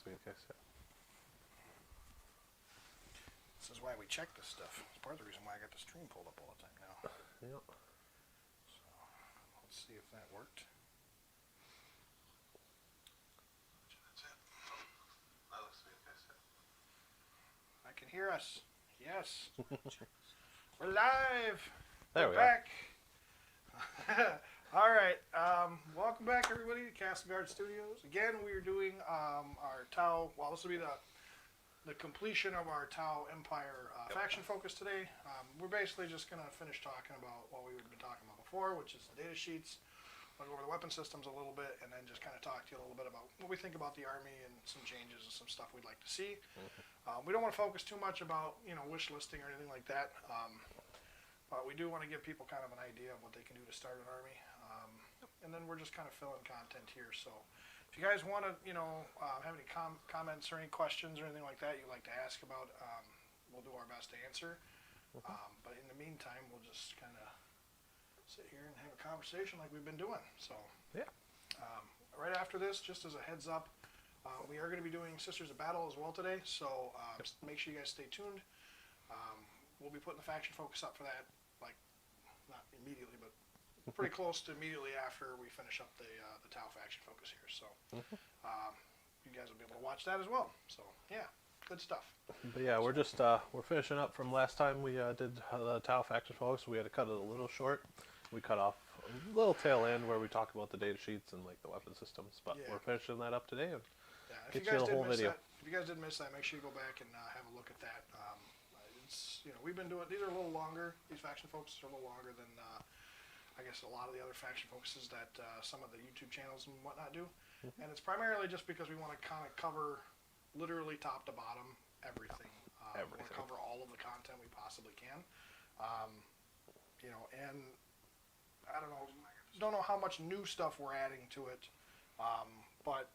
be the case, yeah. This is why we check this stuff. It's part of the reason why I got the stream pulled up all the time now. Yep. So, let's see if that worked. That's it. That looks to be the case, I can hear us. Yes. We're live. There We're we back. All right. Welcome back, everybody, to Castle Guard Studios. Again, we are doing our Tau. Well, this will be the completion of our Tau Empire faction focus today. We're basically just going to finish talking about what we've been talking about before, which is the data sheets. We'll go over the weapon systems a little bit, and then just kind of talk to you a little bit about what we think about the army and some changes and some stuff we'd like to see. We don't want to focus too much about wish listing or anything like that. But we do want to give people kind of an idea of what they can do to start an army. And then we're just kind of filling content here. So if you guys want to, have any comments or any questions or anything like that you'd like to ask about, we'll do our best to answer. But in the meantime, we'll just kind of sit here and have a conversation like we've been doing. So yeah. Right after this, just as a heads up, we are going to be doing Sisters of Battle as well today. So make sure you guys stay tuned. We'll be putting the faction focus up for that, like, not immediately, but pretty close to immediately after we finish up the Tau faction focus here. So you guys will be able to watch that as well. So yeah, good stuff. But yeah, we're just we're finishing up from last time we did the Tau faction focus. We had to cut it a little short. We cut off a little tail end where we talked about the data sheets and like the weapon systems. But we're finishing that up today and get you the whole video. If you guys did miss that, make sure you go back and have a look at that. It's we've been doing these are a little longer. These faction focuses are a little longer than I guess a lot of the other faction focuses that some of the YouTube channels and whatnot do. And it's primarily just because we want to kind of cover literally top to bottom everything. We want to cover all of the content we possibly can. And I don't know how much new stuff we're adding to it, but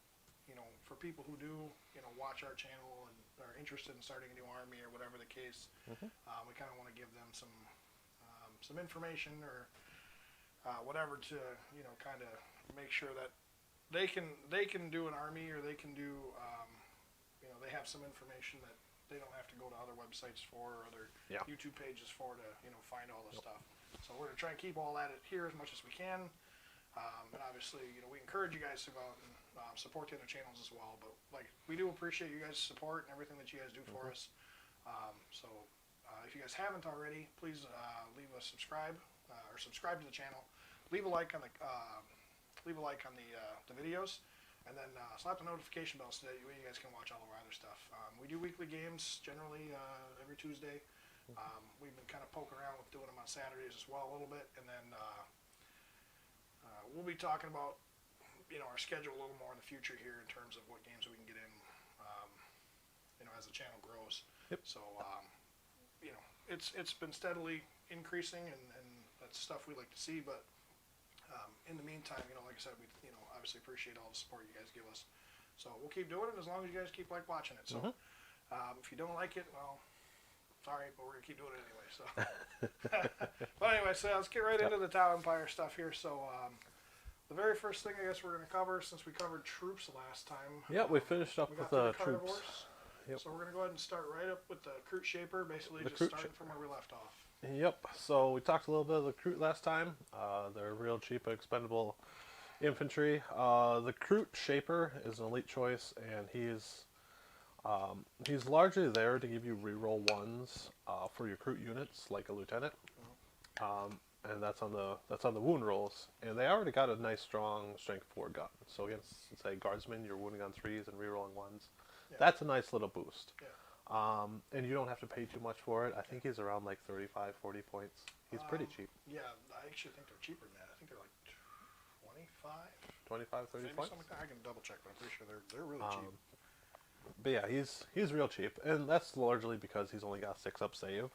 for people who do watch our channel and are interested in starting a new army or whatever the case, we kind of want to give them some information or whatever to kind of make sure that they can do an army, or they can do they have some information that they don't have to go to other websites for or other YouTube pages for to find all this stuff. So we're going to try and keep all that here as much as we can. And obviously, we encourage you guys to go out and support the other channels as well. But we do appreciate you guys' support and everything that you guys do for us. So if you guys haven't already, please leave a subscribe or subscribe to the channel. Leave a like on the videos, and then slap the notification bell so that you guys can watch all of our other stuff. We do weekly games generally every Tuesday. We've been kind of poking around with doing them on Saturdays as well a little bit, and then we'll be talking about our schedule a little more in the future here in terms of what games we can get in as the channel grows. So it's been steadily increasing, and that's stuff we like to see. But in the meantime, like I said, we obviously appreciate all the support you guys give us. So we'll keep doing it as long as you guys keep watching it. So if you don't like it, well, sorry, but we're gonna keep doing it anyway. So, but anyway, so let's get right into the Tau Empire stuff here. So, the very first thing I guess we're gonna cover, since we covered troops last time. Yeah, we finished up with the troops. So we're gonna go ahead and start right up with the Recruit Shaper, basically just starting from where we left off. Yep. So we talked a little bit of the Recruit last time. They're real cheap, expendable infantry. The Recruit Shaper is an elite choice, and he's largely there to give you reroll ones for your recruit units, like a lieutenant, and that's on the wound rolls. And they already got a nice, strong strength 4 gun. So against, say, guardsmen, you're wounding on 3s and rerolling 1s. Yeah. That's a nice little boost. Yeah. And you don't have to pay too much for it. I think he's around like 35, 40 points. He's pretty cheap. Yeah, I actually think they're cheaper than that. I think they're like 25, 30 maybe points. Something like that. I can double check, but I'm pretty sure they're really cheap. But yeah, he's real cheap, and that's largely because he's only got 6 up save.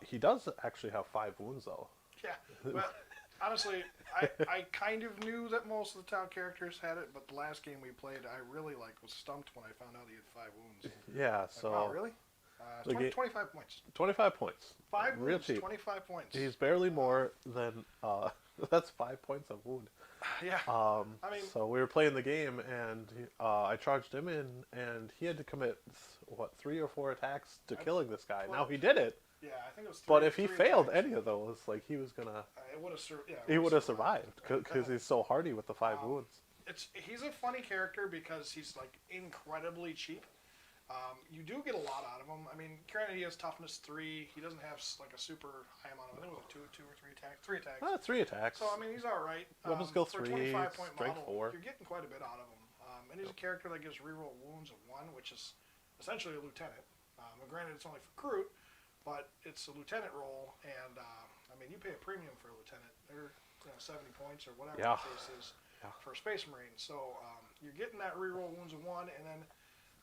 He does actually have 5 wounds though. Yeah, but honestly, I kind of knew that most of the Tau characters had it, but the last game we played, I really was stumped when I found out he had 5 wounds. Yeah, so wow, really? 25 points. 25 points. 5 real wounds, cheap. 25 points. He's barely more than that's 5 points of wound. Yeah. I mean, So we were playing the game, and I charged him in, and he had to commit what 3 or 4 attacks to I, killing this guy. well, Now he did it, yeah, I think it was but if he three failed attacks. any of those, like he was gonna, It would have he would have survived because he's so hardy with the 5 wounds. He's a funny character because he's like incredibly cheap. You do get a lot out of him. I mean, granted, he has toughness 3. He doesn't have like a super high amount of. I think it was two or three attacks. 3 attacks. 3 attacks. So I mean, he's all right. Weapon skill For a 3, 25-point strength model, 4. you're getting quite a bit out of him. And he's a character that gives reroll wounds of 1, which is essentially a lieutenant. Granted, it's only for Groot, but it's a lieutenant role, and I mean, you pay a premium for a lieutenant. They're 70 points or whatever Yeah. the case is Yeah. for a Space Marine. So you're getting that reroll wounds of 1, and then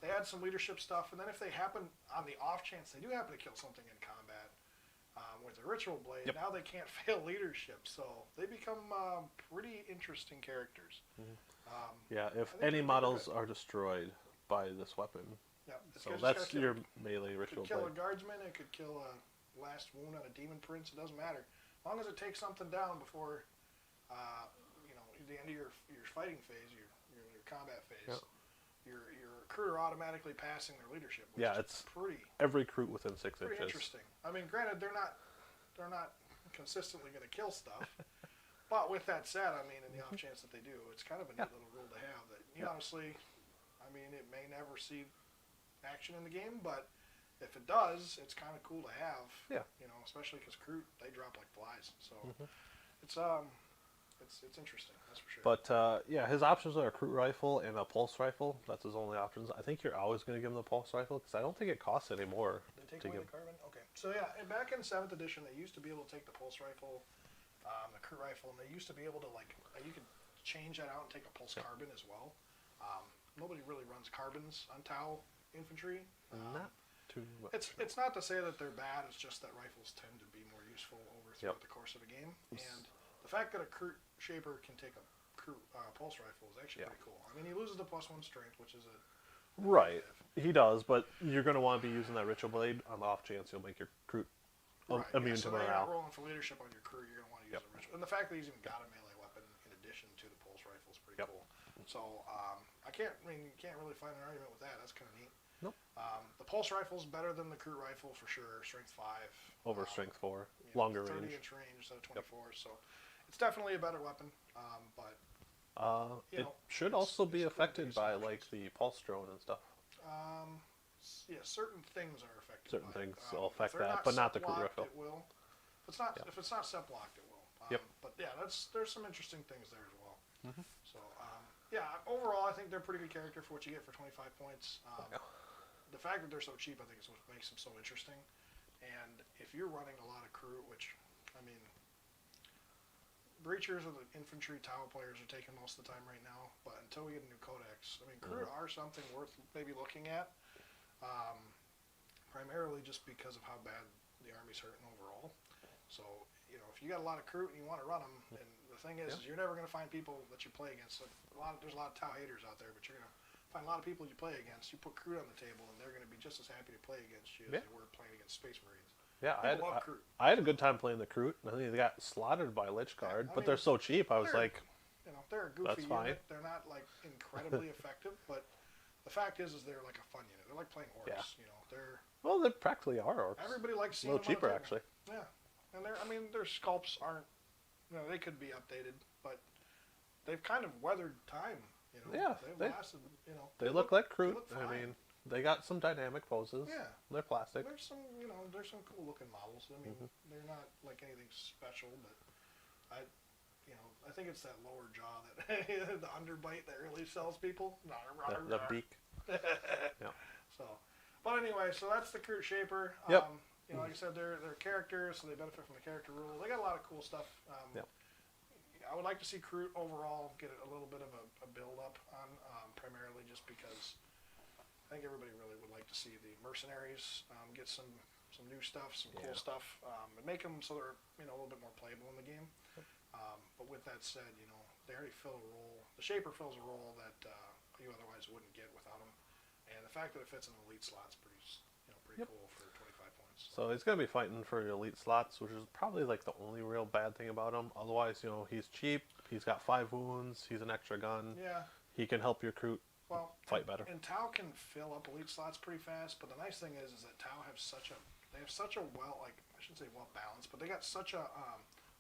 they add some leadership stuff, and then if they happen, on the off chance they do happen to kill something in combat with a ritual blade, Yep. now they can't fail leadership, so they become pretty interesting characters. Yeah, if I think any they're models good. are destroyed by this weapon, Yeah, so just that's gotta kill- your melee It ritual could kill a blade. guardsman, it could kill a last wound on a demon prince, it doesn't matter. As long as it takes something down before the end of your fighting phase, your combat phase, Yeah. your crew are automatically passing their leadership, which Yeah, is it's pretty every crew within 6 pretty inches. interesting. I mean, granted, they're not consistently going to kill stuff, but with that said, I mean, in the off chance that they do, it's kind of a neat little rule to have. That honestly, I mean, it may never see action in the game, but if it does, it's kind of cool to have. Yeah. Especially because Groot, they drop like flies, so it's interesting, that's for sure. But yeah, his options are a recruit rifle and a pulse rifle. That's his only options. I think you're always going to give him the pulse rifle because I don't think it costs any more. They take to away give. the carbon? Okay. So yeah, and back in 7th edition, they used to be able to take the pulse rifle, the crew rifle, and they used to be able to you could change that out and take a pulse carbon as well. Nobody really runs carbons on Tau infantry. Not too much. It's not to say that they're bad. It's just that rifles tend to be more useful throughout the course of a game. And the fact that a crew shaper can take a crew pulse rifle is actually pretty cool. I mean, he loses the +1 strength, which is a Right, he does, but you're going to want to be using that ritual blade on the off chance you'll make your crew immune so to now you're not morale. rolling for leadership on your crew. You're going to want to use a ritual. And the fact that he's even got a melee weapon in addition to the pulse rifle is pretty cool. So you can't really find an argument with that. That's kind of neat. Nope. The pulse rifle's better than the crew rifle for sure. Strength 5. Over strength 4, longer 30 range. inch range instead of 24. So it's definitely a better weapon. But It should it's- also be it's cool to affected use some by options. like the pulse drone and stuff. certain things are affected. Certain by it. things will If affect they're that, but not the crew sep-locked, rifle. It will. If it's not sep locked, it will. Yep. But yeah, there's some interesting things there as well. So yeah, overall, I think they're a pretty good character for what you get for 25 points. The fact that they're so cheap, I think, is what makes them so interesting. And if you're running a lot of crew, which I mean, breachers or the infantry Tau players are taking most of the time right now. But until we get a new codex, I mean, crew are something worth maybe looking at. Primarily just because of how bad the army's hurting overall. So, if you got a lot of crew and you want to run them, and the thing is you're never going to find people that you play against. There's a lot of Tau haters out there, but you're going to find a lot of people you play against. You put crew on the table, and they're going to be just as happy to play against you as they were playing against Space Marines. Yeah, People love crew. I had a good time playing the Kroot. I think they got slaughtered by Lich Guard, I but mean, they're so cheap. I was they're- like, They're a goofy That's fine. unit. They're not like incredibly effective, but the fact is they're like a fun unit. They're like playing orcs. Yeah. They're well, they practically are orcs. everybody likes A seeing little them on cheaper, the table. actually. Yeah, and their sculpts aren't. They could be updated, but they've kind of weathered time. Yeah, they've they- lasted. They look like Kroot. look I fine. mean, they got some dynamic poses. Yeah. They're plastic. There's some, there's some cool looking models. I mean, they're not like anything special, but I think it's that lower jaw that the underbite that really sells people. The beak. Yeah. So, but anyway, so that's the Kurt Shaper. Yep. Like I said, they're characters, so they benefit from the character rule. They got a lot of cool stuff. Yep. I would like to see Kroot overall get a little bit of a build up on, primarily just because I think everybody really would like to see the mercenaries get some new stuff, some cool stuff, and make them so they're a little bit more playable in the game. But with that said, they already fill a role. The Shaper fills a role that you otherwise wouldn't get without them. And the fact that it fits in an elite slot is pretty Yep. cool for 25 points. So he's going to be fighting for elite slots, which is probably like the only real bad thing about him. Otherwise, he's cheap. He's got 5 wounds. He's an extra gun. Yeah. He can help your crew Well, fight better. And Tau can fill up elite slots pretty fast, but the nice thing is that Tau have such a I shouldn't say well balanced, but they got such a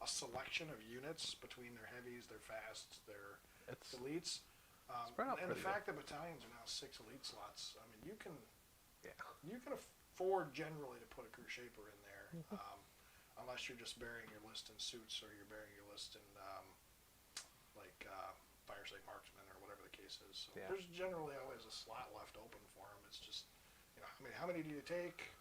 selection of units between their heavies, their fasts, their elites. Spread out And the pretty fact that battalions are now 6 elite slots, I mean, you can Yeah. afford generally to put a crew shaper in there, unless you're just burying your list in suits or you're burying your list in fire site marksmen or whatever the case is. So Yeah. there's generally always a slot left open for them. It's just, how many do you take,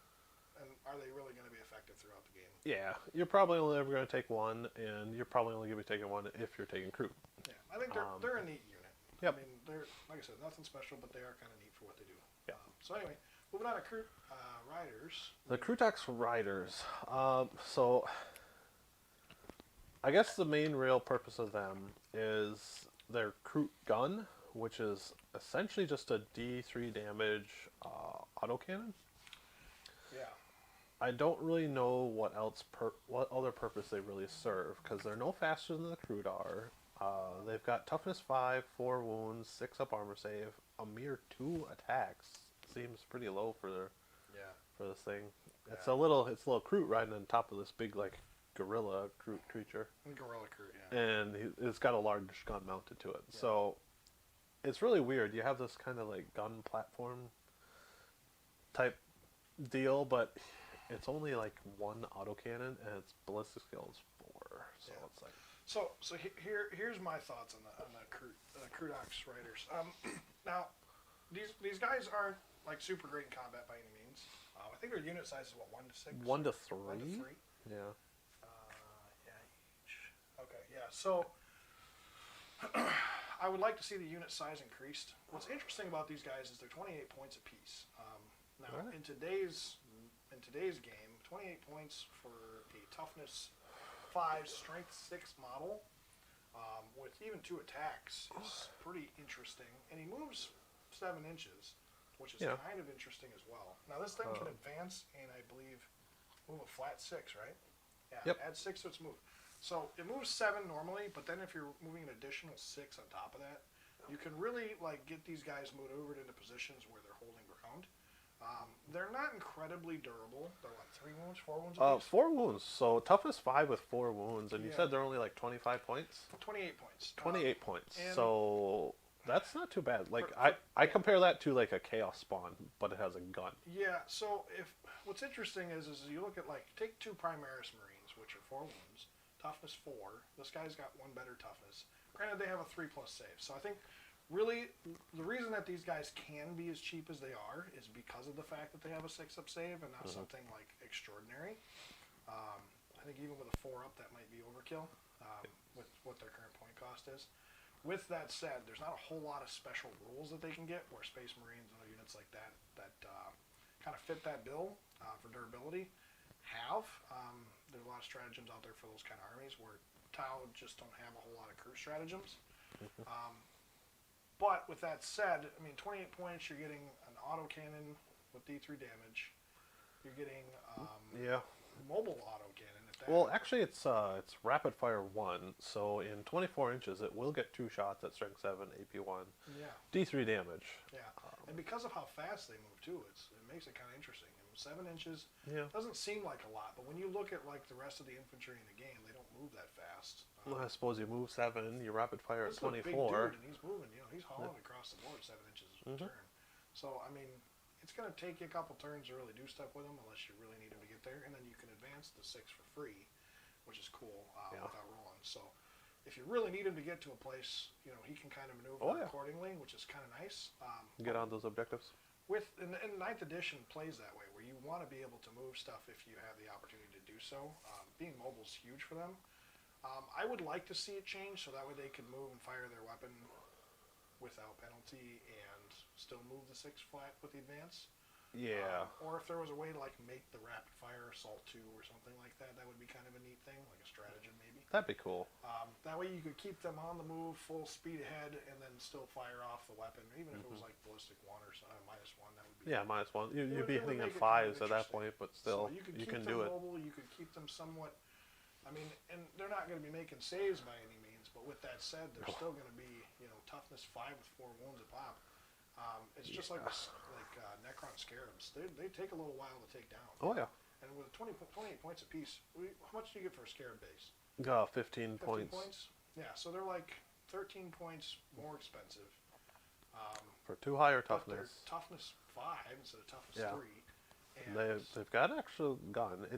and are they really going to be effective throughout the game? Yeah, you're probably only ever going to take one, and you're probably only going to be taking one if you're taking crew. Yeah, I think they're a neat unit. Yep. I mean, they're, like I said, nothing special, but they are kind of neat for what they do. Yeah. So anyway, moving on to crew riders. The Krutax Riders. So I guess the main real purpose of them is their Krut gun, which is essentially just a D3 damage autocannon. Yeah. I don't really know what other purpose they really serve, because they're no faster than the Krut are. They've got toughness 5, 4 wounds, 6 up armor save, a mere 2 attacks. Seems pretty low for this thing. Yeah. It's a little Krut riding on top of this big gorilla creature. Gorilla crew, yeah. And it's got a large gun mounted to it. Yeah. So it's really weird. You have this kind of gun platform type deal, but it's only 1 autocannon and its ballistic skill is 4. So Yeah. it's like, So here's my thoughts on the Krudox Riders. Now, these guys aren't super great in combat by any means. I think their unit size is 1 to 6. 1 to 3. 1 to 3. Yeah. Yeah. Okay. Yeah. So I would like to see the unit size increased. What's interesting about these guys is they're 28 points apiece. Now Really? in today's game, 28 points for a toughness 5, strength 6 model with even 2 attacks is pretty interesting. And he moves 7 inches, which is Yeah. kind of interesting as well. Now this thing can advance and I believe move a flat 6, right? Yeah. Yep. Add 6 to its move. So it moves 7 normally, but then if you're moving an additional 6 on top of that, you can really get these guys maneuvered into positions where they're holding ground. They're not incredibly durable. They're 3 wounds, 4 wounds apiece? 4 wounds. So toughness 5 with 4 wounds, and you Yeah. said they're only 25 points. 28 points. 28 points. and- So that's not too bad. For- I compare that to a chaos spawn, but it has a gun. Yeah. So what's interesting is you look at take 2 Primaris Marines, which are 4 wounds, toughness 4. This guy's got 1 better toughness. Granted, they have a 3+ save. So I think really the reason that these guys can be as cheap as they are is because of the fact that they have a 6-up save and not something extraordinary. I think even with a 4-up, that might be overkill with what their current point cost is. With that said, there's not a whole lot of special rules that they can get where Space Marines and other units like that kind of fit that bill for durability have. There's a lot of stratagems out there for those kind of armies where Tau just don't have a whole lot of crew stratagems. But with that said, 28 points, you're getting an autocannon with D3 damage. You're getting Yeah. mobile autocannon at that. Well, actually, it's rapid fire 1. So in 24 inches, it will get 2 shots at strength 7, AP 1, Yeah, D3 damage. yeah. And because of how fast they move too, it makes it kind of interesting. 7 inches Yeah. doesn't seem like a lot, but when you look at the rest of the infantry in the game, they don't move that fast. Well, I suppose you move 7, you rapid fire at This is a big 24. dude, and he's moving. He's hauling across the board 7 inches a Mhm. turn. So it's going to take you a couple turns to really do stuff with him, unless you really need him to get there, and then you can advance the 6 for free, which is cool Yeah. without rolling. So if you really need him to get to a place, he can kind of maneuver Oh, yeah. accordingly, which is kind of nice. Get on those objectives. And 9th edition plays that way, where you want to be able to move stuff if you have the opportunity to do so. Being mobile is huge for them. I would like to see it change so that way they could move and fire their weapon without penalty and still move the 6 flat with the advance. Yeah. Or if there was a way to make the rapid fire assault 2 or something like that, that would be kind of a neat thing, like a stratagem maybe. That'd be cool. That way you could keep them on the move, full speed ahead, and then still fire off the weapon. Even if it was ballistic 1 or -1, that would Yeah, -1. You'd be It would hitting in make it kind of 5s at that interesting. point, but So still, you could you keep can them do it. mobile. You could keep them somewhat. I mean, and they're not going to be making saves by any means. But with that said, they're still going to be, toughness 5 with 4 wounds a pop. It's just like Necron Scarabs. They take a little while to take down. Oh yeah. And with 28 points apiece, how much do you get for a Scarab base? 15 15 points. Yeah, so they're like 13 points more expensive. For 2 higher But they're toughness. toughness 5 instead of toughness Yeah. 3. And They've got an actual gun. um,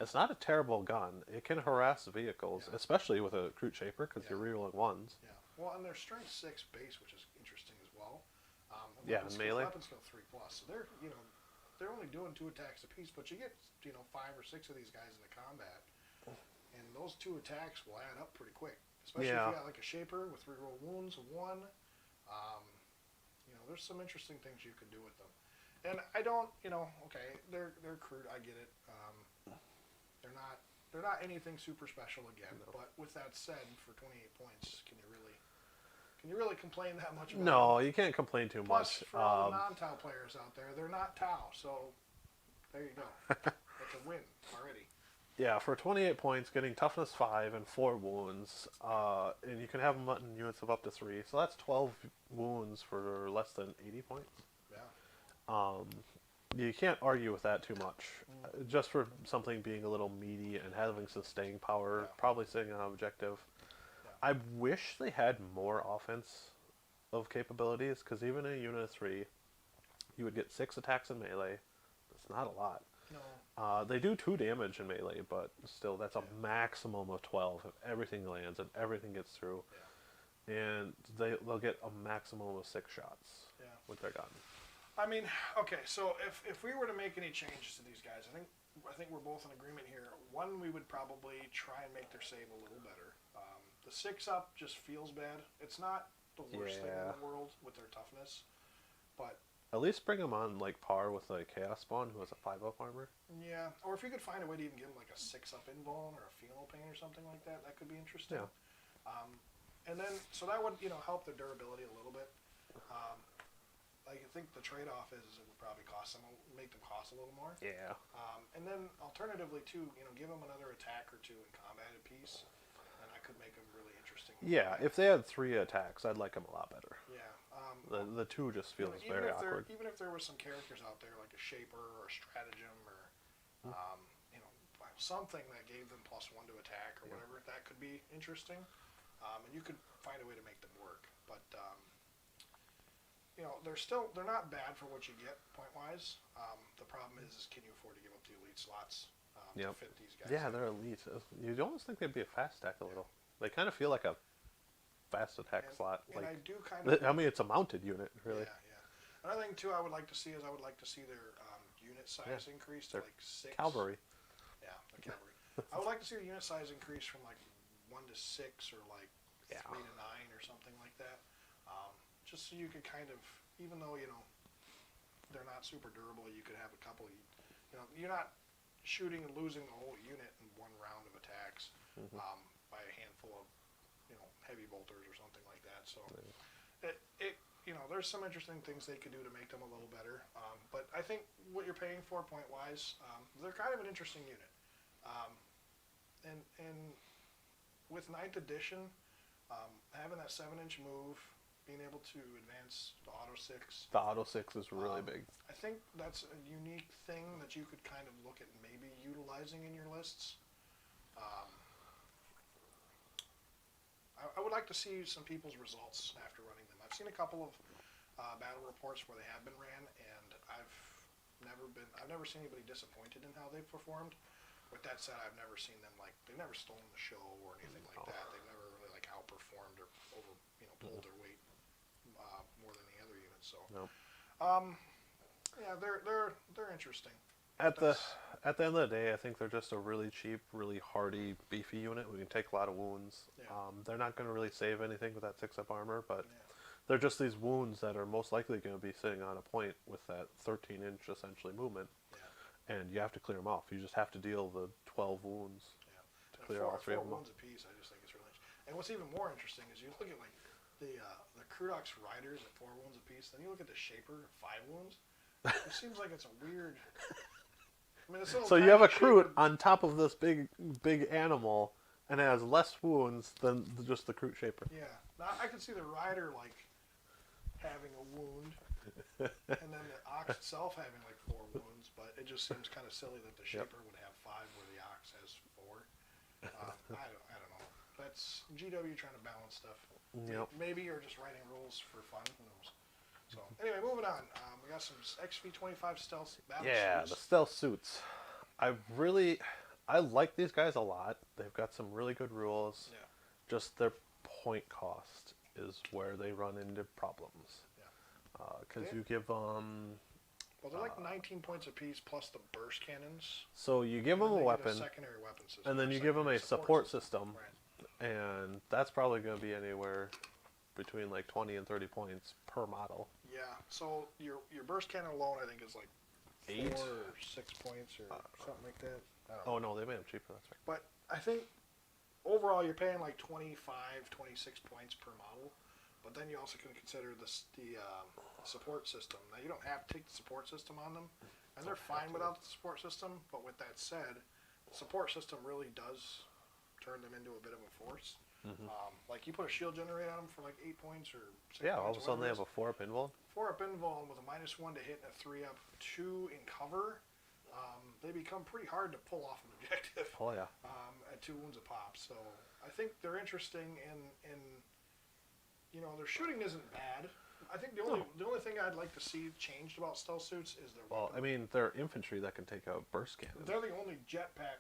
It's not a terrible gun. It can harass vehicles, Yeah. especially with a Crute Shaper, because Yeah. you're rerolling 1s. yeah, well, and they're strength 6 base, which is interesting as well. And Yeah, weapon skill, melee. weapon skill 3+. So they're only doing 2 attacks apiece, but you get 5 or 6 of these guys into combat, and those 2 attacks will add up pretty quick. Especially if Yeah. you got like a Shaper with reroll wounds of 1. There's some interesting things you can do with them. And I don't, okay, they're crude. I get it. They're not anything super special again. No. But with that said, for 28 points, can you really complain that much about No, them? you can't complain too Plus, much. for all the non-Tau players out there, they're not Tau, so there you go. That's a win already. Yeah, for 28 points, getting toughness 5 and 4 wounds, and you can have them in units of up to 3, so that's 12 wounds for less than 80 points. Yeah. You can't argue with that too much. Just for something being a little meaty and having some staying power, Yeah. probably sitting on objective. Yeah. I wish they had more offense of capabilities, because even in a unit of 3, you would get 6 attacks in melee. That's not a lot. No. They do 2 damage in melee, but still, that's a Yeah. maximum of 12 if everything lands and everything gets through. Yeah. And they'll get a maximum of 6 shots Yeah. with their gun. I mean, okay, so if we were to make any changes to these guys, I think we're both in agreement here. One, we would probably try and make their save a little better. The 6-up just feels bad. It's not the worst thing in Yeah. the world with their toughness, but At least bring them on like par with like Chaos Spawn, who has a 5-up armor. yeah. Or if you could find a way to even give them like a 6-up invuln or a Phenol Pain or something like that, that could be interesting. Yeah. And then, so that would, help their durability a little bit. I think the trade-off is it would probably make them cost a little more. Yeah. And then alternatively too, give them another attack or 2 in combat apiece, and that could make them really interesting. Yeah, if they had 3 attacks, I'd like them a lot better. Yeah. The 2 just feels even very if awkward. even if there was some characters out there like a Shaper or a Stratagem or, something that gave them +1 to attack or whatever, that could be interesting. And you could find a way to make them work, but they're not bad for what you get point wise. The problem is can you afford to give up the elite slots to fit these guys? Yeah, they're elite. You'd almost think they'd be a fast attack a little. They kind of feel like a fast attack slot. And like, I do kind of. I mean, it's a mounted unit, really. Yeah. Another thing too, I would like to see their unit size increase to They're like 6. Cavalry. Yeah, the cavalry. I would like to see the unit size increase from like 1 to 6 or like 3 to 9 or something like that. Just so you could kind of, even though they're not super durable, you could have a couple. You're not shooting and losing the whole unit in 1 round of attacks by a handful of heavy bolters or something like that. So there's some interesting things they could do to make them a little better. But I think what you're paying for point wise, they're kind of an interesting unit. And with 9th edition, having that 7-inch move, being able to advance the auto 6. The auto 6 is really big. I think that's a unique thing that you could kind of look at maybe utilizing in your lists. I would like to see some people's results after running them. I've seen a couple of battle reports where they have been ran, and I've never seen anybody disappointed in how they've performed. With that said, I've never seen them they've never stolen the show or anything like that. They've never really outperformed or pulled their weight more than the other units. So, yeah, they're interesting. At the end of the day, I think they're just a really cheap, really hardy, beefy unit. We can take a lot of wounds. Yeah. They're not going to really save anything with that 6-up armor, but they're just these wounds that are most likely going to be sitting on a point with that 13-inch essentially movement. And you have to clear them off. You just have to deal the 12 wounds to clear all 3 of them off. 4 wounds apiece, I just think it's really interesting. And what's even more interesting is you look at the Crudox Riders at 4 wounds apiece, then you look at the Shaper at 5 wounds. It seems like it's a weird. I mean, this little So you have a tiny Kroot shaper. on top of this big animal, and it has less wounds than just the Kroot Shaper. Yeah. Now I can see the rider like having a wound, and then the ox itself having like 4 wounds. But it just seems kind of silly that the Yep. shaper would have 5 where the ox has 4. I don't know. That's GW trying to balance stuff. Yep. Maybe you're just writing rules for fun. Who knows? So anyway, moving on. We got some XV-25 stealth battle Yeah, the suits. stealth suits. I like these guys a lot. They've got some really good rules. Yeah. Just their point cost is where they run into problems. Yeah. Because Yeah. you give Well, they're like 19 points apiece plus the burst cannons. so you give them And a they get weapon, secondary weapon system. and then or you give them a secondary support system, Right. and that's probably going to be anywhere between like 20 and 30 points per model. Yeah. So your burst cannon alone, I think, is like 8? 4 or 6 points or something like that. I don't know. Oh no, they made them cheaper. That's right. But I think overall you're paying like 25, 26 points per model. But then you also can consider the support system. Now you don't have to take the support system on them, and they're fine without the support system. But with that said, the support system really does turn them into a bit of a force. Like you put a shield generator on them for like 8 points or 6 Yeah, all of points. a sudden they have a 4-up invuln. 4-up invuln with a -1 to hit and a 3-up 2 in cover. They become pretty hard to pull off an objective. Oh yeah. At 2 wounds a pop. So I think they're interesting in their shooting isn't bad. I think the only thing I'd like to see changed about stealth suits is their Well, weapon. I mean, they're infantry that can take a burst cannon. They're the only jetpack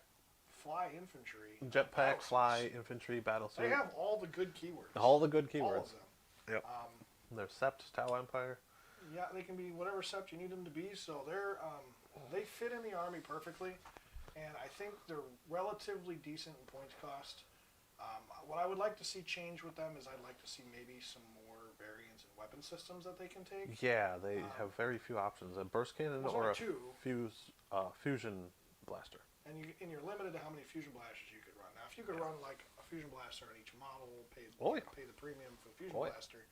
fly infantry. Jetpack, battle fly, suits. infantry, battle They suit. have all the good keywords. All the good All keywords. of them. Yep. They're Sept, Tau Empire. Yeah, they can be whatever sept you need them to be. So they fit in the army perfectly, and I think they're relatively decent in points cost. What I would like to see change with them is I'd like to see maybe some more variants in weapon systems that they can take. Yeah, they have very few options: a burst cannon There's or only a 2. fusion blaster. And you're limited to how many fusion blasters you could run. Now, if you could run like a fusion blaster on each model, pay the premium for the fusion blaster,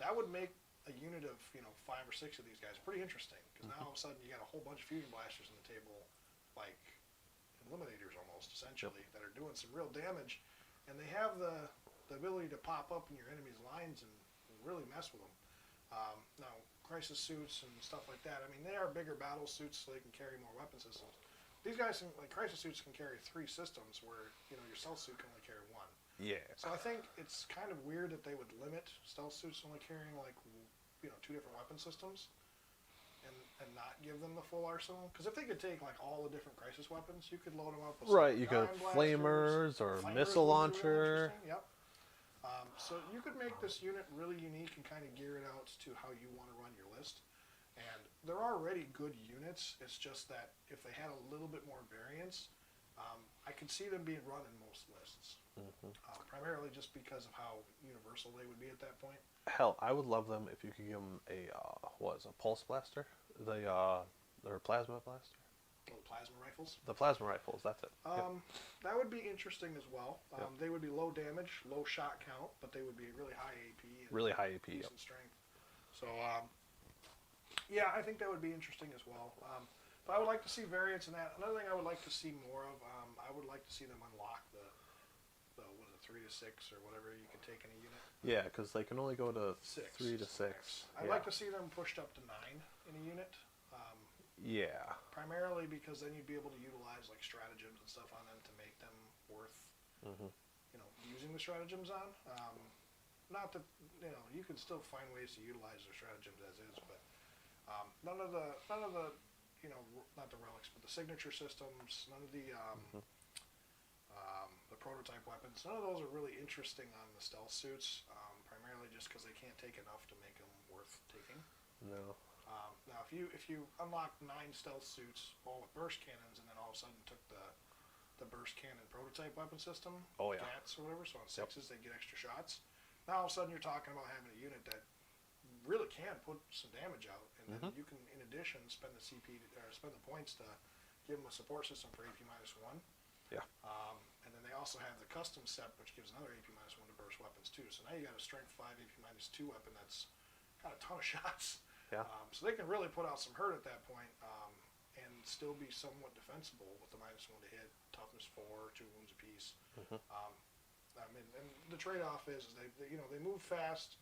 that would make a unit of 5 or 6 of these guys pretty interesting. Because now all of a sudden you got a whole bunch of fusion blasters on the table, like eliminators almost essentially, that are doing some real damage, and they have the ability to pop up in your enemy's lines and really mess with them. Now, crisis suits and stuff like that. I mean, they are bigger battle suits, so they can carry more weapon systems. These guys, like crisis suits, can carry 3 systems, where your stealth suit can only carry 1. Yeah. So I think it's kind of weird that they would limit stealth suits only carrying like 2 different weapon systems, and not give them the full arsenal. Because if they could take like all the different crisis weapons, you could load them up with Right. You could ion have blasters. flamers or Flamers missile would be really launcher. interesting, Yep. So you could make this unit really unique and kind of gear it out to how you want to run your list. And they're already good units. It's just that if they had a little bit more variance, I could see them being run in most lists. Primarily just because of how universal they would be at that point. Hell, I would love them if you could give them a pulse blaster, their plasma blaster, Little plasma rifles. the plasma rifles. That's it. Yep. That would be interesting as well. Yep. They would be low damage, low shot count, but they would be really high AP and Really high AP. decent strength. So, yeah, I think that would be interesting as well. But I would like to see variants in that. Another thing I would like to see more of, I would like to see them unlock the 3 to 6 or whatever you can take in a unit. Yeah, because they can only go to 6. 3 to 6. I'd Yeah. like to see them pushed up to 9 in a unit. Yeah. Primarily because then you'd be able to utilize like stratagems and stuff on them to make them worth, using the stratagems on. Not that you can still find ways to utilize their stratagems as is, but none of the not the relics, but the signature systems, none of the prototype weapons, none of those are really interesting on the stealth suits. Primarily just because they can't take enough to make them worth taking. No. Now, if you unlock 9 stealth suits, all with burst cannons, and then all of a sudden took the burst cannon prototype weapon system, Oh, yeah. GATs or whatever, so on 6s they get extra shots. Now all of a sudden you're talking about having a unit that really can put some damage out, and then you can, in addition, spend the spend the points to give them a support system for AP -1. Yeah. And then they also have the custom sept, which gives another AP -1 to burst weapons too. So now you got a strength 5 AP -2 weapon that's got a ton of shots. yeah. So they can really put out some hurt at that point, and still be somewhat defensible with the -1 to hit, toughness 4, 2 wounds apiece. Hmm. I mean, and the trade-off is they move fast.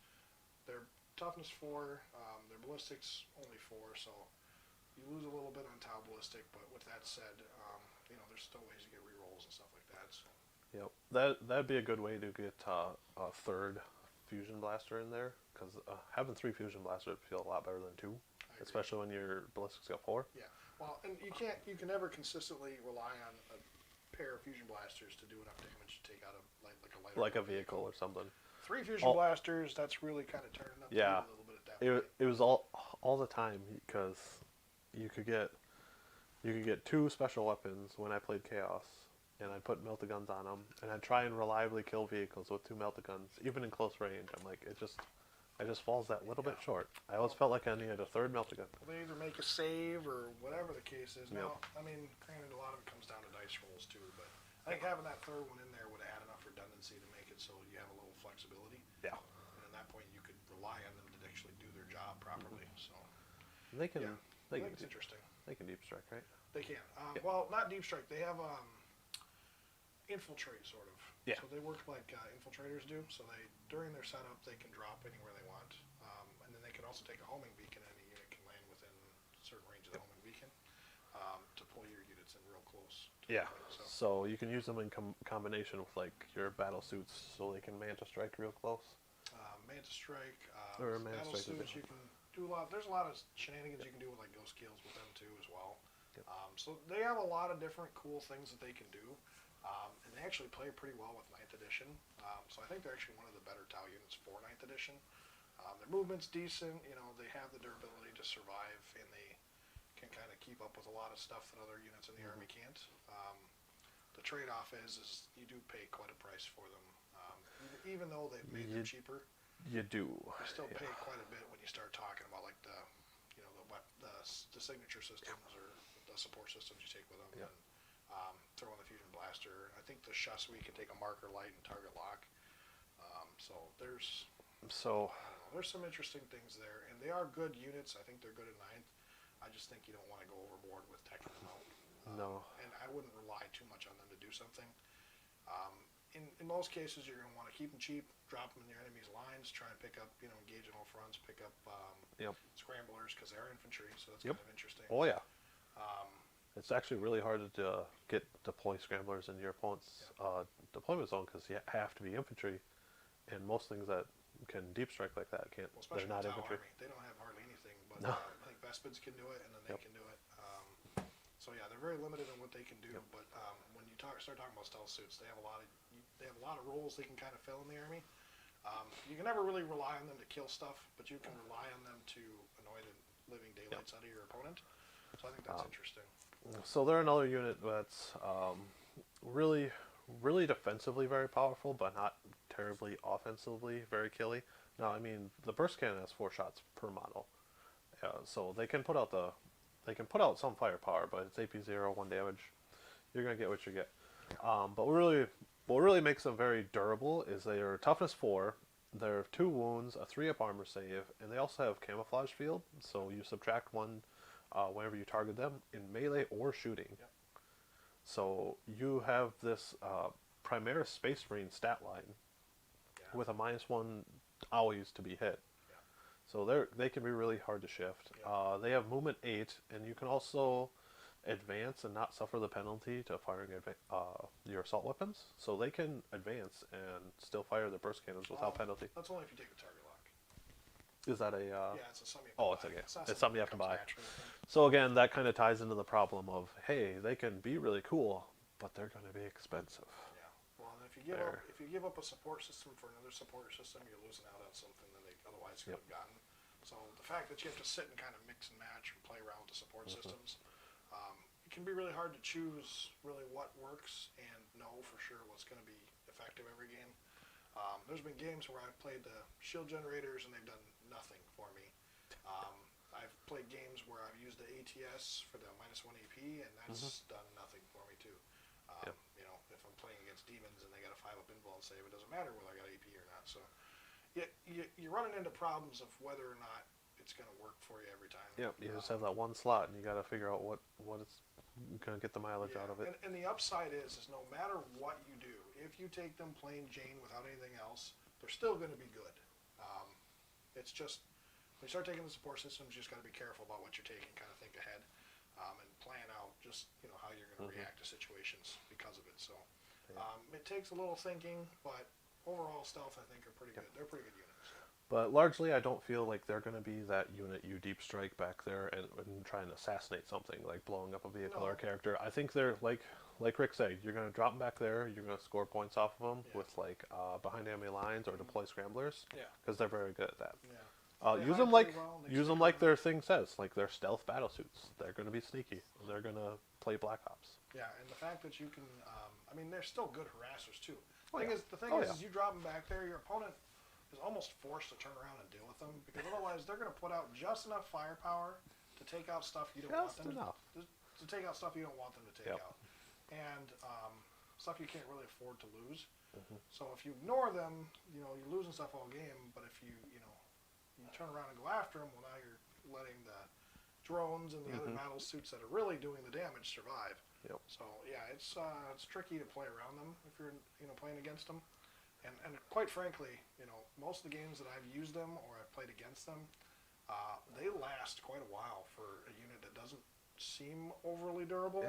Their toughness 4, their ballistics only 4, so you lose a little bit on tau ballistic. But with that said, there's still ways to get rerolls and stuff like that. So. Yep, that'd be a good way to get a third fusion blaster in there, because having 3 fusion blasters would feel a lot better than 2, especially when your ballistics got 4. Yeah, well, and you can never consistently rely on a pair of fusion blasters to do enough damage to take out like a vehicle or something. 3 fusion blasters, that's really kind of turning up the heat a little bit at that point. It was all the time, because you could get 2 special weapons when I played Chaos, and I'd put melta-guns on them, and I'd try and reliably kill vehicles with 2 melta-guns, even in close range. I'm like, it just falls that little bit short. I always felt like I needed a 3rd melta-gun. Well, they either make a save or whatever the case is. Yep. Now, I mean, granted, a lot of it comes down to dice rolls too, but I think having that 3rd one in there would add enough redundancy to make it so you have a little flexibility. Yeah. And at that point, you could rely on them to actually do their job properly. So They can. yeah, They I can. think it's interesting. They can deep strike, right? They can. Yeah. Well, not deep strike. They have infiltrate sort of. Yeah. So they work like infiltrators do. So during their setup they can drop anywhere they want, and then they can also take a homing beacon. Any unit can land within a certain range of the homing beacon to pull your units in real close. Yeah. So you can use them in combination with like your battle suits, so they can manta strike real close. Manta strike, Or Manta battle Strike suits. You can do a lot. There's a lot of shenanigans you can do with like ghost kills with them too as well. Yep. So they have a lot of different cool things that they can do. And they actually play pretty well with 9th edition. So I think they're actually one of the better Tau units for 9th edition. Their movement's decent. They have the durability to survive, and they can kind of keep up with a lot of stuff that other units in the army can't. The trade-off is you do pay quite a price for them. Even though they've made them cheaper, you do. you still pay quite a bit when you start talking about like the signature systems or the support systems you take with them. Yep. And, throw in the fusion blaster. I think the Shasui can take a marker light and target lock. So there's some interesting things there, and they are good units. I think they're good at 9th. I just think you don't want to go overboard with teching them out. No. And I wouldn't rely too much on them to do something. In most cases, you're going to want to keep them cheap, drop them in your enemy's lines, try and pick up, engage in all fronts, pick up scramblers, because they're infantry, so that's kind of interesting. Oh yeah. It's actually really hard to get deploy scramblers in your opponent's deployment zone, because you have to be infantry, and most things that can deep strike like that can't. Well, they're not the infantry. Army. They don't have hardly anything, but No. I think Vespids can do it, and then they can do it. So yeah, they're very limited in what they can do. But when you start talking about stealth suits, they have a lot of roles they can kind of fill in the army. You can never really rely on them to kill stuff, but you can rely on them to annoy the living daylights out of your opponent. So I think that's interesting. So they're another unit that's really, really defensively very powerful, but not terribly offensively very killy. Now, I mean, the burst cannon has 4 shots per model, so they can put out some firepower, but it's AP0, 1 damage. You're gonna get what you get. But what really makes them very durable is they are toughness 4. They're 2 wounds, a 3-up armor save, and they also have camouflage field. So you subtract 1 whenever you target them in melee or shooting. Yep. So you have this Primaris Space Marine stat line with a -1 always to be hit. Yeah. So they can be really hard to shift. Yeah. They have movement 8, and you can also advance and not suffer the penalty to firing your assault weapons. So they can advance and still fire their burst cannons without penalty. That's only if you take the target lock. Is that a... yeah, it's a something you have to buy. okay. Not It's something you have to that buy. comes naturally with them. So again, that kind of ties into the problem of, hey, they can be really cool, but they're going to be expensive. Yeah. Well, and if you give up a support system for another support system, you're losing out on something that they otherwise could have gotten. So the fact that you have to sit and kind of mix and match and play around with the support systems, it can be really hard to choose really what works and know for sure what's going to be effective every game. There's been games where I've played the shield generators and they've done nothing for me. I've played games where I've used the ATS for the -1 AP, and that's done nothing for me too. If I'm playing against demons and they got a 5-up invuln save, it doesn't matter whether I got AP or not. So, you're running into problems of whether or not it's going to work for you every time. Yep, you just have that one slot, and you got to figure out what it's gonna get the mileage out of it. And the upside is no matter what you do, if you take them plain Jane without anything else, they're still going to be good. It's just when you start taking the support systems, you just got to be careful about what you're taking, kind of think ahead, and plan out just how you're going to react to situations because of it. So it takes a little thinking, but overall stealth I think are pretty good. They're pretty good units. So. But largely, I don't feel like they're going to be that unit you deep strike back there and try and assassinate something, like blowing up a vehicle or a character. I think they're like Rick said, you're going to drop them back there, you're going to score points off of them with like behind enemy lines or deploy scramblers, because they're very good at that. Use them like their thing says, like their stealth battle suits. They're going to be sneaky. They're going to play Black Ops. Yeah, and the fact that you can, I mean, they're still good harassers too. The thing is, you drop them back there, your opponent is almost forced to turn around and deal with them, because otherwise they're going to put out just enough firepower to take out stuff you don't want them to take out stuff you don't want them to take out, and stuff you can't really afford to lose. So if you ignore them, you're losing stuff all game. But if you turn around and go after them, well, now you're letting the drones and the other battle suits that are really doing the damage survive. So yeah, it's tricky to play around them if you're playing against them. And quite frankly, most of the games that I've used them or I've played against them, they last quite a while for a unit that doesn't seem overly durable.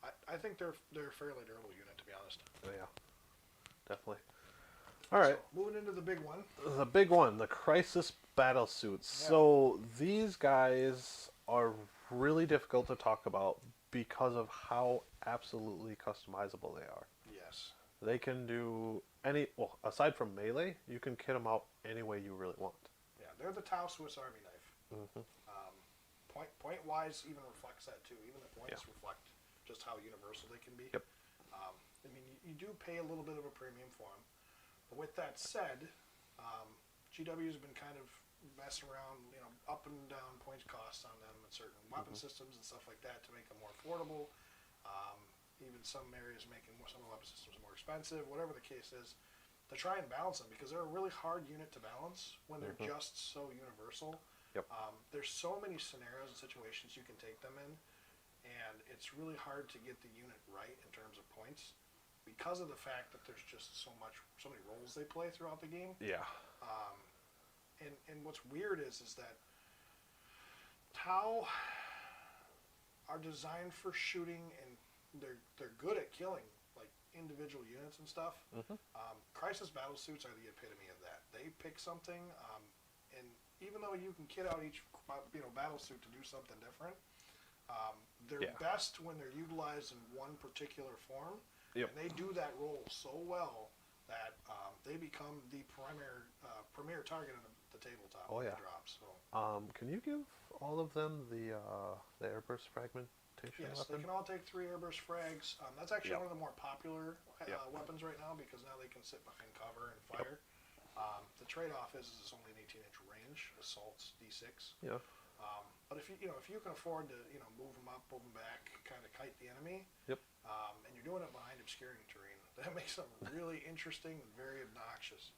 I think they're a fairly durable unit, to be honest. Yeah, definitely. All right. So, moving into the big one. The big one, the Crisis battle suits. Yeah. So these guys are really difficult to talk about because of how absolutely customizable they are. Yes. They can do aside from melee, you can kit them out any way you really want. Yeah, they're the Tau Swiss Army knife. Point-wise even reflects that too. Even the points reflect just how universal they can be. I mean, you do pay a little bit of a premium for them. But with that said, GW's been kind of messing around, up and down points costs on them and certain weapon systems and stuff like that to make them more affordable. Even some areas making some of the weapon systems more expensive, whatever the case is, to try and balance them, because they're a really hard unit to balance when they're just so universal. There's so many scenarios and situations you can take them in, and it's really hard to get the unit right in terms of points because of the fact that there's just so many roles they play throughout the game. And what's weird is that Tau are designed for shooting, and they're good at killing like individual units and stuff. Crisis battle suits are the epitome of that. They pick something, and even though you can kit out each battle suit to do something different, they're best when they're utilized in one particular form, and they do that role so well that they become the premier target on the tabletop when they drop. So, can you give all of them the airburst fragmentation yes, weapon? they can all take 3 airburst frags. That's actually one of the more popular weapons right now, because now they can sit behind cover and fire. The trade-off is it's only an 18-inch range. Assault's D6. But if you can afford to move them up, move them back, kind of kite the enemy, and you're doing it behind obscuring terrain, that makes them really interesting and very obnoxious.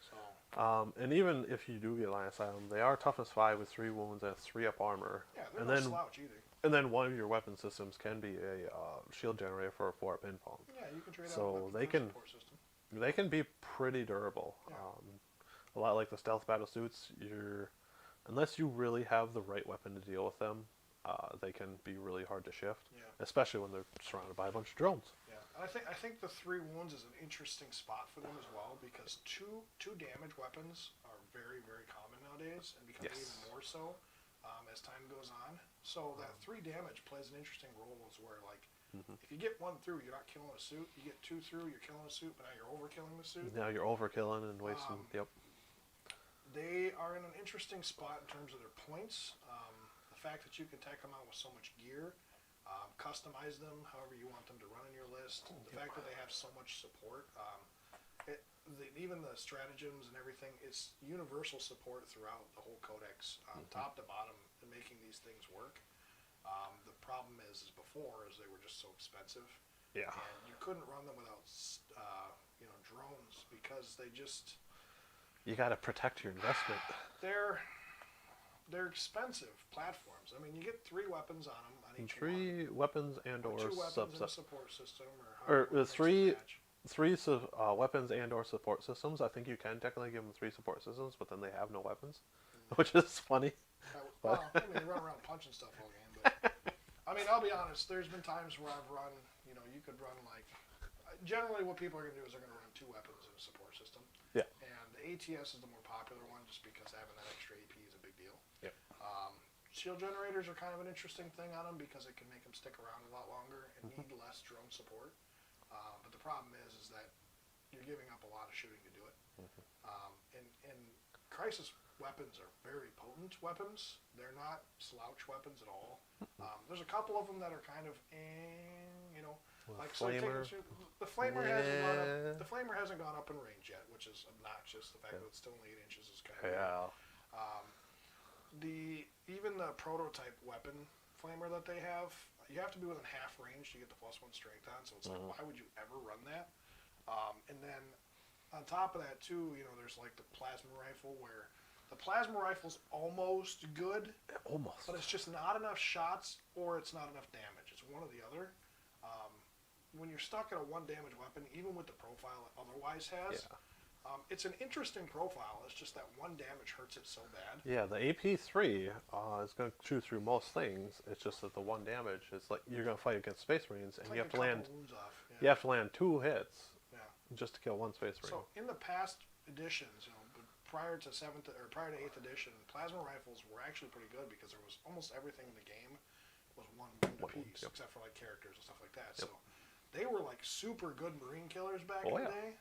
So. And even if you do get Alliance Asylum, they are toughness 5 with 3 wounds and 3 up armor. They're no slouch either. And then one of your weapon systems can be a shield generator for a 4-up ping-pong. You can trade so out they can support system. They can be pretty durable. A lot like the stealth battle suits. Unless you really have the right weapon to deal with them, they can be really hard to shift. Especially when they're surrounded by a bunch of drones. And I think the 3 wounds is an interesting spot for them as well, because two damage weapons are very, very common nowadays, and become even more so as time goes on. So that 3 damage plays an interesting role, as where if you get 1 through, you're not killing a suit. You get 2 through, you're killing a suit, but now you're overkilling the suit. Now you're overkilling and wasting. They are in an interesting spot in terms of their points. The fact that you can tech them out with so much gear, customize them however you want them to run in your list. The fact that they have so much support, even the stratagems and everything, it's universal support throughout the whole codex, top to bottom, in making these things work. The problem is before they were just so expensive. And you couldn't run them without drones, because they just You got to protect your investment. They're expensive platforms. I mean, you get 3 weapons on them on each one. 3 weapons and Or or 2 weapons and a subset. support system, or Or however you mix and three match. weapons and or support systems. I think you can technically give them 3 support systems, but then they have no weapons, which is funny. But Well, I mean, they run around punching stuff all game, but I mean, I'll be honest. There's been times where I've run. You know, you could run like. Generally, what people are going to do is they're going to run 2 weapons and a support system. Yeah. And the ATS is the more popular one, just because having that extra AP is a big deal. Yep. Shield generators are kind of an interesting thing on them because it can make them stick around a lot longer and need less drone support. But the problem is that you're giving up a lot of shooting to do it. And Crisis weapons are very potent weapons. They're not slouch weapons at all. There's a couple of them that are kind of, you know, like Flamer. the flamer hasn't gone up. The flamer hasn't gone up in range yet, which is obnoxious. The fact that it's still only 8 inches is kind of yeah. Even the prototype weapon flamer that they have, you have to be within half range to get the +1 strength on. So it's like, why would you ever run that? And then on top of that too, you know, there's like the plasma rifle where the plasma rifle's almost good, Almost. but it's just not enough shots or it's not enough damage. It's one or the other. When you're stuck at a 1 damage weapon, even with the profile it otherwise has, it's an interesting profile. It's just that 1 damage hurts it so bad. Yeah, the AP3 is going to chew through most things. It's just that the 1 damage is like you're going to fight against Space Marines, and It's you like have to land. wounds off. Yeah. You have to land 2 hits Yeah. just to kill 1 Space Marine. So in the past editions, you know, prior to 7th or prior to 8th edition, plasma rifles were actually pretty good because there was almost everything in the game was 1 wound apiece, except for like characters and stuff like that. So they were like super good Marine killers back in the day.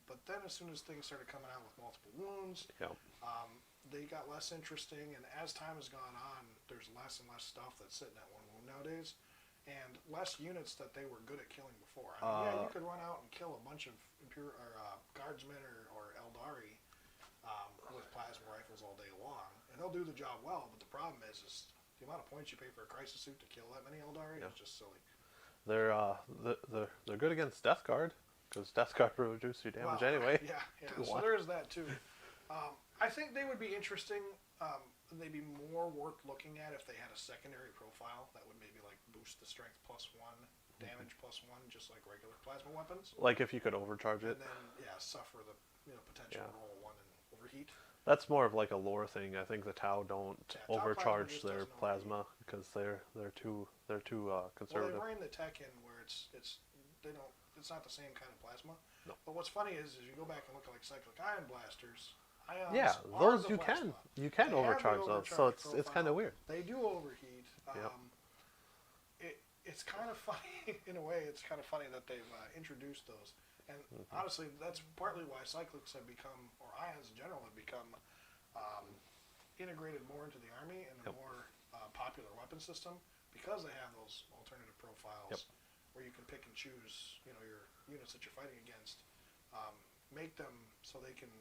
But then as soon as things started coming out with multiple wounds, they got less interesting. And as time has gone on, there's less and less stuff that's sitting at 1 wound nowadays, and less units that they were good at killing before. I mean, yeah, you could run out and kill a bunch of guardsmen or Eldari with plasma rifles all day long, and they'll do the job well. But the problem is the amount of points you pay for a crisis suit to kill that many Eldari is just silly. They're good against Death Guard because Death Guard will reduce your damage anyway. Yeah. So there's that too. I think they would be interesting. They'd be more worth looking at if they had a secondary profile that would maybe like boost the strength +1, damage +1, just like regular plasma weapons. Like if you could overcharge it. And then suffer the potential roll 1 and overheat. That's more of like a lore thing. I think the Tau don't overcharge their plasma because they're too conservative. Well, they ran the tech in where it's not the same kind of plasma. No. But what's funny is you go back and look at like cyclic ion blasters. Ions those you can overcharge those. So it's kind of weird. They do overheat. It's kind of funny in a way. It's kind of funny that they've introduced those. And honestly, that's partly why cyclics have become, or ions in general, have become integrated more into the Army and a more popular weapon system because they have those alternative profiles where you can pick and choose, your units that you're fighting against, make them so they can,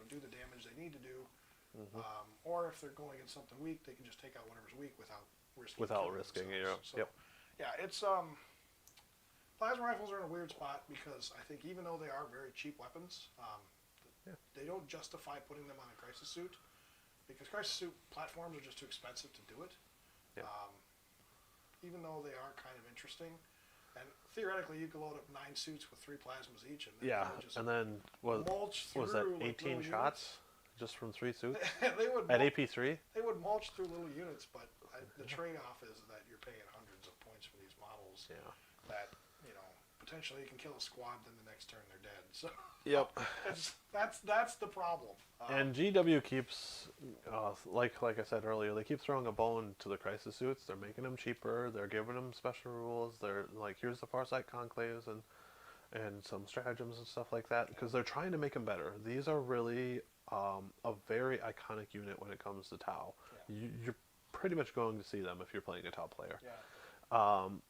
do the damage they need to do, or if they're going against something weak, they can just take out whatever's weak without risking it. So, yeah, it's plasma rifles are in a weird spot because I think even though they are very cheap weapons, they don't justify putting them on a crisis suit because crisis suit platforms are just too expensive to do it. Even though they are kind of interesting, and theoretically you could load up 9 suits with 3 plasmas each, and then mulch through was that 18 shots just from 3 suits they would at AP3? They would mulch through little units, but the trade-off is that you're paying hundreds of points for these models. That potentially you can kill a squad, then the next turn they're dead. So that's the problem. And GW keeps like I said earlier, they keep throwing a bone to the crisis suits. They're making them cheaper. They're giving them special rules. They're like, here's the Farsight conclaves and some stratagems and stuff like that because they're trying to make them better. These are really a very iconic unit when it comes to Tau. You're pretty much going to see them if you're playing a Tau player.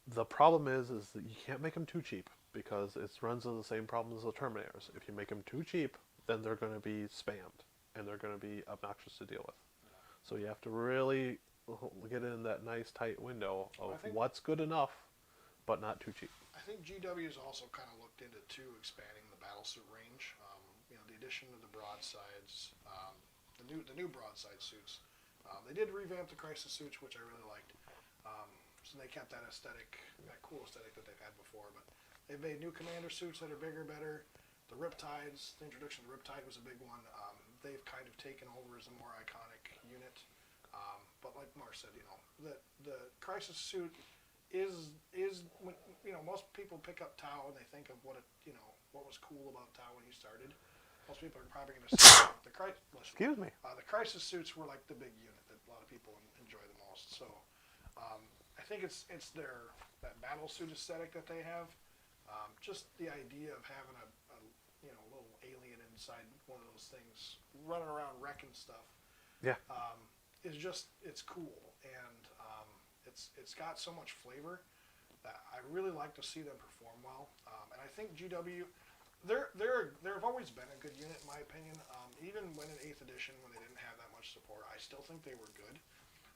The problem is that you can't make them too cheap because it runs into the same problem as the Terminators. If you make them too cheap, then they're going to be spammed and they're going to be obnoxious to deal with. So you have to really get in that nice tight window of what's good enough, but not too cheap. I think GW has also kind of looked into expanding the battlesuit range. the addition of the broadsides, the new broadside suits. They did revamp the Crisis suits, which I really liked. So they kept that aesthetic, that cool aesthetic that they've had before. But they've made new commander suits that are bigger, better. The Riptides, the introduction of the Riptide was a big one. They've kind of taken over as a more iconic unit. But like Mark said, the Crisis suit is when, most people pick up Tau and they think of what was cool about Tau when he started. Most people are probably going to say the Crisis. Excuse me. The Crisis suits were like the big unit that a lot of people enjoy the most. So I think it's that battle suit aesthetic that they have. Just the idea of having a little alien inside one of those things running around wrecking stuff. Yeah. It's cool, and it's got so much flavor that I really like to see them perform well. And I think GW, they've always been a good unit in my opinion. Even when in 8th edition, when they didn't have that much support, I still think they were good.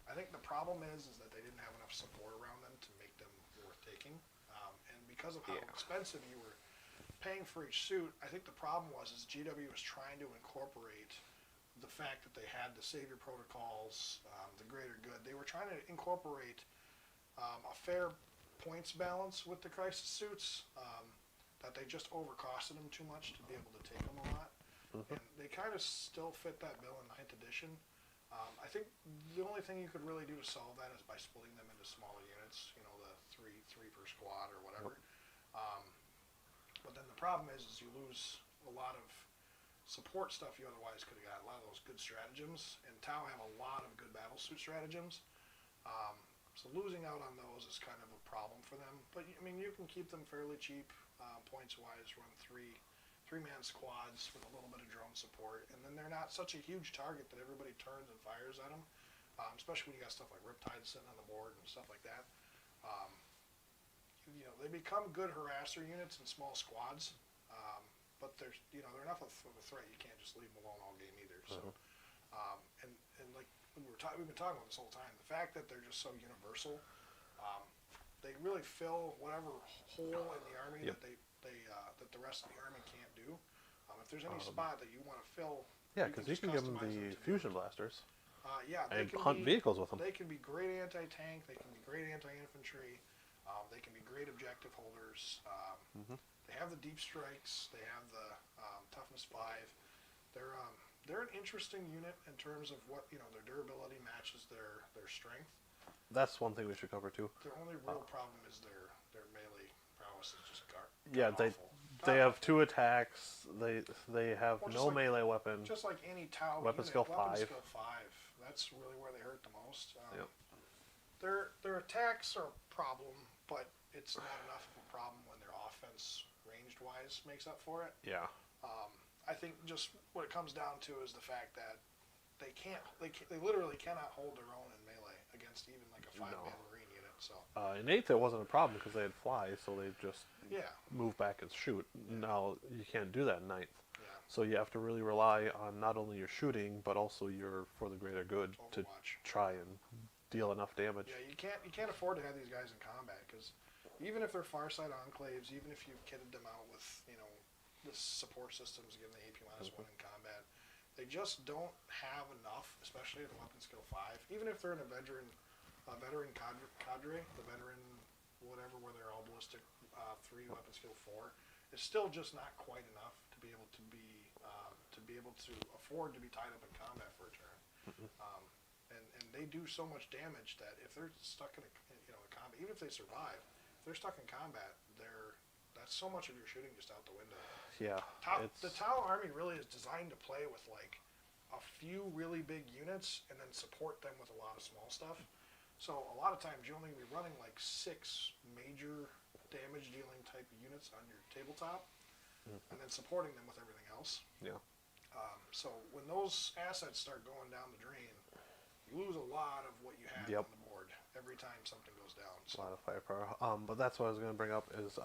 I think the problem is that they didn't have enough support around them to make them worth taking. And because of how expensive you were paying for each suit, I think the problem was GW was trying to incorporate the fact that they had the savior protocols, the greater good. They were trying to incorporate a fair points balance with the Crisis suits, that they just overcosted them too much to be able to take them a lot. And they kind of still fit that bill in 9th edition. I think the only thing you could really do to solve that is by splitting them into smaller units, the three per squad or whatever. But then the problem is you lose a lot of support stuff you otherwise could have got, a lot of those good stratagems, and Tau have a lot of good battle suit stratagems. So losing out on those is kind of a problem for them. But I mean, you can keep them fairly cheap, points-wise, run three-man squads with a little bit of drone support, and then they're not such a huge target that everybody turns and fires at them, especially when you got stuff like Riptide sitting on the board and stuff like that. They become good harasser units in small squads, but they're enough of a threat you can't just leave them alone all game either. So, and like we've been talking about this whole time, the fact that they're just so universal, they really fill whatever hole in the army that that the rest of the army can't do. If there's any spot that you want to fill, because you can give them the fusion blasters. They and can hunt vehicles with them. They can be great anti-tank. They can be great anti-infantry. They can be great objective holders. They have the deep strikes. They have the toughness 5. They're an interesting unit in terms of what their durability matches their strength. That's one thing we should cover too. Their only real problem is their melee prowess is just awful. They have 2 attacks. They have no melee weapon. Just like any Tau weapon unit, skill 5. Weapon skill 5. That's really where they hurt the most. Their attacks are a problem, but it's not enough of a problem when their offense, ranged-wise, makes up for it. Yeah. I think just what it comes down to is the fact that they literally cannot hold their own in melee against even like a 5-man marine unit. So in 8th it wasn't a problem because they had fly, so they just move back and shoot. Now you can't do that in 9th. So you have to really rely on not only your shooting but also your for the greater good Overwatch. To try and deal enough damage. Yeah, you can't afford to have these guys in combat because even if they're far side enclaves, even if you've kitted them out with the support systems, giving the AP-1 in combat, they just don't have enough, especially at the weapon skill 5. Even if they're in a veteran cadre, the veteran whatever, where they're all ballistic 3, weapon skill 4, it's still just not quite enough to be able to afford to be tied up in combat for a turn. And they do so much damage that if they're stuck in a combat, even if they survive, if they're stuck in combat, that's so much of your shooting just out the window. Yeah. The Tau army really is designed to play with like a few really big units and then support them with a lot of small stuff. So a lot of times you only be running like 6 major damage dealing type of units on your tabletop, and then supporting them with everything else. Yeah. So when those assets start going down the drain, you lose a lot of what you had on the board every time something goes down. So. A lot of firepower. But that's what I was going to bring up is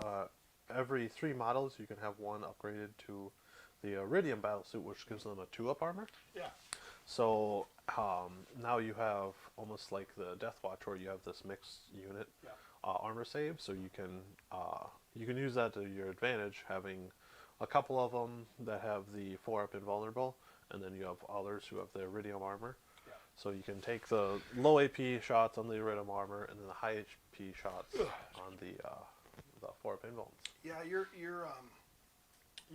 every 3 models you can have one upgraded to the Iridium battlesuit, which gives them a 2-up armor. Yeah. So now you have almost like the Death Watch, where you have this mixed unit armor save, so you can use that to your advantage, having a couple of them that have the 4-up invulnerable, and then you have others who have the iridium armor. Yeah. So you can take the low AP shots on the iridium armor, and then the high HP shots on the 4-up invulns. Yeah, you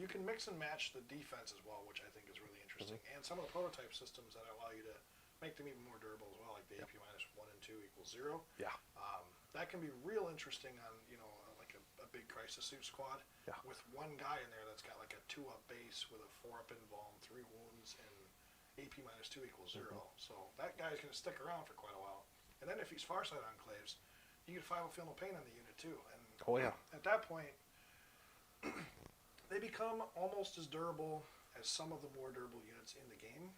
can mix and match the defense as well, which I think is really interesting. And some of the prototype systems that allow you to make them even more durable as well, like the AP minus 1 and 2 equals 0. Yeah. That can be real interesting on, like a big crisis suit squad with one guy in there that's got like a 2-up base with a 4-up invuln, 3 wounds, and AP minus 2 equals 0. So that guy's going to stick around for quite a while. And then if he's Farsight Enclaves, you get 5 Feel No Pain on the unit too. And at that point, they become almost as durable as some of the more durable units in the game.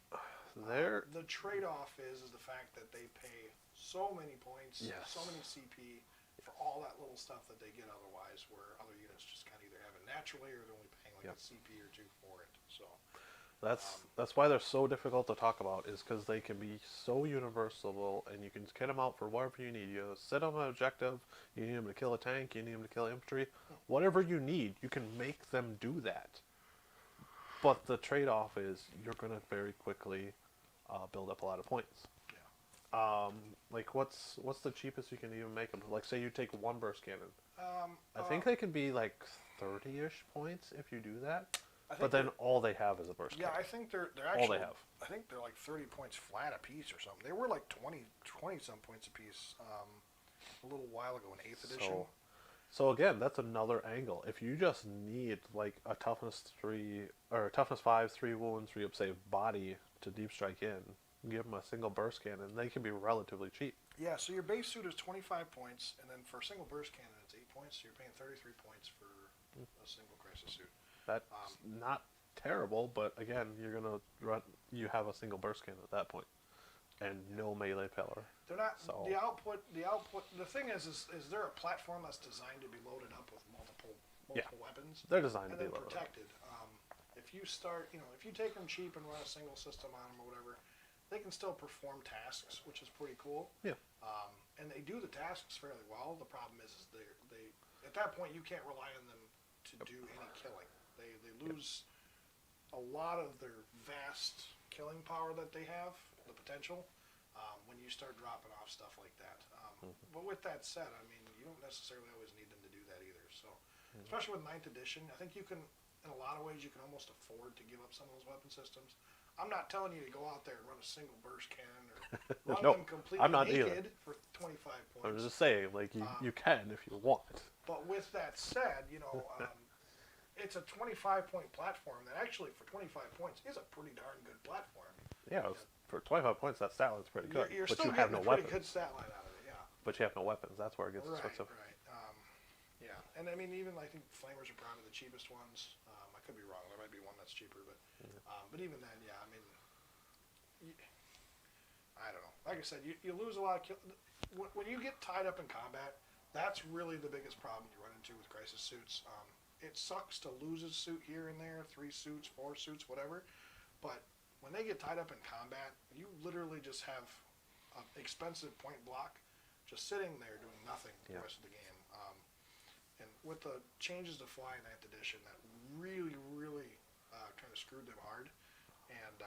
The trade-off is the fact that they pay so many points, so many CP for all that little stuff that they get otherwise, where other units just kind of either have it naturally or they're only paying like a CP or 2 for it. So that's why they're so difficult to talk about, is because they can be so universal, and you can kit them out for whatever you need. You set them an objective, you need them to kill a tank, you need them to kill infantry, whatever you need, you can make them do that. But the trade-off is you're going to very quickly build up a lot of points. Like what's the cheapest you can even make them? Like say you take one burst cannon. I think they can be like 30-ish points if you do that. But then all they have is a burst cannon. I think they're actually. All they have. I think they're like 30 points flat a piece or something. They were like 20 some points a piece a little while ago in 8th edition. So again, that's another angle. If you just need like a toughness 3 or a toughness 5, 3 wounds, 3 up save body to deep strike in, give them a single burst cannon, they can be relatively cheap. Yeah, so your base suit is 25 points, and then for a single burst cannon, it's 8 points. So you're paying 33 points for a single crisis suit. That's not terrible, but again, you're gonna run. You have a single burst cannon at that point, and no melee power. They're not the output. The thing is there a platform that's designed to be loaded up with multiple weapons? They're designed and to be then loaded protected. If you start, if you take them cheap and run a single system on them or whatever, they can still perform tasks, which is pretty cool. Yeah. And they do the tasks fairly well. The problem is they at that point you can't rely on them to do any killing. They lose a lot of their vast killing power that they have, the potential, when you start dropping off stuff like that. But with that said, I mean, you don't necessarily always need them to do that either. So, especially with 9th edition, I think you can, in a lot of ways, you can almost afford to give up some of those weapon systems. I'm not telling you to go out there and run a single burst cannon or run them completely naked for 25 points. I'm just saying, like, you can if you want. But with that said, it's a 25-point platform that actually, for 25 points, is a pretty darn good platform. Yeah, for 25 points, that stat line's pretty good. You're but still you have getting no a pretty weapons. good stat line out of it, yeah. But you have no weapons. That's where it gets expensive. Right. Yeah, and I mean, even I think Flamers are probably the cheapest ones. I could be wrong. There might be one that's cheaper, but even then, yeah. I mean, I don't know. Like I said, you lose a lot of when you get tied up in combat. That's really the biggest problem you run into with crisis suits. It sucks to lose a suit here and there, 3 suits, 4 suits, whatever. But when they get tied up in combat, you literally just have an expensive point block just sitting there doing nothing the rest of the game. And with the changes to Fly in 9th edition, that really, really kind of screwed them hard. And,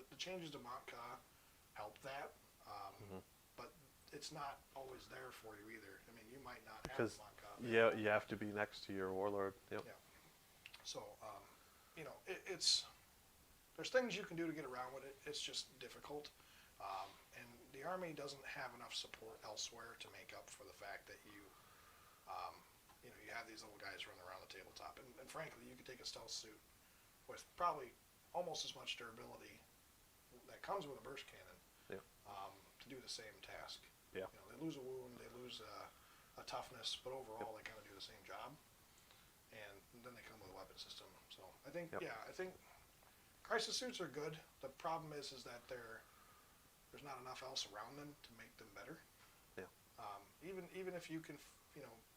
the changes to Monka helped that. But it's not always there for you either. I mean, you might not have Monka. Yeah, you have to be next to your warlord. Yep. Yeah. So, there's things you can do to get around with it. It's just difficult. And the Army doesn't have enough support elsewhere to make up for the fact that you have these little guys running around the tabletop. And frankly, you could take a stealth suit with probably almost as much durability that comes with a burst cannon to do the same task. Yeah. They lose a wound, they lose a toughness, but overall they kind of do the same job. And then they come with a weapon system. So I think, I think crisis suits are good. The problem is that there's not enough else around them to make them better. Yeah. Even if you can,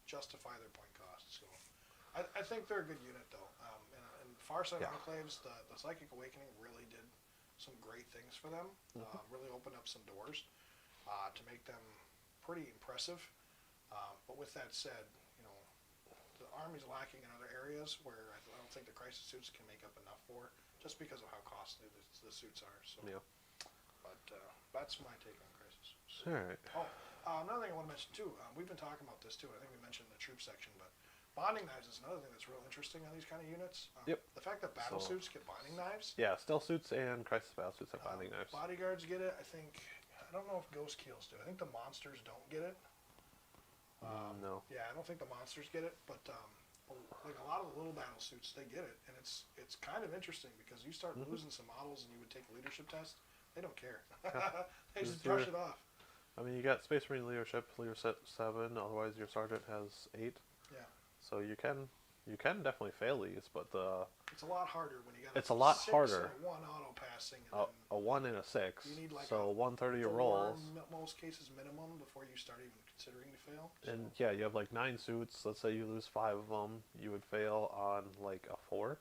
justify their point costs. So I think they're a good unit though. And Farsight Enclaves, the Psychic Awakening really did some great things for them. Really opened up some doors to make them pretty impressive. But with that said, the Army's lacking in other areas where I don't think the crisis suits can make up enough for, just because of how costly the suits are. So, Yeah. but that's my take on crisis suits. All right. Oh, another thing I want to mention too. We've been talking about this too. I think we mentioned in the troop section, but bonding knives is another thing that's real interesting on these kind of units. Yep. The fact that battle suits get bonding knives. Yeah, stealth suits and crisis battle suits have bonding knives. Bodyguards get it. I don't know if ghost keels do. I think the monsters don't get it. No. Yeah, I don't think the monsters get it, but like a lot of the little battle suits, they get it, and it's kind of interesting because you start losing some models and you would take a leadership test, they don't care. They just brush it off. I mean, you got Space Marine leadership 7. Otherwise, your sergeant has 8. Yeah. So you can definitely fail these, but it's a lot harder when you got. It's a lot 6 harder. And 1 auto passing. And a 1 and a 6. You need like so 130 4 rolls. Most cases minimum before you start even considering to fail. So. And yeah, you have like 9 suits. Let's say you lose 5 of them, you would fail on like a 4.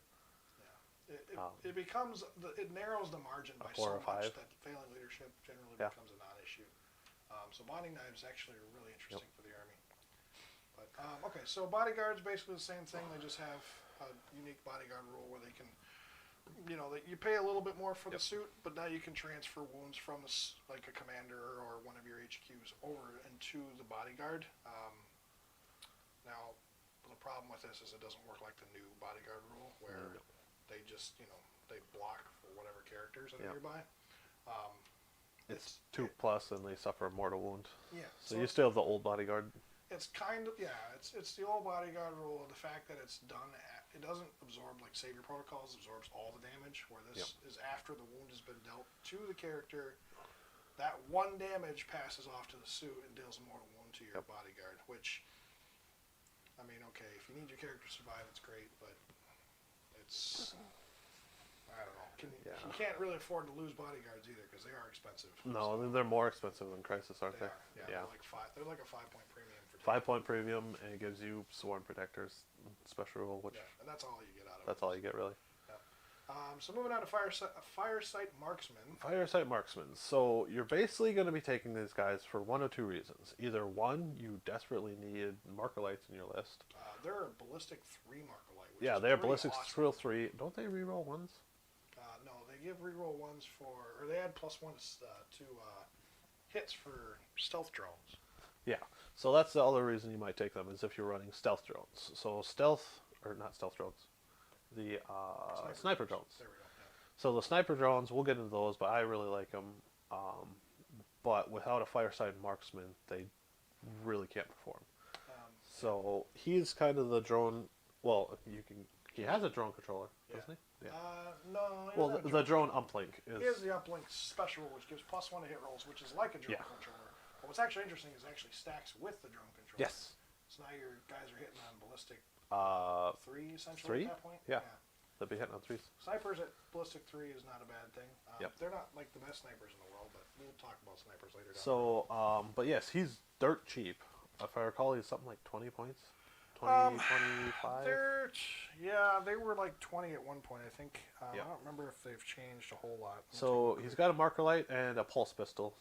Yeah. It becomes it narrows the margin by 4 so or 5. much that failing leadership generally becomes a non-issue. So bonding knives actually are really interesting for the Army. But okay, so bodyguards basically the same thing. They just have a unique bodyguard rule where they can, you pay a little bit more for the suit, but now you can transfer wounds from like a commander or one of your HQs over into the bodyguard. Now, the problem with this is it doesn't work like the new bodyguard rule where they just, they block for whatever characters that are nearby. It's 2+ and they suffer a mortal wound. Yeah. So you still have the old bodyguard. It's kind of, it's the old bodyguard rule. The fact that it's done, it doesn't absorb like Savior Protocols, absorbs all the damage, where this is after the wound has been dealt to the character. That 1 damage passes off to the suit and deals a mortal wound to your bodyguard, which, I mean, okay, if you need your character to survive, it's great, but it's, I don't know. You can't really afford to lose bodyguards either because they are expensive. No, they're more expensive than Crisis, aren't they? Yeah. They're like a 5-point premium for 5-point premium, and it gives you Sworn Protectors special rule, which and that's all you get out of it. That's all you get, really. Yeah. So moving on to Firesight Marksman. Firesight Marksman. So you're basically going to be taking these guys for one of 2 reasons. Either one, you desperately need Marker Lights in your list. They're a Ballistic 3 Marker Light. Yeah, they're Ballistic awesome. Thrill 3. Don't they reroll 1s? No, they give reroll 1s or they add +1 to hits for stealth drones. Yeah, so that's the other reason you might take them, is if you're running stealth drones. So not stealth drones, the sniper drones. There we go. Yeah. So the sniper drones, we'll get into those, but I really like them. But without a Firesight Marksman, they really can't perform. So he's kind of the drone. Well, he has a drone controller, doesn't he? Yeah. No. Well, the drone uplink is. He has the uplink special, which gives +1 to hit rolls, which is like a drone controller. But what's actually interesting is it actually stacks with the drone controller. Yes. So now your guys are hitting on Ballistic 3 essentially at that point. Yeah. They'll be hitting on 3s. Snipers at Ballistic 3 is not a bad thing. Yep. They're not like the best snipers in the world, but we'll talk about snipers later. So, but yes, he's dirt cheap. If I recall, he's something like 20 points. 20, 25? They were like 20 at one point, I think. I don't remember if they've changed a whole lot. So he's got a Marker Light and a Pulse Pistol.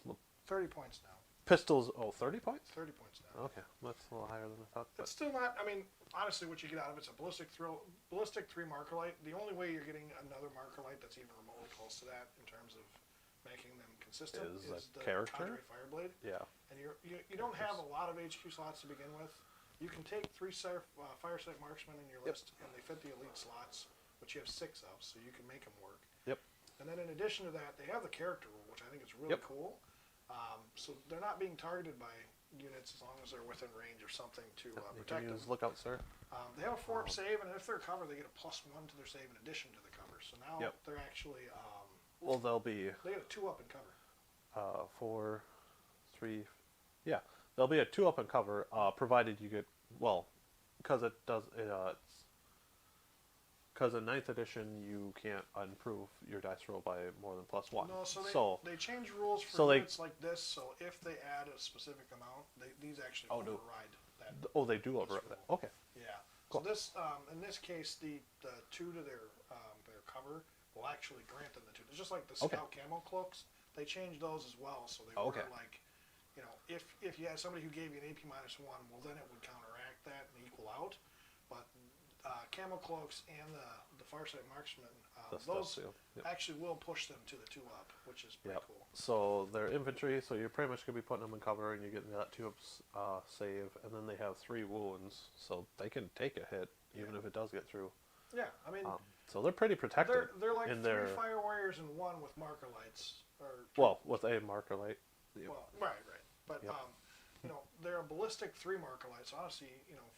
30 points now. Pistols, 30 points? 30 points now. Okay, that's a little higher than I thought. It's still not, I mean, honestly, what you get out of it's a Ballistic 3 Marker Light. The only way you're getting another Marker Light that's even remotely close to that in terms of making them consistent is the character? Cadre Fireblade. Yeah. And you don't have a lot of HQ slots to begin with. You can take 3 Firesight Marksmen in your list, and they fit the elite slots, which you have 6 of, so you can make them work. Yep. And then in addition to that, they have the character rule, which I think is really cool. So they're not being targeted by units as long as they're within range or something to protect them. Lookout, sir. They have a 4-up save, and if they're cover, they get a +1 to their save in addition to the cover. So now they're actually well, they get a 2-up in cover. 4, 3. Yeah, there'll be a 2-up in cover, provided you get because it does because in 9th edition you can't improve your dice roll by more than +1. No, so they change rules for units like this. So if they add a specific amount, these actually override that. Oh, they do override that. Okay. Yeah. Cool. So this, in this case, the 2 to their cover will actually grant them the 2. It's just like the Scout Camo Cloaks. They changed those as well, so they were like, if you had somebody who gave you an AP -1, well then it would counteract that and equal out. but camo cloaks and the Farsight Marksman, The those stealth seal. Yep. actually will push them to the 2-up, which is pretty Yep. cool. So they're infantry, so you're pretty much gonna be putting them in cover, and you get that 2-up save, and then they have 3 wounds, so they can take a hit even if it does get through. Yeah, I mean, So they're pretty protected. they're like in 3 their Fire Warriors and 1 with marker lights. well, with a marker light. Yep. Well, right. But Yep. you know, they're a ballistic 3 marker lights. So honestly, you know,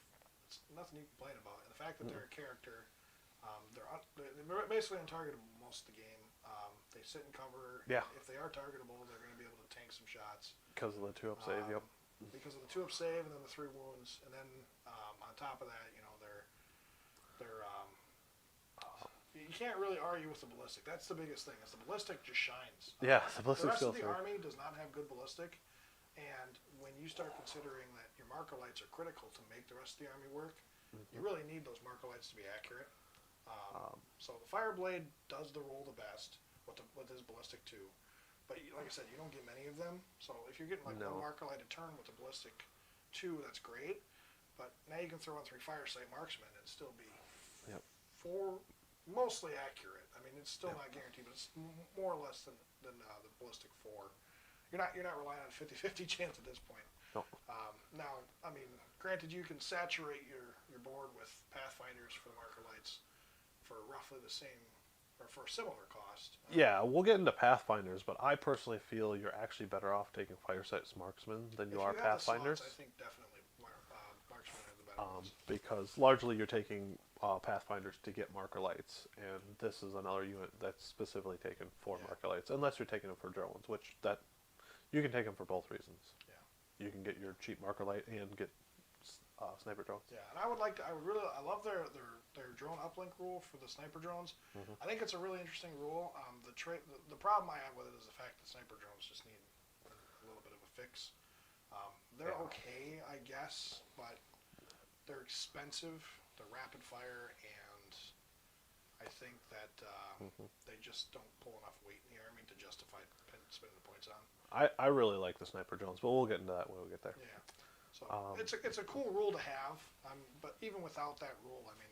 it's nothing you can complain about. And the fact that they're a character, they're basically untargetable most of the game. They sit in cover. Yeah. If they are targetable, they're going to be able to tank some shots. Because of the 2-up save. Yep. Because of the 2-up save and then the 3 wounds, and then on top of that, you know, they're you can't really argue with the ballistic. That's the biggest thing. Is the ballistic just shines. Yeah, the The ballistic rest of still the army does not have good ballistic, and when you start considering that your marker lights are critical to make the rest of the army work, you really need those marker lights to be accurate. So the Fireblade does the role the best with his ballistic 2, but like I said, you don't get many of them. So if you're getting like No. 1 marker light a turn with the ballistic 2, that's great. But now you can throw in 3 Firesight Marksmen and still be Yep. 4 mostly accurate. I mean, it's still Yep. not guaranteed, but it's more or less than the ballistic 4. You're not relying on a 50-50 chance at this point. No. Now, I mean, granted, you can saturate your board with Pathfinders for the marker lights for roughly the same or for a similar cost. Yeah, we'll get into Pathfinders, but I personally feel you're actually better off taking Firesight's Marksman than If you are have the Pathfinders. slots, I think definitely Marksmen are the better ones. Because largely you're taking Pathfinders to get marker lights, and this is another unit that's specifically taken for Yeah. marker lights, unless you're taking them for drones, which that you can take them for both reasons. Yeah. You can get your cheap marker light and get sniper drones. Yeah, and I love their drone uplink rule for the sniper drones. I think it's a really interesting rule. The problem I have with it is the fact that sniper drones just need a little bit of a fix. They're okay, I guess, but they're expensive. They're rapid fire, and I think that they just don't pull enough weight in the army to justify spending the points on. I really like the sniper drones, but we'll get into that when we get there. Yeah. So it's a cool rule to have, but even without that rule, I mean,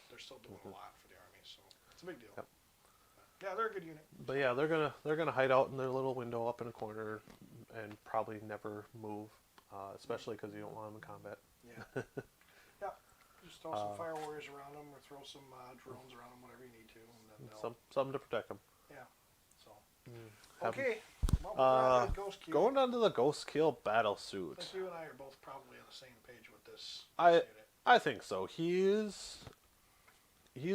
they're still doing a lot for the army, so it's a big deal. Yep. But, yeah, they're a good unit. But yeah, they're gonna hide out in their little window up in a corner and probably never move, especially because you don't want them in combat. Yeah. Yeah. Just throw some fire warriors around them, or throw some drones around them, whatever you need to, and then Something to protect them. yeah. So okay. Well, Ghost Cube. Going on to the Ghost Kill battle I suit. think you and I are both probably on the same page with this I unit. I think so. He's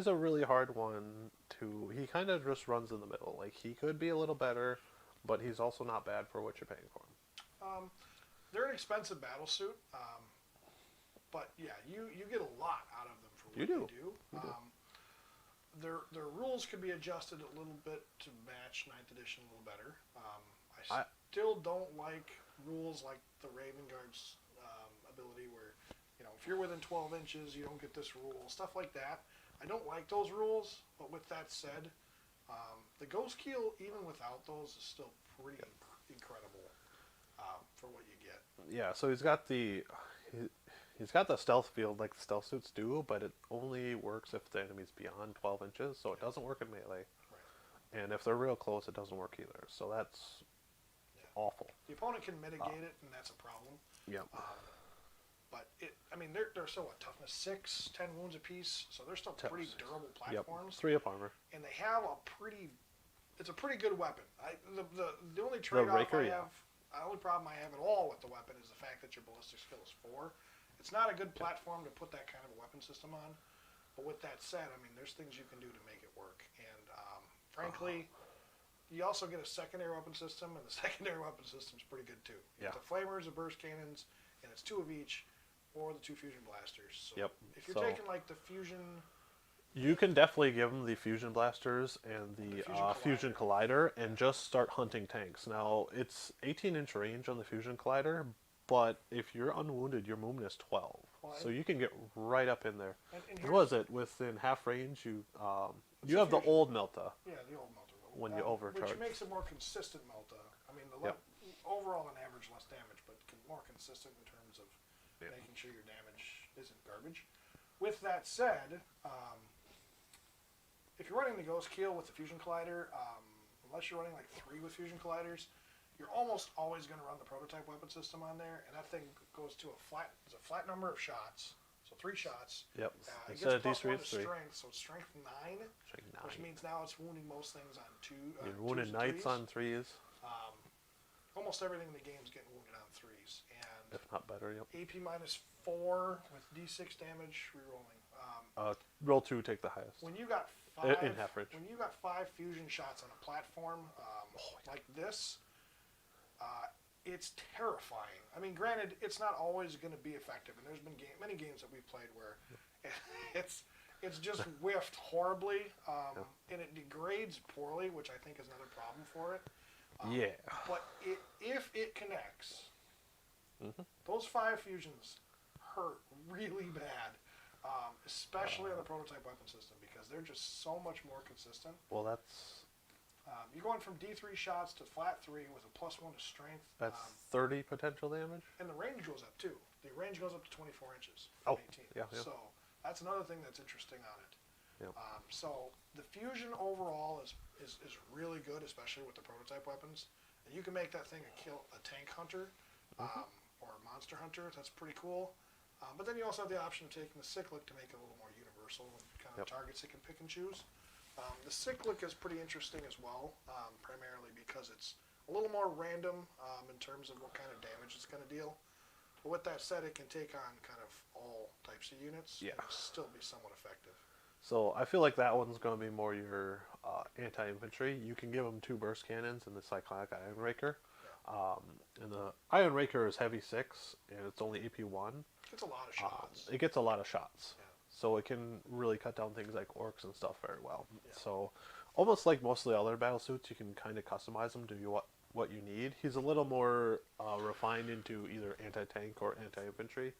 a really hard one to. He kind of just runs in the middle. Like, he could be a little better, but he's also not bad for what you're paying for him. They're an expensive battle suit, but yeah, you get a lot out of them for what You do. they do. Their rules could be adjusted a little bit to match 9th edition a little better. I still don't like rules like the Raven Guard's ability where, you know, if you're within 12 inches, you don't get this rule, stuff like that. I don't like those rules, but with that said, the Ghost Keel, even without those, is still pretty incredible for what you get. Yeah. So he's got the stealth field like the stealth suits do, but it only works if the enemy's beyond 12 inches. So it doesn't work in melee. Right. And if they're real close, it doesn't work either. So that's awful. The opponent can mitigate it, and that's a problem. Yeah. But they're still what, toughness 6, 10 wounds apiece, so they're still pretty durable platforms. 3-up armor. And they have it's a pretty good weapon. The only trade-off Raker, the only problem I have at all with the weapon is the fact that your ballistic skill is 4. It's not a good platform to put that kind of a weapon system on. But with that said, I mean, there's things you can do to make it work. And frankly, you also get a secondary weapon system, and the secondary weapon system is pretty good too. Yeah. The flamers, the burst cannons, and it's 2 of each, or the 2 fusion blasters. So Yep. if you're taking like the fusion, You can definitely give them the fusion blasters and the fusion collider and just start hunting tanks. Now, it's 18-inch range on the fusion collider, but if you're unwounded, your movement is 12. So you can get right up in there. and What was it? Within half range, you a have the fusion. old Melta. yeah, the old Melta rule. When you overcharge. Which makes it more consistent Melta. I mean, overall on average less damage, but more consistent in terms of making sure your damage isn't garbage. with that said, if you're running the Ghost Keel with the Fusion Collider, unless you're running like 3 with Fusion Colliders, you're almost always going to run the prototype weapon system on there, and that thing goes to a flat number of shots. So 3 shots. Yep. It Instead of gets plus 1 D3, to it's 3. strength, so it's strength 9, Strength 9. which means now it's wounding most things on 2. You're wounded 2s and knights 3s. on 3s, Almost everything in the game is getting wounded on 3s, and if not better. Yep. AP minus 4 with D6 damage rerolling. Roll 2, take the highest. When you got 5, In average. when you got 5 fusion shots on a platform like this, it's terrifying. I mean, granted, it's not always going to be effective, and there's been many games that we've played where it's just whiffed horribly, and it degrades poorly, which I think is another problem for it. Yeah. But if it connects, those 5 fusions hurt really bad, especially on the prototype weapon system, because they're just so much more consistent. Well, that's You're going from D3 shots to flat 3 with a plus 1 to strength. 30 potential damage. And the range goes up too. The range goes up to 24 inches from 18. Yeah. So that's another thing that's interesting on it. Yep. So the fusion overall is really good, especially with the prototype weapons. And you can make that thing a tank hunter or a monster hunter. That's pretty cool. But then you also have the option of taking the cyclic to make it a little more universal and kind of targets it can pick and choose. The cyclic is pretty interesting as well, primarily because it's a little more random in terms of what kind of damage it's going to deal. But with that said, it can take on kind of all types of units and still be somewhat effective. So I feel like that one's going to be more your anti-infantry. You can give them 2 burst cannons and the cyclonic iron raker. And the iron raker is heavy 6, and it's only AP 1. It's a lot of shots. It gets a lot of shots. Yeah. So it can really cut down things like orcs and stuff very well. Yeah. So almost like most of the other battle suits, you can kind of customize them to what you need. He's a little more refined into either anti-tank or anti-infantry.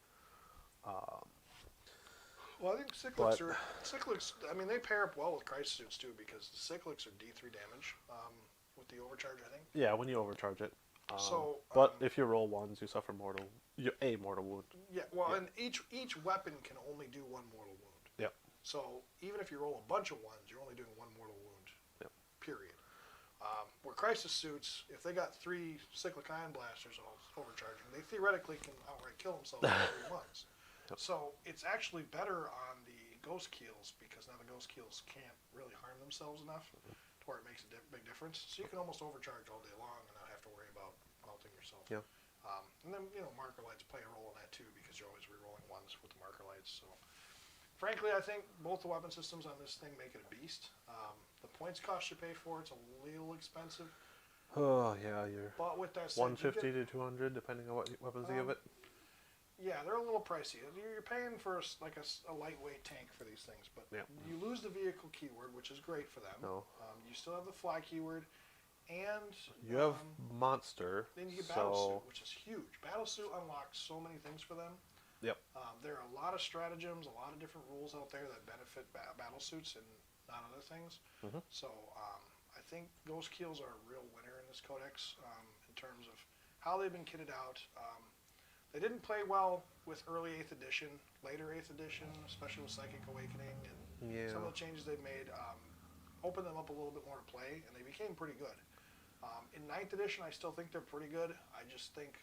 Well, I think cyclics. I mean, they pair up well with crisis suits too, because the cyclics are D3 damage with the overcharge, I think. Yeah, when you overcharge it. But if you roll 1s, you suffer a mortal wound. Yeah, well, and each weapon can only do 1 mortal wound. Yep. So even if you roll a bunch of 1s, you're only doing 1 mortal wound. Yep. Period. Where crisis suits, if they got 3 cyclic ion blasters overcharging, they theoretically can outright kill themselves with 3 1s. Yep. So it's actually better on the ghost keels, because now the ghost keels can't really harm themselves enough to where it makes a big difference. So you can almost overcharge all day long and not have to worry about melting yourself. Yeah. And then, marker lights play a role in that too, because you're always re-rolling 1s with the marker lights. So, frankly, I think both the weapon systems on this thing make it a beast. The points cost you pay for it's a little expensive. Oh yeah, you're. But with that said, 150 to 200, depending on what weapons you give it. Yeah, they're a little pricey. You're paying for like a lightweight tank for these things, but you lose the vehicle keyword, which is great for them. No. You still have the fly keyword, and you have monster. Then you get battle suit, which is huge. Battle suit unlocks so many things for them. Yep. There are a lot of stratagems, a lot of different rules out there that benefit battle suits and not other things. So I think Ghost Keels are a real winner in this codex in terms of how they've been kitted out. They didn't play well with early 8th edition, later 8th edition, especially with Psychic Awakening, and some of the changes they've made opened them up a little bit more to play, and they became pretty good. In 9th edition, I still think they're pretty good. I just think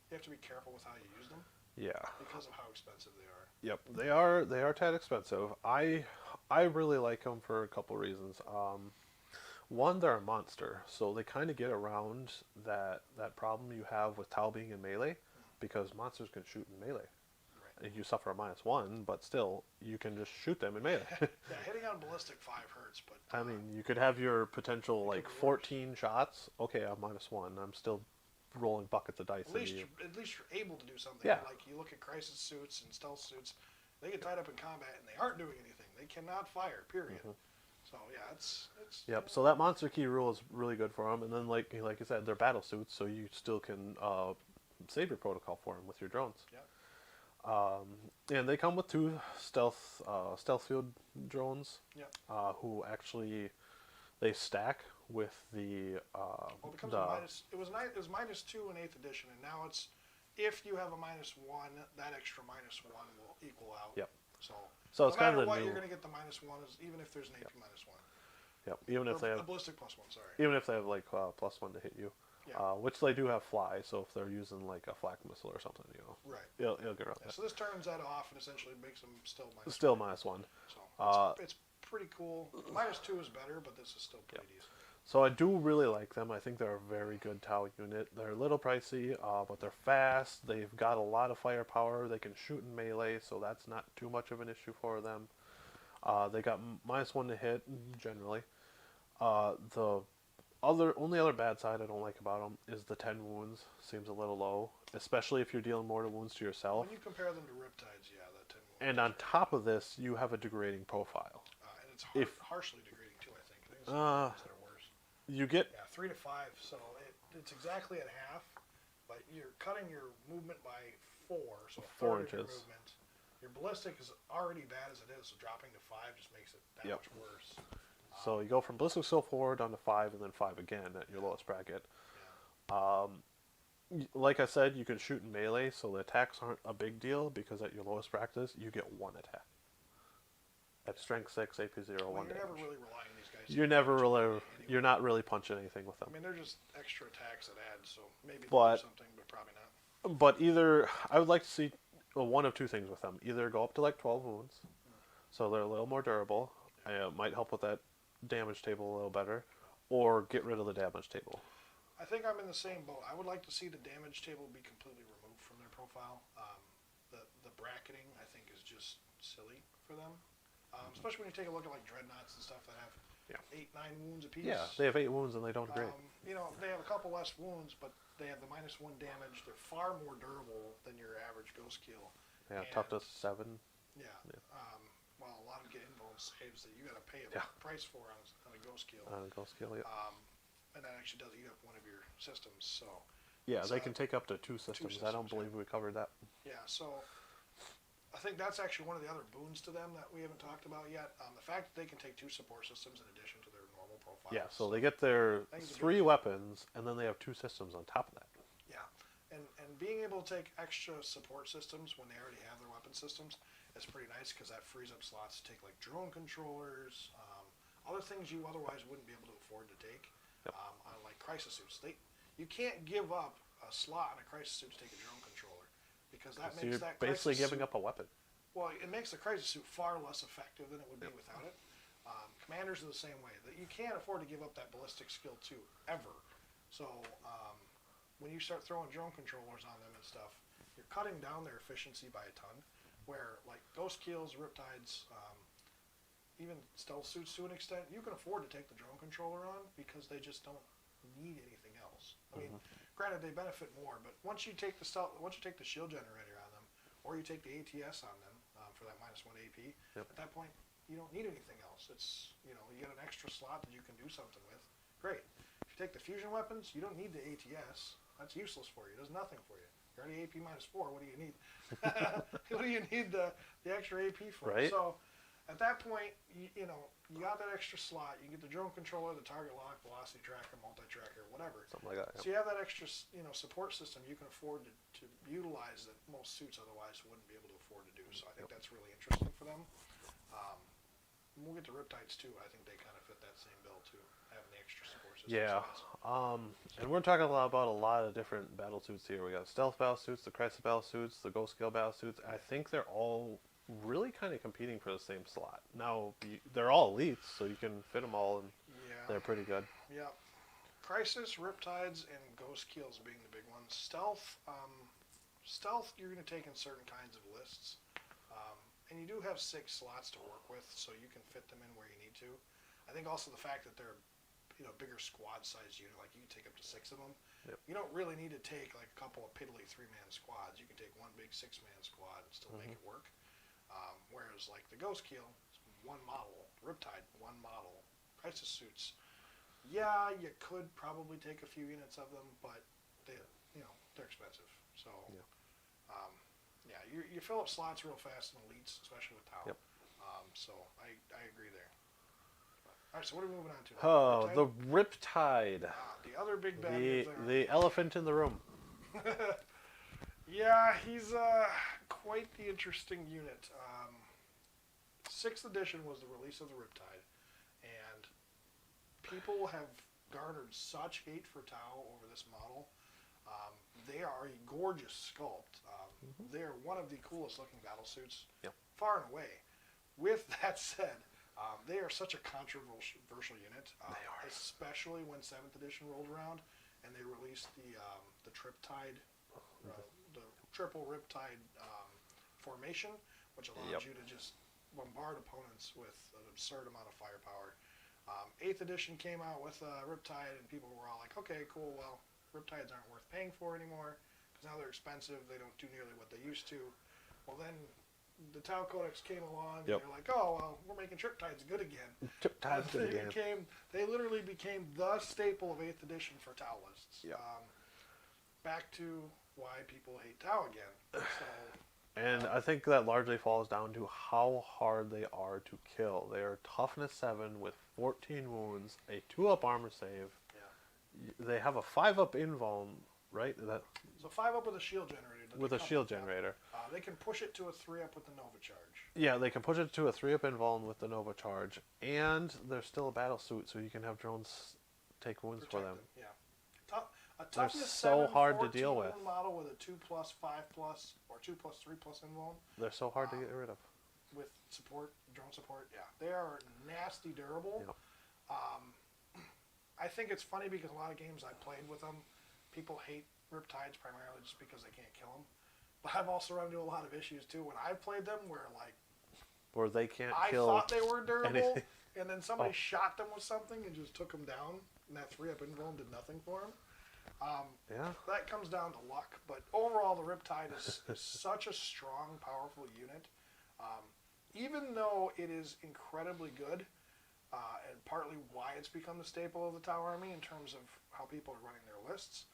you have to be careful with how you use them. Yeah. Because of how expensive they are. Yep, they are tad expensive. I really like them for a couple reasons. One, they're a monster, so they kind of get around that problem you have with Tau being in melee, because monsters can shoot in melee. Right. And you suffer a -1, but still, you can just shoot them in melee. Yeah, hitting on ballistic 5 hurts, but... I mean, you could have your potential, 14 shots. Okay, I'm -1. I'm still rolling buckets of dice. At least you're able to do something. Yeah. Like, you look at crisis suits and stealth suits, they get tied up in combat, and they aren't doing anything. They cannot fire, period. So, yeah, it's Yep, so that monster key rule is really good for them. And then, like you said, they're battle suits, so you still can save your protocol for them with your drones. Yeah. And they come with 2 stealth field drones. Yep. Who actually they stack with the. Well, it becomes a minus. It was -2 in 8th edition, and now it's if you have a -1, that extra -1 will equal out. Yep. So no it's kind matter of the what, new. you're going to get the -1, even if there's an AP -1. Yep. Even if Or they a have, ballistic +1, sorry. even if they have like +1 to hit you, Yeah. which they do have fly. So if they're using like a flak missile or something, Right. it'll get around Yeah, that. so this turns that off and essentially makes them still Still -1. -1. So Uh, it's pretty cool. -2 is better, but this is still pretty decent. So I do really like them. I think they're a very good Tau unit. They're a little pricey, but they're fast. They've got a lot of firepower. They can shoot in melee, so that's not too much of an issue for them. They got -1 to hit generally. The only other bad side I don't like about them is the 10 wounds. Seems a little low, especially if you're dealing mortal wounds to yourself. When you compare them to Riptides, yeah, that 10 And on top of this, you have a degrading profile. and it's If- harshly degrading too. I think. There's Uh, ones that are worse. You get Yeah, 3 to 5. So it's exactly at half, but you're cutting your movement by 4, so a 4 third of your inches. movement. Your ballistic is already bad as it is, so dropping to 5 just makes it that Yep. much worse. So you go from ballistic skill 4 down to 5, and then 5 again at your lowest bracket. Yeah. Like I said, you can shoot in melee, so the attacks aren't a big deal because at your lowest bracket, you get 1 attack. At strength 6, AP0, Well, 1 you're damage. never really relying on these guys. to You're do never damage really, anyway. you're not really punching anything with I them. mean, they're just extra attacks that add, so maybe they'll But- do something, but probably not. But either I would like to see one of two things with them: either go up to like 12 wounds, so they're a little more durable. It might help with that damage table a little better, or get rid of the damage table. I think I'm in the same boat. I would like to see the damage table be completely removed from their profile. The bracketing, I think, is just silly for them. Especially when you take a look at like dreadnoughts and stuff that have 8, 9 wounds apiece. Yeah, they have 8 wounds and they don't degrade. You know, they have a couple less wounds, but they have the -1 damage. They're far more durable than your average ghost kill. Yeah, and- toughness 7. Yeah. Well, a lot of get invuln saves that you got to pay a Yeah. price for on a ghost kill. Ghost kill, yeah. And that actually does eat up one of your systems. So Yeah, it's, they can take up to 2 systems. I don't systems, yeah. believe we covered that. yeah, so I think that's actually one of the other boons to them that we haven't talked about yet. The fact that they can take 2 support systems in addition to their normal profile. Yeah, so they get their think it's a 3 big- weapons, and then they have 2 systems on top of that. Yeah, and being able to take extra support systems when they already have their weapon systems is pretty nice because that frees up slots to take like drone controllers, other things you otherwise wouldn't be able to afford to take. Yep. On like crisis suits, you can't give up a slot on a crisis suit to take a drone controller because that So makes you're that basically crisis giving suit, up a weapon. well, it makes the crisis suit far less effective than it would be without it. Commanders are the same way. That you can't afford to give up that ballistic skill too ever. So when you start throwing drone controllers on them and stuff, you're cutting down their efficiency by a ton. Where like ghost kills, riptides, even stealth suits to an extent, you can afford to take the drone controller on because they just don't need anything else. I mean, granted they benefit more, but once you take the shield generator on them, or you take the ATS on them for that -1 AP, at that point you don't need anything else. It's you get an extra slot that you can do something with. Great. If you take the fusion weapons, you don't need the ATS. That's useless for you. It does nothing for you. You're already AP -4. What do you need? What do you need the extra AP for? Right. So at that point, you got that extra slot. You get the drone controller, the target lock, velocity tracker, multi-tracker, whatever. Something like that. So you have that extra, support system you can afford to utilize that most suits otherwise wouldn't be able to afford to do. So I think that's really interesting for them. We'll get to Riptides too. I think they kind of fit that same bill too, having the extra support system. Yeah, and we're talking about a lot of different battle suits here. We got stealth battle suits, the crisis battle suits, the ghost scale battle suits. I think they're all really kind of competing for the same slot. Now, they're all elites, so you can fit them all, and they're pretty good. Yeah. Crisis, Riptides, and Ghost Kills being the big ones. Stealth, you're going to take in certain kinds of lists. And you do have 6 slots to work with, so you can fit them in where you need to. I think also the fact that they're bigger squad size unit, like you can take up to 6 of them. Yep. You don't really need to take like a couple of piddly 3-man squads. You can take one big 6-man squad and still make it work. Whereas like the Ghost Kill, it's 1 model, Riptide, 1 model, crisis suits. Yeah, you could probably take a few units of them, but they're expensive. So you fill up slots real fast in elites, especially with Tau. Yep. So I agree there. All right, so what are we moving on to? Oh, Riptide? the Riptide. The other big bad. The elephant in the room. Yeah, he's quite the interesting unit. 6th edition was the release of the Riptide, and people have garnered such hate for Tau over this model. They are a gorgeous sculpt. They are one of the coolest looking battle suits, Yep. far and away. With that said, they are such a controversial unit, They are. especially when 7th edition rolled around and they released the Triptide, the triple Riptide formation, which allowed Yep. you to just bombard opponents with an absurd amount of firepower. 8th edition came out with Riptide, and people were all like, okay, cool, well, Riptides aren't worth paying for anymore, because now they're expensive, they don't do nearly what they used to. Well, then the Tau Codex came along, Yep. and they're like, oh, well, we're making Triptides good again. Triptide's good again. They literally became the staple of 8th edition for Tau lists. Yep. Back to why people hate Tau again. So, And I think that largely falls down to how hard they are to kill. They are toughness 7 with 14 wounds, a 2-up armor save. yeah. They have a 5-up invuln, right? That So 5-up with a shield generator. that with they a come shield with. generator. They can push it to a 3-up with the Nova Charge. Yeah, they can push it to a 3-up invuln with the Nova Charge, and they're still a battle suit, so you can have drones take wounds for them. Yeah. A toughness so 7, hard to 14 deal with. model with a 2+, 5+, or 2+, 3+ invuln They're so hard to get rid of. with support, drone support. Yeah, they are nasty durable. Yep. I think it's funny because a lot of games I played with them, people hate Riptides primarily just because they can't kill them. But I've also run into a lot of issues too when I've played them where like Or they can't I kill thought they were durable, anything. and then somebody Oh. shot them with something and just took them down, and that 3-up invuln did nothing for them. Yeah. That comes down to luck, but overall the Riptide is such a strong, powerful unit. Even though it is incredibly good, and partly why it's become the staple of the Tau Army in terms of how people are running their lists,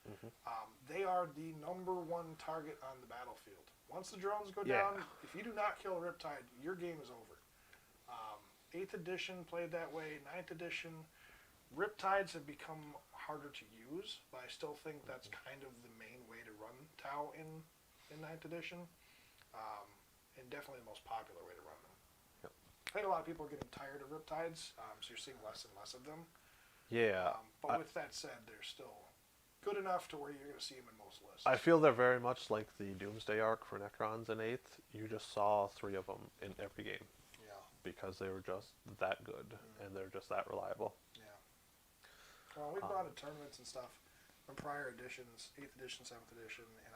they are the #1 target on the battlefield. Once the drones go Yeah. down, if you do not kill a Riptide, your game is over. 8th edition played that way, 9th edition. Riptides have become harder to use, but I still think that's kind of the main way to run Tau in 9th edition, and definitely the most popular way to run them. Yep. I think a lot of people are getting tired of Riptides, so you're seeing less and less of them. Yeah. But with that said, they're still good enough to where you're going to see them in most lists. I feel they're very much like the Doomsday arc for Necrons in 8th. You just saw 3 of them in every game Yeah, because they were just that good and they're just that reliable. yeah. Well, we've gone to tournaments and stuff from prior editions, 8th edition, 7th edition, and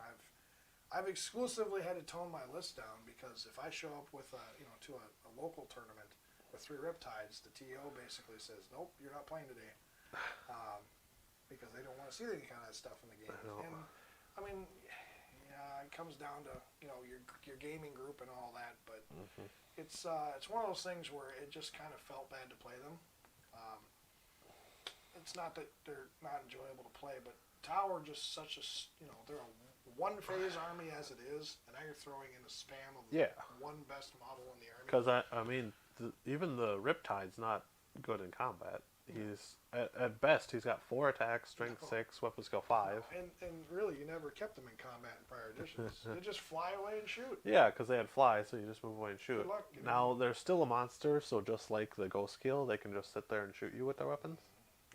I've exclusively had to tone my list down because if I show up with to a local tournament with 3 Riptides, the TO basically says, nope, you're not playing today, because they don't want to see any kind of that stuff in the game. I know. And I mean, yeah, it comes down to your gaming group and all that, but it's one of those things where it just kind of felt bad to play them. It's not that they're not enjoyable to play, but Tau are just such a they're a one-phase army as it is, and now you're throwing in a spam of one best model in the army. Because I mean, even the Riptide's not good in combat. He's at best he's got 4 attacks, strength 6, weapon skill 5. And really, you never kept them in combat in prior editions. They just fly away and shoot. Yeah, because they had fly, so you just move away and shoot. Good luck, Now they're still a monster, so just like the ghost skill, they can just sit there and shoot you with their weapons.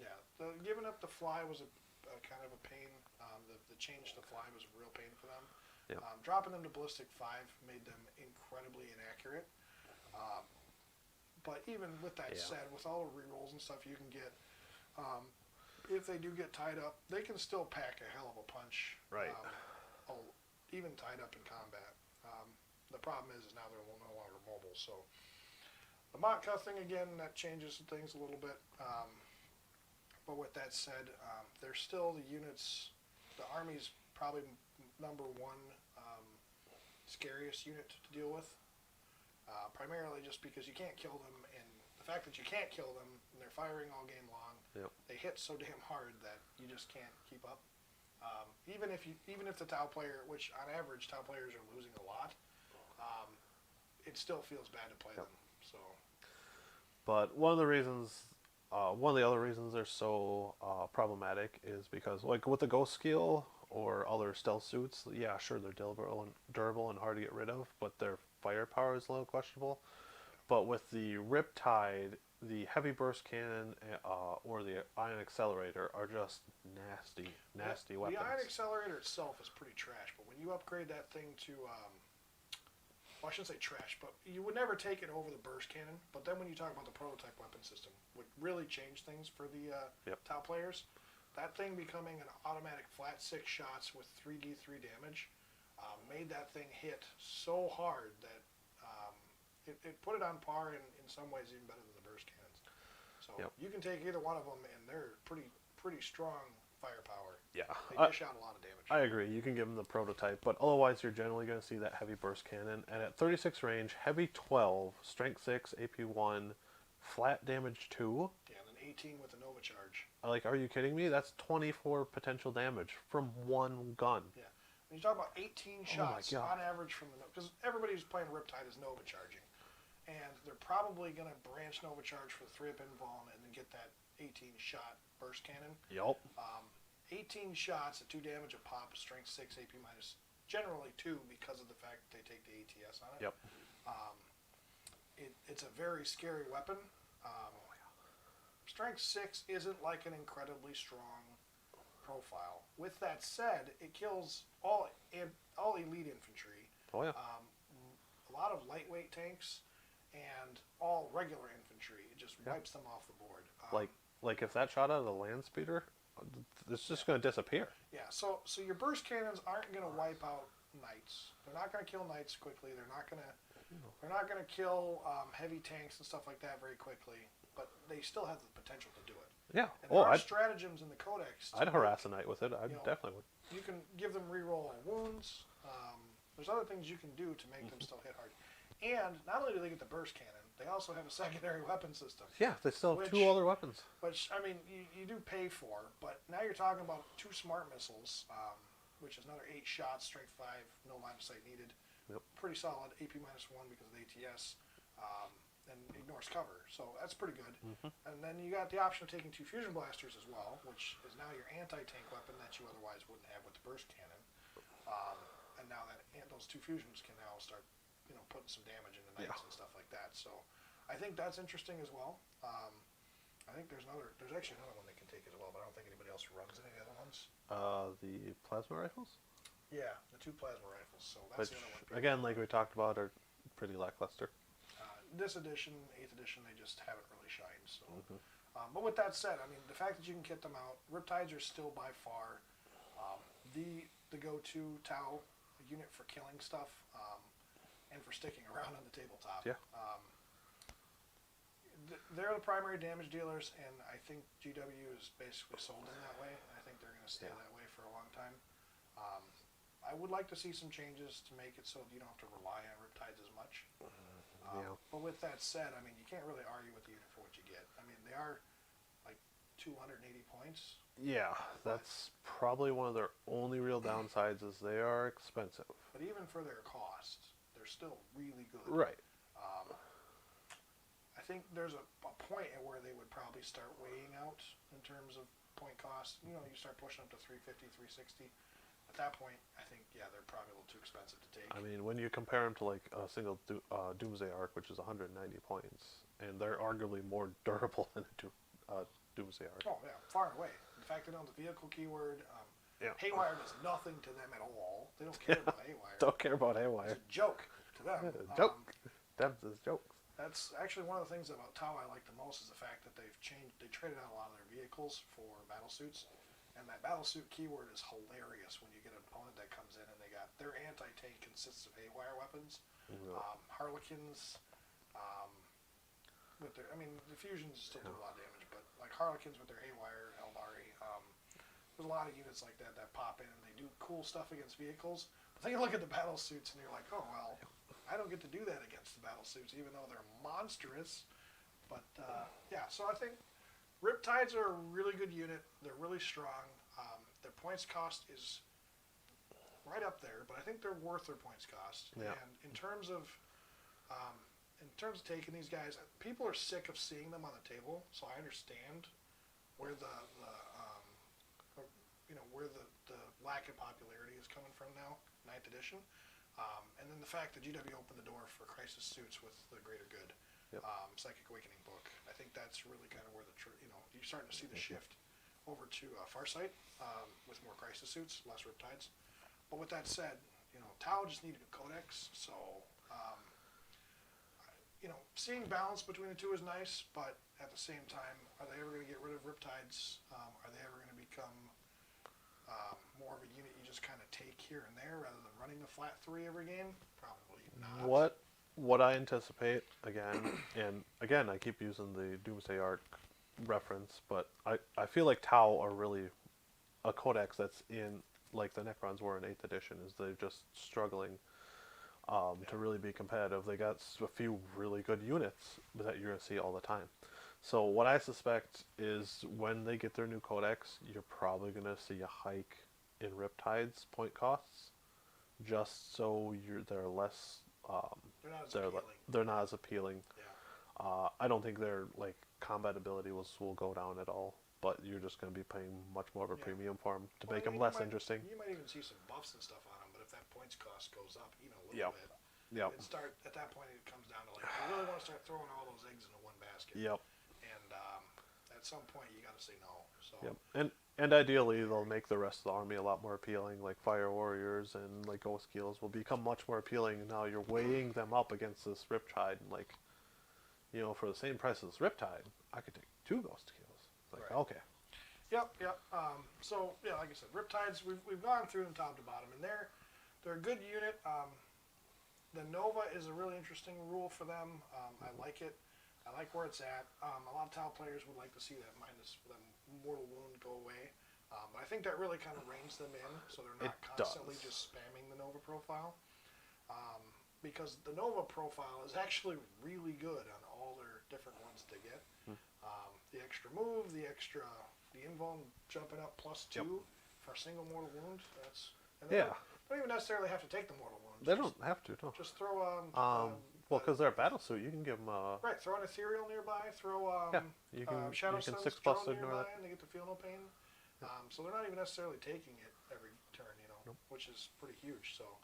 Yeah, giving up the fly was a kind of a pain. The change to fly was a real pain for them. Yep. Dropping them to ballistic 5 made them incredibly inaccurate. But even with that said, with all the rerolls and stuff you can get, if they do get tied up, they can still pack a hell of a punch. Right. Even tied up in combat. The problem is now they're no longer mobile. So the Motka thing again, that changes things a little bit. But with that said, they're still the units. The Army's probably #1 scariest unit to deal with. Primarily just because you can't kill them, and the fact that you can't kill them, and they're firing all game long, they hit so damn hard that you just can't keep up. Even if the Tau player, which on average Tau players are losing a lot, it still feels bad to play them. So, But one of the other reasons they're so problematic is because, like with the ghost skill or other stealth suits, yeah, sure they're durable and hard to get rid of, but their firepower is a little questionable. But with the Riptide, the heavy burst cannon or the ion accelerator are just nasty, nasty The ion weapons. accelerator itself is pretty trash, but when you upgrade that thing to, well, I shouldn't say trash, but you would never take it over the burst cannon. But then when you talk about the prototype weapon system, would really change things for the Yep. top players. That thing becoming an automatic flat 6 shots with 3d3 damage made that thing hit so hard that it put it on par in some ways even better than the burst cannons. So Yep. you can take either one of them, and they're pretty strong firepower. Yeah, They I, dish out a lot of damage. I agree. You can give them the prototype, but otherwise you're generally going to see that heavy burst cannon. And at 36 range, heavy 12, strength 6, AP 1, flat damage 2. Yeah, and then 18 with the Nova charge. Like, are you kidding me? That's 24 potential damage from one gun. Yeah. When you talk about 18 shots God. on average from the Nova, because everybody who's playing Riptide is Nova charging. And they're probably going to branch Nova charge for the 3-up invuln and then get that 18 shot burst cannon. Yup. 18 shots at 2 damage a pop, strength 6, AP minus, generally 2 because of the fact that they take the ATS on it. Yep. It's a very scary weapon. Strength 6 isn't like an incredibly strong profile. With that said, it kills all elite infantry, Oh, yeah. a lot of lightweight tanks, and all regular infantry. It just wipes them off the board. Like if that shot out of the land speeder, it's just going to disappear. Yeah, so your burst cannons aren't going to wipe out knights. They're not going to kill knights quickly. They're not going to kill heavy tanks and stuff like that very quickly. But they still have the potential to do it. Yeah. And there Oh, are stratagems in the codex. I'd harass a knight with it. I you know, definitely would. You can give them reroll on wounds. There's other things you can do to make them still hit hard. And not only do they get the burst cannon, they also have a secondary weapon system. Yeah, they still have Which- 2 other weapons. Which, I mean, you do pay for, but now you're talking about 2 smart missiles, which is another 8 shots, strength 5, no line of sight needed. Yep. Pretty solid, AP minus 1 because of the ATS, and ignores cover, so that's pretty good. And then you got the option of taking 2 fusion blasters as well, which is now your anti-tank weapon that you otherwise wouldn't have with the burst cannon. And now that those 2 fusions can now start, putting some damage into knights and stuff like that. So I think that's interesting as well. I think there's actually another one they can take as well, but I don't think anybody else runs any of the other ones. The plasma rifles? Yeah, the 2 plasma rifles. So Which, that's the other one. again, like we talked about, are pretty lackluster. This edition, 8th edition, they just haven't really shined. So, but with that said, I mean, the fact that you can kit them out, Riptides are still by far the go-to Tau unit for killing stuff and for sticking around on the tabletop. Yeah. They're the primary damage dealers, and I think GW is basically sold in that way. I think they're going to stay that way for a long time. I would like to see some changes to make it so you don't have to rely on Riptides as much. But with that said, I mean, you can't really argue with the unit for what you get. I mean, they are like 280 points. Yeah, that's probably one of their only real downsides is they are expensive. But even for their cost, they're still really good. Right. I think there's a point at where they would probably start weighing out in terms of point cost. You start pushing up to 350, 360. At that point, I think, they're probably a little too expensive to take. I mean, when you compare them to like a single Doomsday Arc, which is 190 points, and they're arguably more durable than a Doomsday Arc. Oh, yeah, far and away. The fact they don't have the vehicle keyword, Haywire does nothing to them at all. They don't care about Haywire. Don't care about Haywire. It's a joke to them. Joke. Them's is jokes. That's actually one of the things about Tau I like the most is the fact that they traded out a lot of their vehicles for battle suits. And that battlesuit keyword is hilarious when you get an opponent that comes in and their anti-tank consists of Haywire weapons, Harlequins, the fusions still do a lot of damage, but like Harlequins with their Haywire, Elbari, there's a lot of units like that pop in and they do cool stuff against vehicles. But then you look at the battlesuits and you're like, oh well, I don't get to do that against the battlesuits even though they're monstrous. But so I think Riptides are a really good unit. They're really strong. Their points cost is right up there, but I think they're worth their points cost. Yeah. And in terms of taking these guys, people are sick of seeing them on the table. So I understand where the lack of popularity is coming from now, 9th edition, and then the fact that GW opened the door for crisis suits with the greater good. Yep. Psychic Awakening book. I think that's really kind of where you're starting to see the shift over to Farsight with more crisis suits, less Riptides. But with that said, Tau just needed a codex, so seeing balance between the two is nice, but at the same time, are they ever going to get rid of Riptides? Are they ever going to become more of a unit you just kind of take here and there rather than running the flat 3 every game? Probably not. What I anticipate again, and again, I keep using the Doomsday Arc reference, but I feel like Tau are really a codex that's in like the Necrons were in 8th edition. Is they're just struggling to really be competitive. They got a few really good units that you're going to see all the time. So what I suspect is when they get their new codex, you're probably going to see a hike in Riptide's point costs, just so they're less. They're not as appealing. Yeah. I don't think their like combat ability will go down at all. But you're just going to be paying much more of a premium for them to make them less interesting. You might even see some buffs and stuff on them, but if that points cost goes up even a little bit, at that point it comes down to like, you really want to start throwing all those eggs into one basket. Yep. And at some point you got to say no. So. Yep. And ideally they'll make the rest of the army a lot more appealing, like Fire Warriors and like Ghost Keels will become much more appealing. And now you're weighing them up against this Riptide, and like, for the same price as Riptide, I could take 2 Ghost Keels. Like, okay. Yep. So yeah, like I said, Riptides we've gone through them top to bottom, and they're a good unit. The Nova is a really interesting rule for them. I like it. I like where it's at. A lot of Tau players would like to see that mortal wound go away, but I think that really kind of reins them in, so they're not constantly just spamming the Nova profile. Because the Nova profile is actually really good on all their different ones to get. The extra move, the invuln jumping up +2 for a single mortal wound. They don't even necessarily have to take the mortal wound. They don't have to, no. Just throw because they're a battle suit, you can give them right. Throw an ethereal nearby. Throw you can Shadow you can Sun's 6+ drone ignore nearby, that. and they get to feel no pain. So they're not even necessarily taking it every turn, which is pretty huge. So.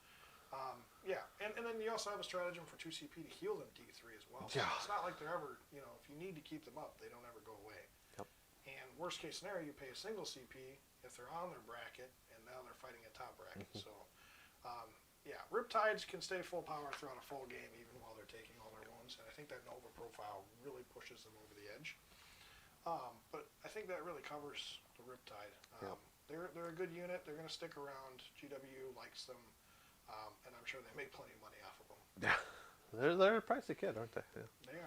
And then you also have a stratagem for 2 CP to heal them D3 as well. So it's not like they're ever, if you need to keep them up, they don't ever go away. Yep. And worst case scenario, you pay a single CP if they're on their bracket, and now they're fighting a top bracket. So, Riptides can stay full power throughout a full game, even while they're taking all their wounds. And I think that Nova profile really pushes them over the edge. But I think that really covers the Riptide. They're a good unit. They're going to stick around. GW likes them. And I'm sure they make plenty of money off of them. Yeah, they're a pricey kid, aren't they? Yeah. They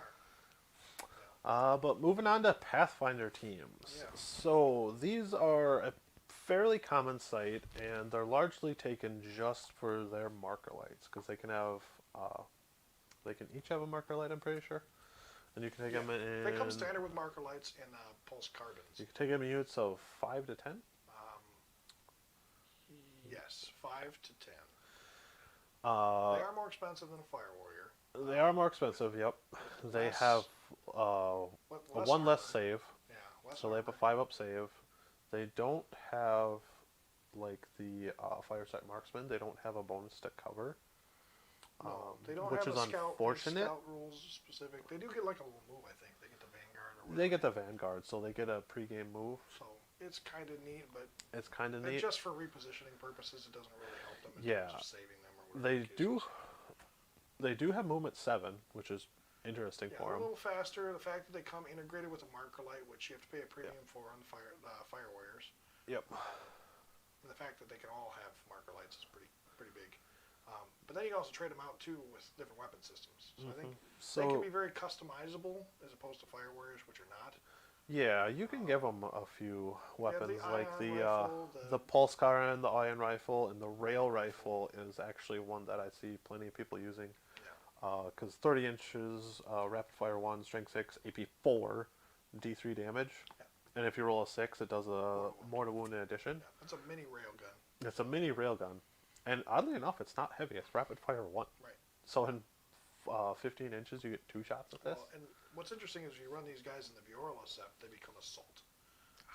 are. But moving on to Pathfinder teams. Yeah. So these are a fairly common sight, and they're largely taken just for their marker lights, because they can have, they can each have a marker light, I'm pretty sure. And you can take them in. They come standard with marker lights and pulse carbons. You can take them in units of 5 to 10. Yes, 5 to 10. They They are more expensive than a Fire Warrior. They are more expensive, yep. They have one less save. Yeah, so they have a 5-up save. They don't have, like, the Firesight Marksman. They don't have a bonus to cover. No, they don't which have is unfortunate. Scout rules specific. They do get, like, a little move, I think. They get the Vanguard or whatever. They get the Vanguard, so they get a pregame move. So it's kind of neat, but it's kind of neat. Just for repositioning purposes, it doesn't really help them in terms of saving them or whatever. They do have movement 7, which is interesting for them. A little faster. The fact that they come integrated with a marker light, which you have to pay a premium for on the Fire Warriors. Yep. And the fact that they can all have marker lights is pretty big. But then you can also trade them out too with different weapon systems. So I think they can be very customizable as opposed to Fire Warriors, which are not. Yeah, you can give them a few weapons, like the the pulse cannon, the iron rifle, and the rail rifle is actually one that I see plenty of people using. Because 30 inches, rapid fire 1, strength 6, AP 4, D3 damage. And if you roll a 6, it does a mortal wound in addition. Yeah, that's a mini railgun. It's a mini railgun. And oddly enough, it's not heavy. It's rapid fire 1. Right. So in 15 inches, you get 2 shots of this. Well, and what's interesting is you run these guys in the Viorla set, they become assault.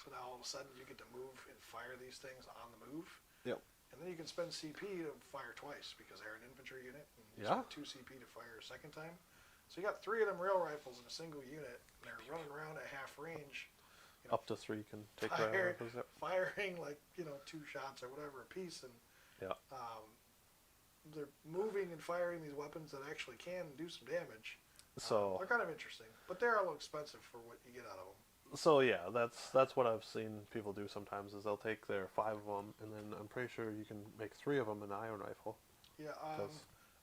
So now all of a sudden you get to move and fire these things on the move. Yep. And then you can spend CP to fire twice because they're an infantry unit. And you spend 2 CP to fire a second time. So you got 3 of them rail rifles in a single unit, and they're running around at half range. You know, Up to 3 can take rail rifles. Yep. firing like 2 shots or whatever a piece, and Yeah. they're moving and firing these weapons that actually can do some damage. So they're kind of interesting, but they're a little expensive for what you get out of them. So yeah, that's what I've seen people do sometimes is they'll take their 5 of them, and then I'm pretty sure you can make 3 of them in an iron rifle. Yeah,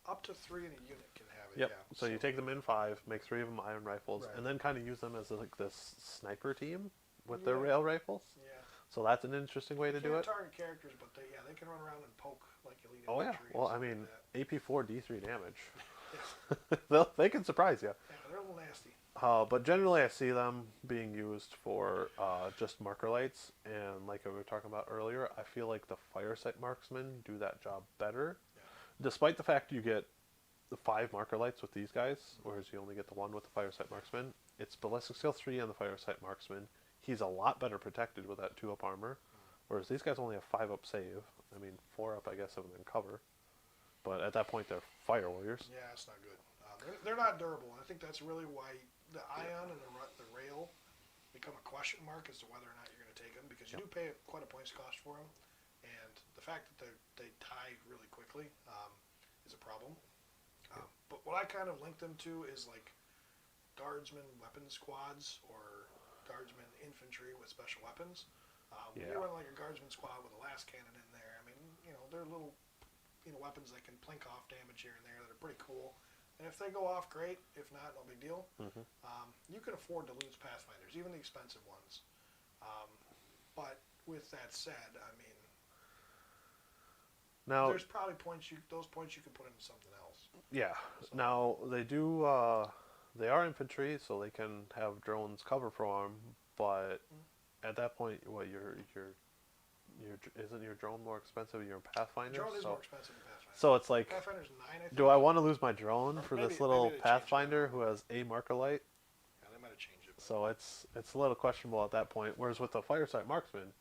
up to 3 in a unit can have it. Yep. Yeah. So you take them in 5, make 3 of them iron rifles, Right. and then kind of use them as like this sniper team with their Yeah. rail rifles. Yeah. So that's an interesting way to do Can't it. target characters, but they can run around and poke like elite Oh yeah. infantry and Well, I stuff mean, like that. AP4 D3 damage. Yeah. They can surprise you. Yeah, they're a little nasty. But generally, I see them being used for just marker lights, and like we were talking about earlier, I feel like the fire sight marksmen do that job better, Yeah. despite the fact you get the 5 marker lights with these guys, whereas you only get the 1 with the fire sight marksman. It's ballistic skill 3 on the fire sight marksman. He's a lot better protected with that 2-up armor, whereas these guys only have 5-up save. I mean, 4-up, I guess, of them in cover, but at that point they're fire warriors. Yeah, it's not good. They're not durable, and I think that's really why the ion and the rail become a question mark as to whether or not you're going to take them, because you do pay quite a points cost for them, and the fact that they die really quickly is a problem. But what I kind of link them to is like guardsmen weapon squads or guardsmen infantry with special weapons. When you run like a guardsman squad with a last cannon in there, I mean, they're little weapons that can plink off damage here and there that are pretty cool. And if they go off, great. If not, no big deal. Mm-hmm. You can afford to lose Pathfinders, even the expensive ones. But with that said, I mean, Now, there's probably those points you can put into something else. yeah. So, Now they do. They are infantry, so they can have drones cover for them. But at that point, what isn't your drone more expensive than your Pathfinder? drone is more expensive than Pathfinder. So it's like, Pathfinder's 9, I think. do I want to lose my drone Or for maybe- this maybe little they changed it. Pathfinder who has a marker light? Yeah, they might have changed it. So it's a little questionable at that point. Whereas with the Firesight Marksman,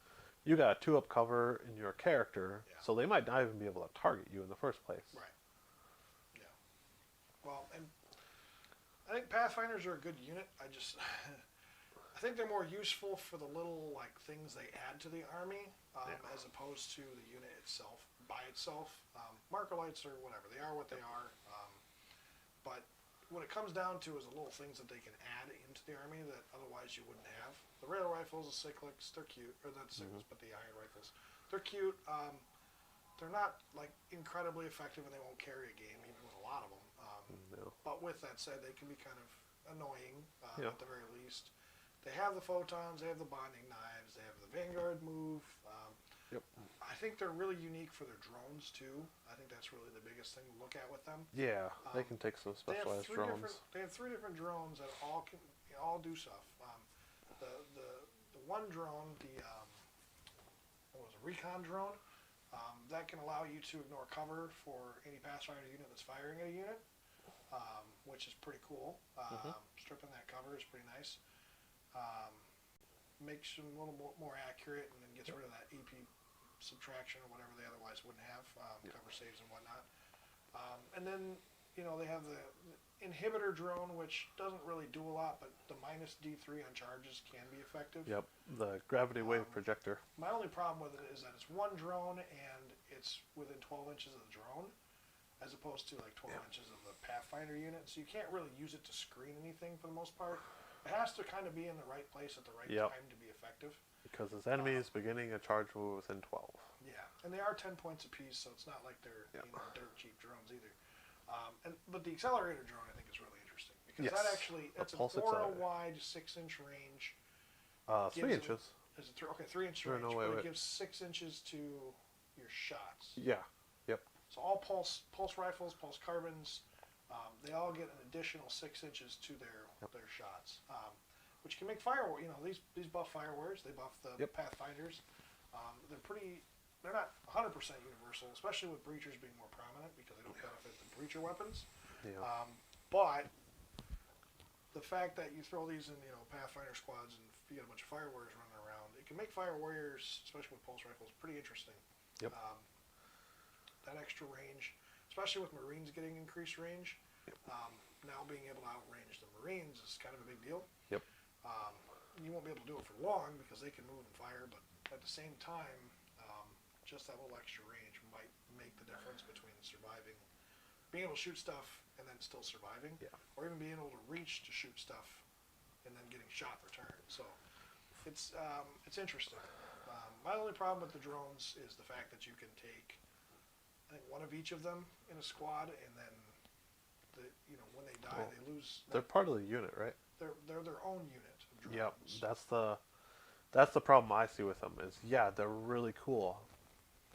you got a 2-up cover in your character, Yeah. so they might not even be able to target you in the first place. Right. Yeah. Well, and I think Pathfinders are a good unit. I think they're more useful for the little things they add to the army, as opposed to the unit itself by itself. Marker lights or whatever, they are what they are. But what it comes down to is the little things that they can add into the army that otherwise you wouldn't have. The rail rifles, the cyclics, they're cute, or not the cyclics, but the iron rifles, they're cute. They're not incredibly effective, and they won't carry a game even with a lot of them. No. But with that said, they can be kind of annoying Yeah. at the very least. They have the photons, they have the bonding knives, they have the Vanguard move. Yep. I think they're really unique for their drones too. I think that's really the biggest thing to look at with them. Yeah, they can take some They have specialized drones. They have 3 different drones that all do stuff. The one drone, what was it, recon drone, that can allow you to ignore cover for any Pathfinder unit that's firing at a unit, which is pretty cool. Stripping that cover is pretty nice. Makes them a little more accurate, and then gets rid of that EP subtraction or whatever they otherwise wouldn't have, cover saves and whatnot. And then they have the inhibitor drone, which doesn't really do a lot, but the minus D3 on charges can be effective. Yep, the gravity wave projector. My only problem with it is that it's one drone and it's within 12 inches of the drone, as opposed to 12 inches of the Pathfinder unit. So you can't really use it to screen anything for the most part. It has to kind of be in the right place at the right time to be effective. Because his enemy is beginning a charge move within 12. Yeah, and they are 10 points apiece, so it's not like they're dirt cheap drones either. But the accelerator drone I think is really interesting because that actually it's a 4 wide 6-inch range. 3 inches. Is it 3-inch range? But it gives 6 inches to your shots. Yeah. Yep. So all pulse rifles, pulse carbines, they all get an additional 6 inches to their shots, which can make these buff fire warriors. They buff the Pathfinders. They're not 100% universal, especially with breachers being more prominent because they don't benefit the breacher weapons. Yeah. But the fact that you throw these in Pathfinder squads and you get a bunch of fire warriors running around, it can make fire warriors, especially with pulse rifles, pretty interesting. Yep. That extra range, especially with Marines getting increased range, now being able to outrange the Marines is kind of a big deal. Yep. You won't be able to do it for long because they can move and fire, but at the same time, just that little extra range might make the difference between surviving, being able to shoot stuff and then still surviving, or even being able to reach to shoot stuff and then getting shot in return. So it's interesting. My only problem with the drones is the fact that you can take, I think, one of each of them in a squad, and then when they die, they lose. They're part of the unit, right? They're their own unit of drones. Yep. That's the problem I see with them. Is they're really cool,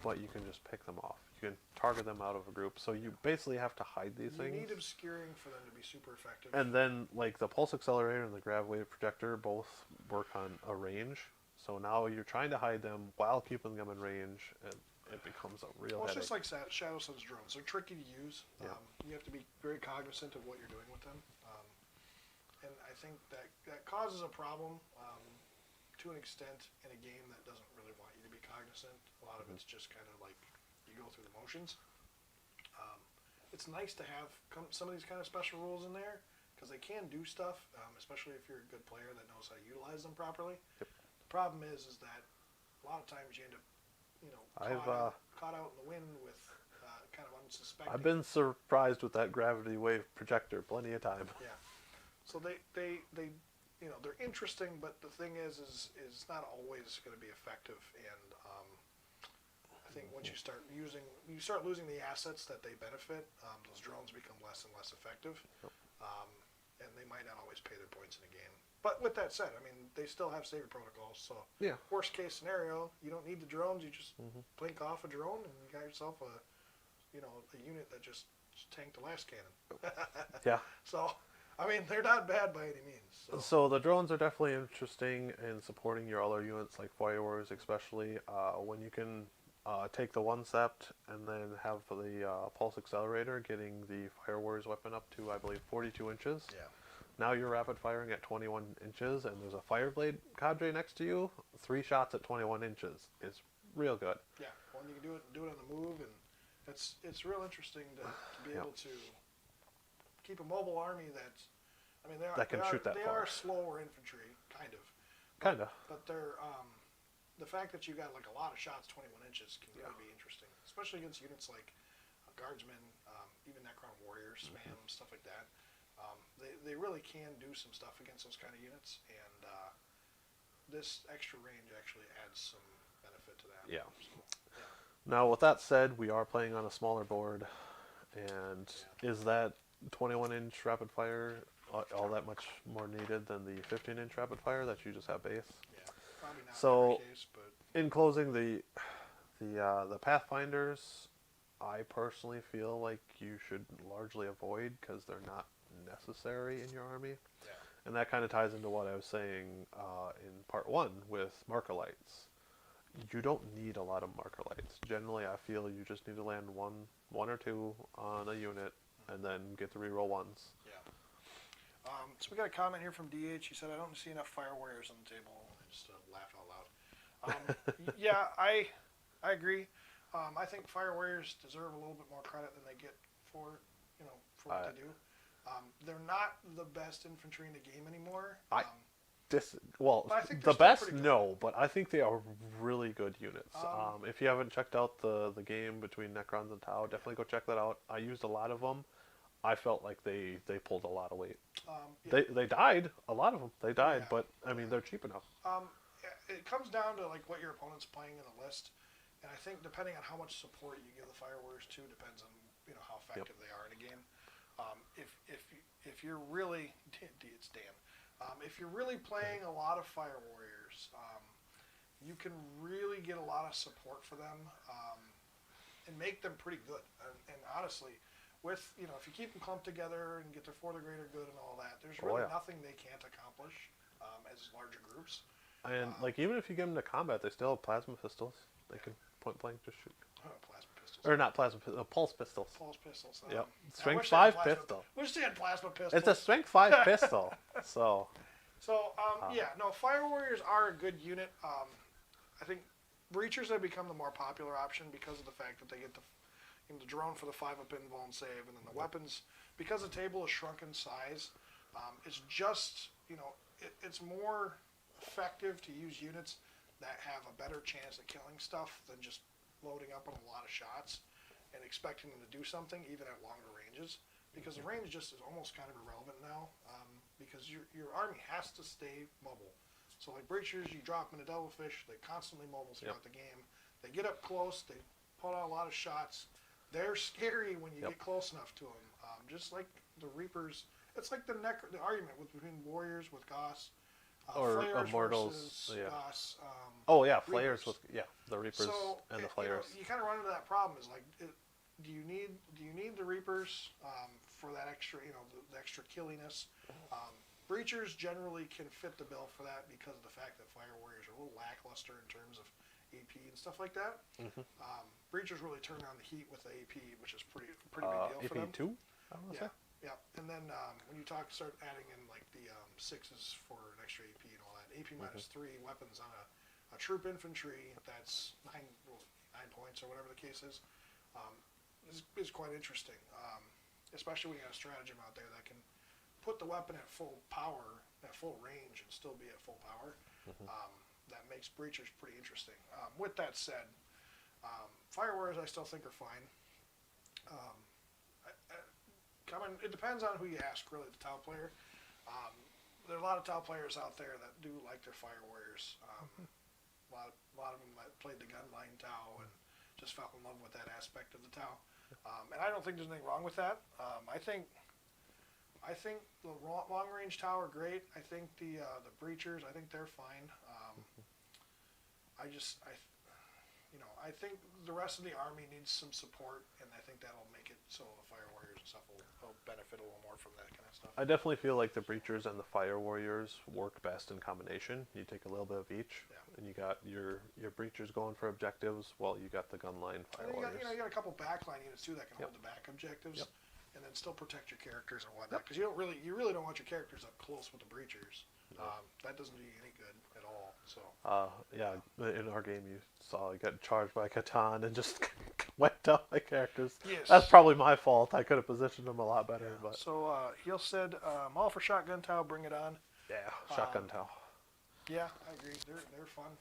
but you can just pick them off. You can target them out of a group. So you basically have to hide these things. You need obscuring for them to be super effective. And then, like, the pulse accelerator and the grav wave projector both work on a range. So now you're trying to hide them while keeping them in range, and it becomes a real headache. It's just like Shadow Sun's drones. They're tricky to use. Yeah. You have to be very cognizant of what you're doing with them. And I think that causes a problem to an extent in a game that doesn't really want you to be cognizant. A lot of it's just kind of like you go through the motions. It's nice to have some of these kind of special rules in there because they can do stuff, especially if you're a good player that knows how to utilize them properly. Yep. The problem is that a lot of times you end up, caught out in the wind with kind of unsuspecting. I've been surprised with that gravity wave projector plenty of time. Yeah. So they they're interesting, but the thing is not always going to be effective. And I think once you start losing the assets that they benefit, those drones become less and less effective. Yep. And they might not always pay their points in a game. But with that said, I mean, they still have saver protocols. So worst case scenario, you don't need the drones. You just blink off a drone, and you got yourself a unit that just tanked the last cannon. Yeah. So, I mean, they're not bad by any means. So the drones are definitely interesting in supporting your other units, like Fire Warriors especially, when you can take the one sept and then have the pulse accelerator getting the Fire Warriors weapon up to, I believe, 42 inches. Yeah. Now you're rapid firing at 21 inches, and there's a Fireblade cadre next to you. 3 shots at 21 inches is real good. Yeah, well, you can do it on the move, and it's real interesting to be able to keep a mobile army that's, I mean, they are slower infantry, kind of. But they're the fact that you got like a lot of shots 21 inches can really be interesting, especially against units like guardsmen, even Necron warriors, spam, stuff like that. They really can do some stuff against those kind of units, and this extra range actually adds some benefit to that. Yeah. Now, with that said, we are playing on a smaller board, and is that 21-inch rapid fire all that much more needed than the 15-inch rapid fire that you just have base? Yeah, probably not so, in every case, but in closing, the Pathfinders, I personally feel like you should largely avoid because they're not necessary in your army. Yeah. And that kind of ties into what I was saying in part 1 with marker lights. You don't need a lot of marker lights. Generally, I feel you just need to land one or two on a unit and then get the reroll ones. Yeah. So we got a comment here from DH. He said, I don't see enough Fire Warriors on the table. I just laughed out loud. Yeah, I agree. I think Fire Warriors deserve a little bit more credit than they get for what they do. They're not the best infantry in the game anymore. The best, no, but I think they are really good units. If you haven't checked out the game between Necrons and Tau, definitely go check that out. I used a lot of them. I felt like they pulled a lot of weight. They died, a lot of them. They died, but I mean they're cheap enough. It comes down to like what your opponent's playing in the list, and I think depending on how much support you give the Fire Warriors to depends on how effective they are in a game. If you're really it's Dan. If you're really playing a lot of Fire Warriors, you can really get a lot of support for them and make them pretty good. And honestly, with if you keep them clumped together and get their for the greater good and all that, there's really nothing they can't accomplish as larger groups. And like even if you get them to combat, they still have plasma pistols. They can point blank just shoot. Plasma pistols. Or not plasma pistols, pulse pistols. Pulse pistols. Yep. Strength 5 pistol. Wish they had plasma pistols. It's a strength 5 pistol. So, Fire Warriors are a good unit. I think Breachers have become the more popular option because of the fact that they get the, the drone for the 5-up invul and save, and then the weapons. Because the table is shrunk in size, it's just, it's more effective to use units that have a better chance at killing stuff than just loading up on a lot of shots and expecting them to do something even at longer ranges, because the range just is almost kind of irrelevant now, because your army has to stay mobile. So like breachers, you drop them into devilfish, they're constantly mobile throughout the game. They get up close, they put out a lot of shots. They're scary when you get close enough to them. Just like the Reapers, it's like the argument between warriors with Goss, or Flayers immortals. versus Goss. Flayers Reapers. with the Reapers and the Flayers. You kind of run into that problem. Is like, do you need the Reapers for that extra, the extra killiness? Breachers generally can fit the bill for that because of the fact that Fire Warriors are a little lackluster in terms of AP and stuff like that. Breachers really turn on the heat with the AP, which is pretty big deal for them. AP 2, I want to say. Yeah, and then when you start adding in like the 6s for an extra AP and all that, AP minus 3 weapons on a troop infantry that's 9 points or whatever the case is quite interesting. Especially when you got a stratagem out there that can put the weapon at full power, at full range, and still be at full power. That makes breachers pretty interesting. With that said, Fire Warriors I still think are fine. It depends on who you ask, really, the Tau player. There are a lot of Tau players out there that do like their Fire Warriors. A lot of them that played the Gunline Tau and just fell in love with that aspect of the Tau. And I don't think there's anything wrong with that. I think the long range Tau are great. I think the breachers, I think they're fine. I think the rest of the army needs some support, and I think that'll make it so the Fire Warriors and stuff will benefit a little more from that kind of stuff. I definitely feel like the Breachers and the Fire Warriors work best in combination. You take a little bit of each, and you got your Breachers going for objectives, while you got the Gunline Fire Warriors. You got a couple backline units too that can hold the back objectives, and then still protect your characters and whatnot. Because you really don't want your characters up close with the Breachers. That doesn't do you any good at all. So. In our game you saw I got charged by Catan and just wiped out my characters. Yes. That's probably my fault. I could have positioned them a lot better. Yeah. But So Heel said, all for Shotgun Tau, bring it on. yeah, Shotgun Tau. Yeah, I agree. They're fun.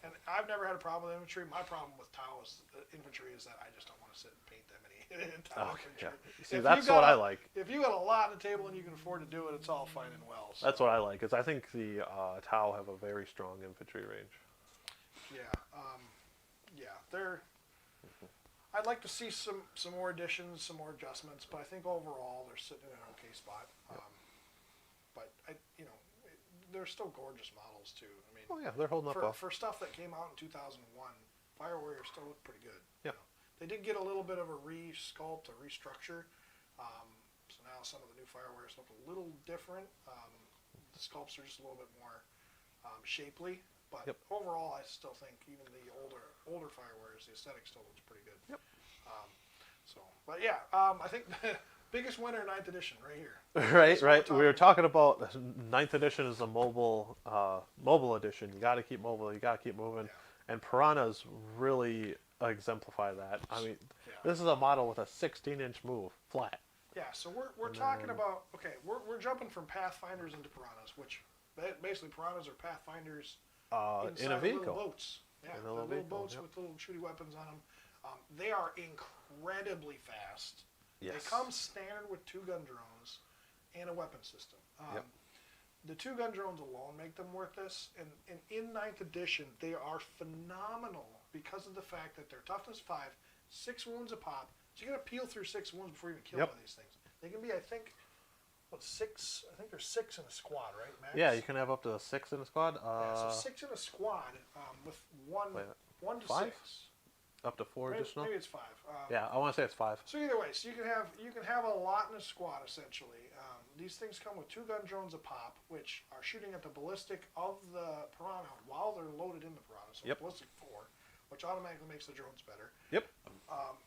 And I've never had a problem with infantry. My problem with Tau is infantry is that I just don't want to sit and paint them any Tau infantry. Yeah. See, that's what I like. If you got a lot on the table and you can afford to do it, it's all fine and well. So. That's what I like. Is I think the Tau have a very strong infantry range. Yeah. They're. I'd like to see some more additions, some more adjustments, but I think overall they're sitting in an okay spot. But they're still gorgeous models too. I mean, they're holding up well. For stuff that came out in 2001, Fire Warriors still look pretty good. Yeah. They did get a little bit of a resculpt, a restructure. So now some of the new Fire Warriors look a little different. The sculpts are just a little bit more shapely. But overall, I still think even the older Fire Warriors, the aesthetic still looks pretty good. Yep. I think the biggest winner, 9th edition, right here. Right. We were talking about 9th edition is a mobile edition. You got to keep mobile. You got to keep moving. Yeah. And Piranhas really exemplify that. I mean, this is a model with a 16-inch move, flat. Yeah. So we're talking about we're jumping from Pathfinders into Piranhas, which basically Piranhas are Pathfinders. In a vehicle. Little boats. Yeah, little boats with little shooty weapons on them. They are incredibly fast. Yes. They come standard with 2 gun drones and a weapon system. The 2 gun drones alone make them worth this. And in 9th edition, they are phenomenal because of the fact that they're toughness 5, 6 wounds a pop. So you're going to peel through 6 wounds before you even kill one of these things. They can be, I think, 6? I think there's 6 in a squad, right, Max? Yeah, you can have up to 6 in a squad. So 6 in a squad with 1 to 5? 6. Up to 4 additional. Maybe it's 5. I want to say it's 5. So either way, so you can have a lot in a squad essentially. These things come with 2 gun drones a pop, which are shooting at the ballistic of the Piranha while they're loaded in the Piranha. So ballistic 4, which automatically makes the drones better. Yep.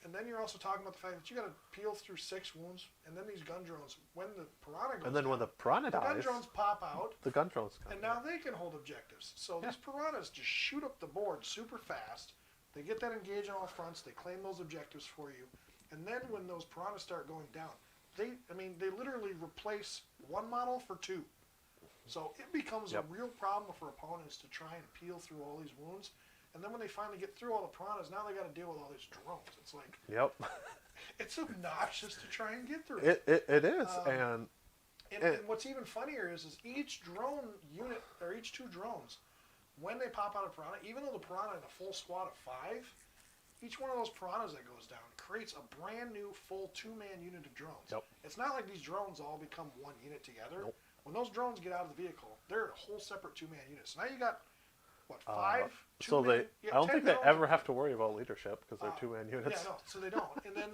And then you're also talking about the fact that you got to peel through 6 wounds, and then these gun drones, when the Piranha goes and then down, when the Piranha dies, the gun drones pop out. The gun drones come. And now they can hold objectives. So these Piranhas just shoot up the board super fast. They get that engage on all fronts. They claim those objectives for you, and then when those piranhas start going down, they literally replace one model for two. So it becomes a real problem for opponents to try and peel through all these wounds. And then when they finally get through all the piranhas, now they got to deal with all these drones. It's like, it's obnoxious to try and get through. It is, and what's even funnier is each drone unit, or each two drones, when they pop out a piranha, even though the piranha in a full squad of 5, each one of those piranhas that goes down creates a brand new full 2-man unit of drones. It's not like these drones all become one unit together. When those drones get out of the vehicle, they're a whole separate 2-man unit. So now you got, what, 5? So I don't think they ever have to worry about leadership because they're 2-man units. Yeah, no, so they don't. And then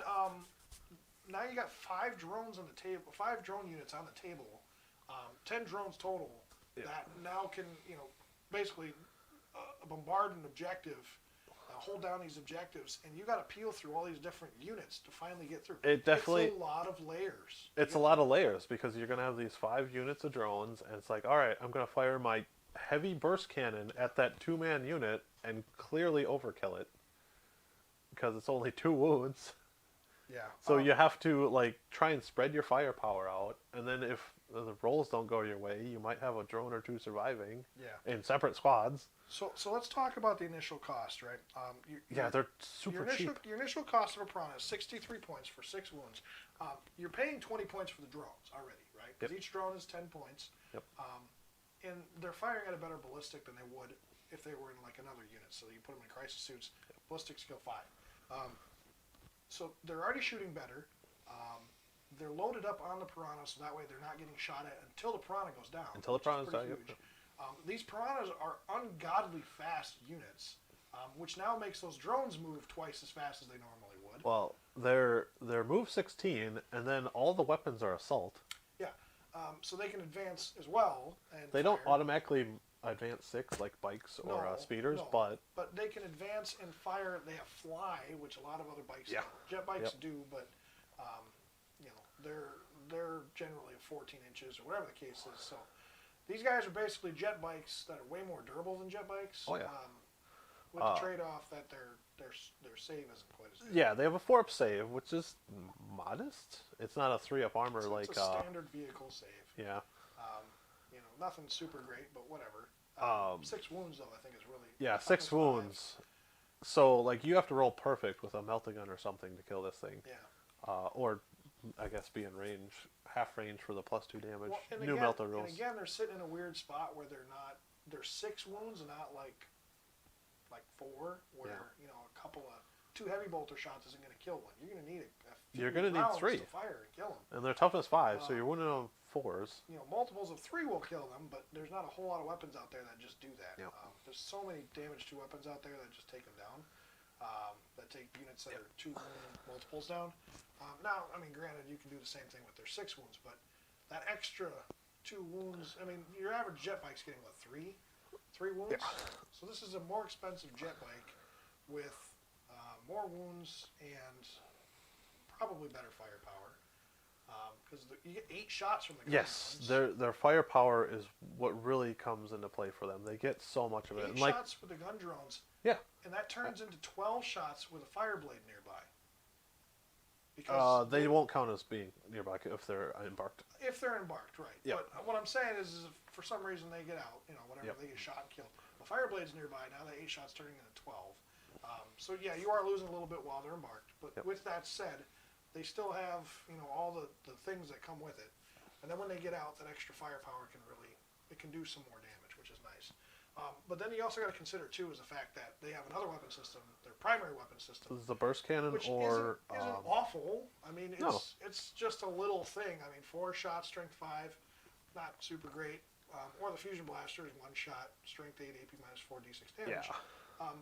now you got 5 drones on the table, 5 drone units on the table, 10 drones total that now can, basically bombard an objective, hold down these objectives, and you got to peel through all these different units to finally get through. It's a lot of layers. It's a lot of layers because you're going to have these 5 units of drones, and it's like, all right, I'm going to fire my heavy burst cannon at that 2-man unit and clearly overkill it because it's only 2 wounds. Yeah. So you have to try and spread your firepower out, and then if the rolls don't go your way, you might have a drone or 2 surviving. In separate squads. So let's talk about the initial cost, right? They're super cheap. Your initial cost of a piranha is 63 points for 6 wounds. You're paying 20 points for the drones already, right? Because each drone is 10 points. And they're firing at a better ballistic than they would if they were in another unit. So you put them in crisis suits, ballistic skill 5. So they're already shooting better. They're loaded up on the piranha, so that way they're not getting shot at until the piranha goes down. Until the piranha's down. These piranhas are ungodly fast units, which now makes those drones move twice as fast as they normally would. Well, they're move 16, and then all the weapons are assault. Yeah, so they can advance as well. And they don't automatically advance 6 like bikes or speeders, but they can advance and fire. They have fly, which a lot of other bikes don't. Jet bikes do, but they're generally 14 inches or whatever the case is. So these guys are basically jet bikes that are way more durable than jet bikes. With the trade-off that their save isn't quite as good. Yeah, they have a 4-up save, which is modest. It's not a 3-up armor it's a standard vehicle save. Yeah. Nothing super great, but whatever. 6 wounds though, I think is really. Yeah, 6 wounds. So you have to roll perfect with a melta gun or something to kill this thing. Yeah. Or I guess be in range, half range for the +2 damage. Well, New melta rules. And again, they're sitting in a weird spot where they're 6 wounds and not like 4, where a couple of 2 heavy bolter shots isn't going to kill one. You're going to need You're going to need 3 to fire and kill them. And they're toughness 5, so you're winning on 4s. Multiples of 3 will kill them, but there's not a whole lot of weapons out there that just do that. Yep. There's so many damage 2 weapons out there that just take them down. That take units that are 2 multiples down. Now, granted, you can do the same thing with their 6 wounds, but that extra 2 wounds, your average jet bike's getting, 3 wounds? Yeah. So this is a more expensive jet bike with more wounds and probably better firepower. Because you get 8 shots from the gun. Yes, their firepower is what really comes into play for them. They get so much of it. 8 shots with the gun drones. Yeah. And that turns into 12 shots with a fire blade nearby. Because they won't count as being nearby if they're embarked. If they're embarked, right. Yep. But what I'm saying is if for some reason they get out, whatever, they get shot and killed. The fire blade's nearby, now that 8 shots turning into 12. So yeah, you are losing a little bit while they're embarked. But with that said, they still have, all the things that come with it. And then when they get out, that extra firepower can do some more damage, which is nice. But then you also got to consider too is the fact that they have another weapon system, their primary weapon system. This is the burst cannon, which or isn't awful. It's just a little thing. 4 shots, strength 5, not super great. Or the fusion blaster is 1 shot, strength 8, AP minus 4, d6 damage. Yeah.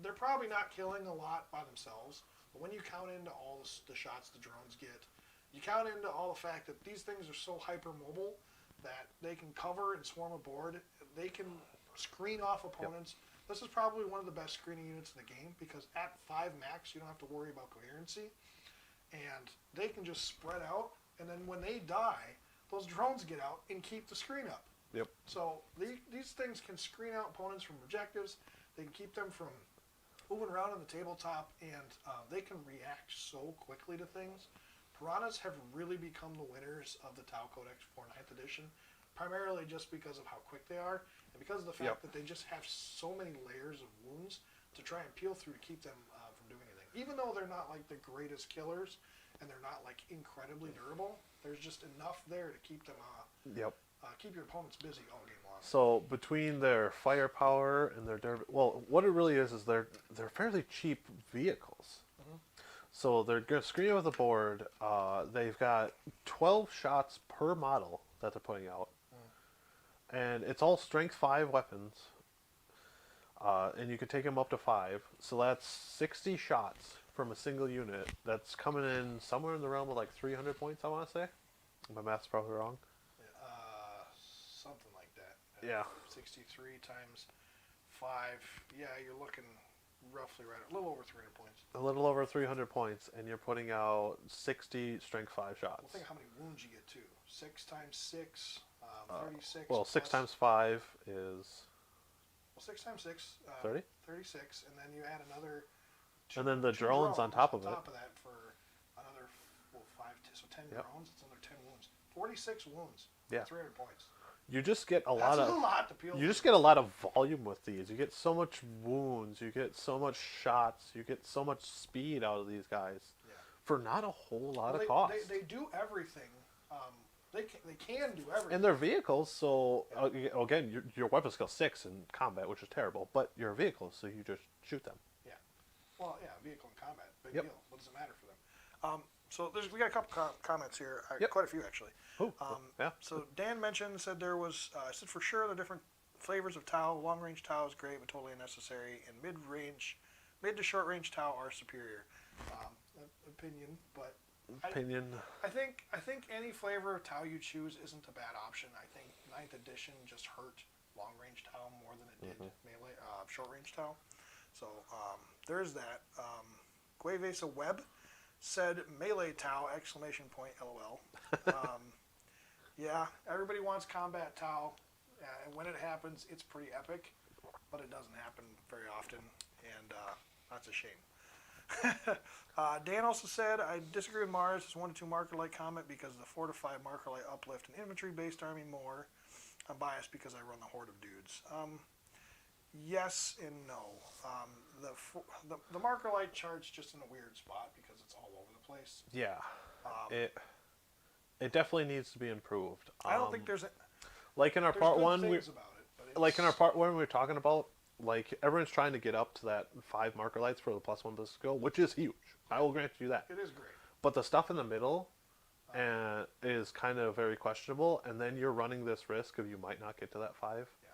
They're probably not killing a lot by themselves, but when you count into all the shots the drones get, you count into all the fact that these things are so hypermobile that they can cover and swarm aboard. They can screen off opponents. This is probably one of the best screening units in the game because at 5 max, you don't have to worry about coherency. And they can just spread out, and then when they die, those drones get out and keep the screen up. Yep. So these things can screen out opponents from objectives. They can keep them from moving around on the tabletop, and they can react so quickly to things. Piranhas have really become the winners of the Tau Codex for 9th edition, primarily just because of how quick they are, and because of the fact that they just have so many layers of wounds to try and peel through to keep them from doing anything. Even though they're not like the greatest killers, and they're not like incredibly durable, there's just enough there to keep them keep your opponents busy all game long. So between their firepower and their well, what it really is they're fairly cheap vehicles. Mm-hmm. So they're going to screen with the board. They've got 12 shots per model that they're putting out, and it's all strength 5 weapons. And you can take them up to 5. So that's 60 shots from a single unit. That's coming in somewhere in the realm of like 300 points, I want to say. My math's probably wrong. Something like that. Yeah. 63 times 5. Yeah, you're looking roughly right, a little over 300 points. A little over 300 points, and you're putting out 60 strength 5 shots. Well, think of how many wounds you get, too. 6 times 6, 36. Well, 6 times 5 is... Well, 6 times 6, 30? 36, and then you add another... And then the drones on top of it. On top of that for another 5, so 10 drones, it's another 10 wounds. 46 wounds. Yeah. 300 points. You just get a That's lot of... a lot to peel You just get a lot of volume with these. You get so much wounds. You get so much shots. You get so much speed out of these guys for not a whole lot of cost. They do everything. They can do everything. And they're vehicles, so again, your weapon skill 6 in combat, which is terrible, but you're vehicles, so you just shoot them. Yeah. Well, yeah, vehicle in combat, big Yep. deal. What does it matter for them? So we got a couple comments here, Yep. quite a few actually. Oh, yeah. So Dan said there was, I said for sure the different flavors of Tau. Long range Tau is great, but totally unnecessary. And mid to short range Tau are superior. Opinion, but Opinion. I think any flavor of Tau you choose isn't a bad option. I think 9th edition just hurt long range Tau more than it did melee short range Tau. So there's that. Guevesa Web said melee Tau ! LOL. Yeah, everybody wants combat Tau, and when it happens, it's pretty epic, but it doesn't happen very often, and that's a shame. Dan also said, I disagree with Mars' 1 to 2 marker light comment because the 4 to 5 marker light uplift an infantry based army more. I'm biased because I run the horde of dudes. Yes and no. The marker light chart's just in a weird spot because it's all over the place. Yeah. It definitely needs to be improved. I don't think there's like in our there's part good 1 things about it, but like in our part 1 we were talking about, like everyone's trying to get up to that 5 marker lights for the +1 ballistic skill, which is huge. I will grant you that. it is great. But the stuff in the middle is kind of very questionable, and then you're running this risk of you might not get to that 5. Yeah.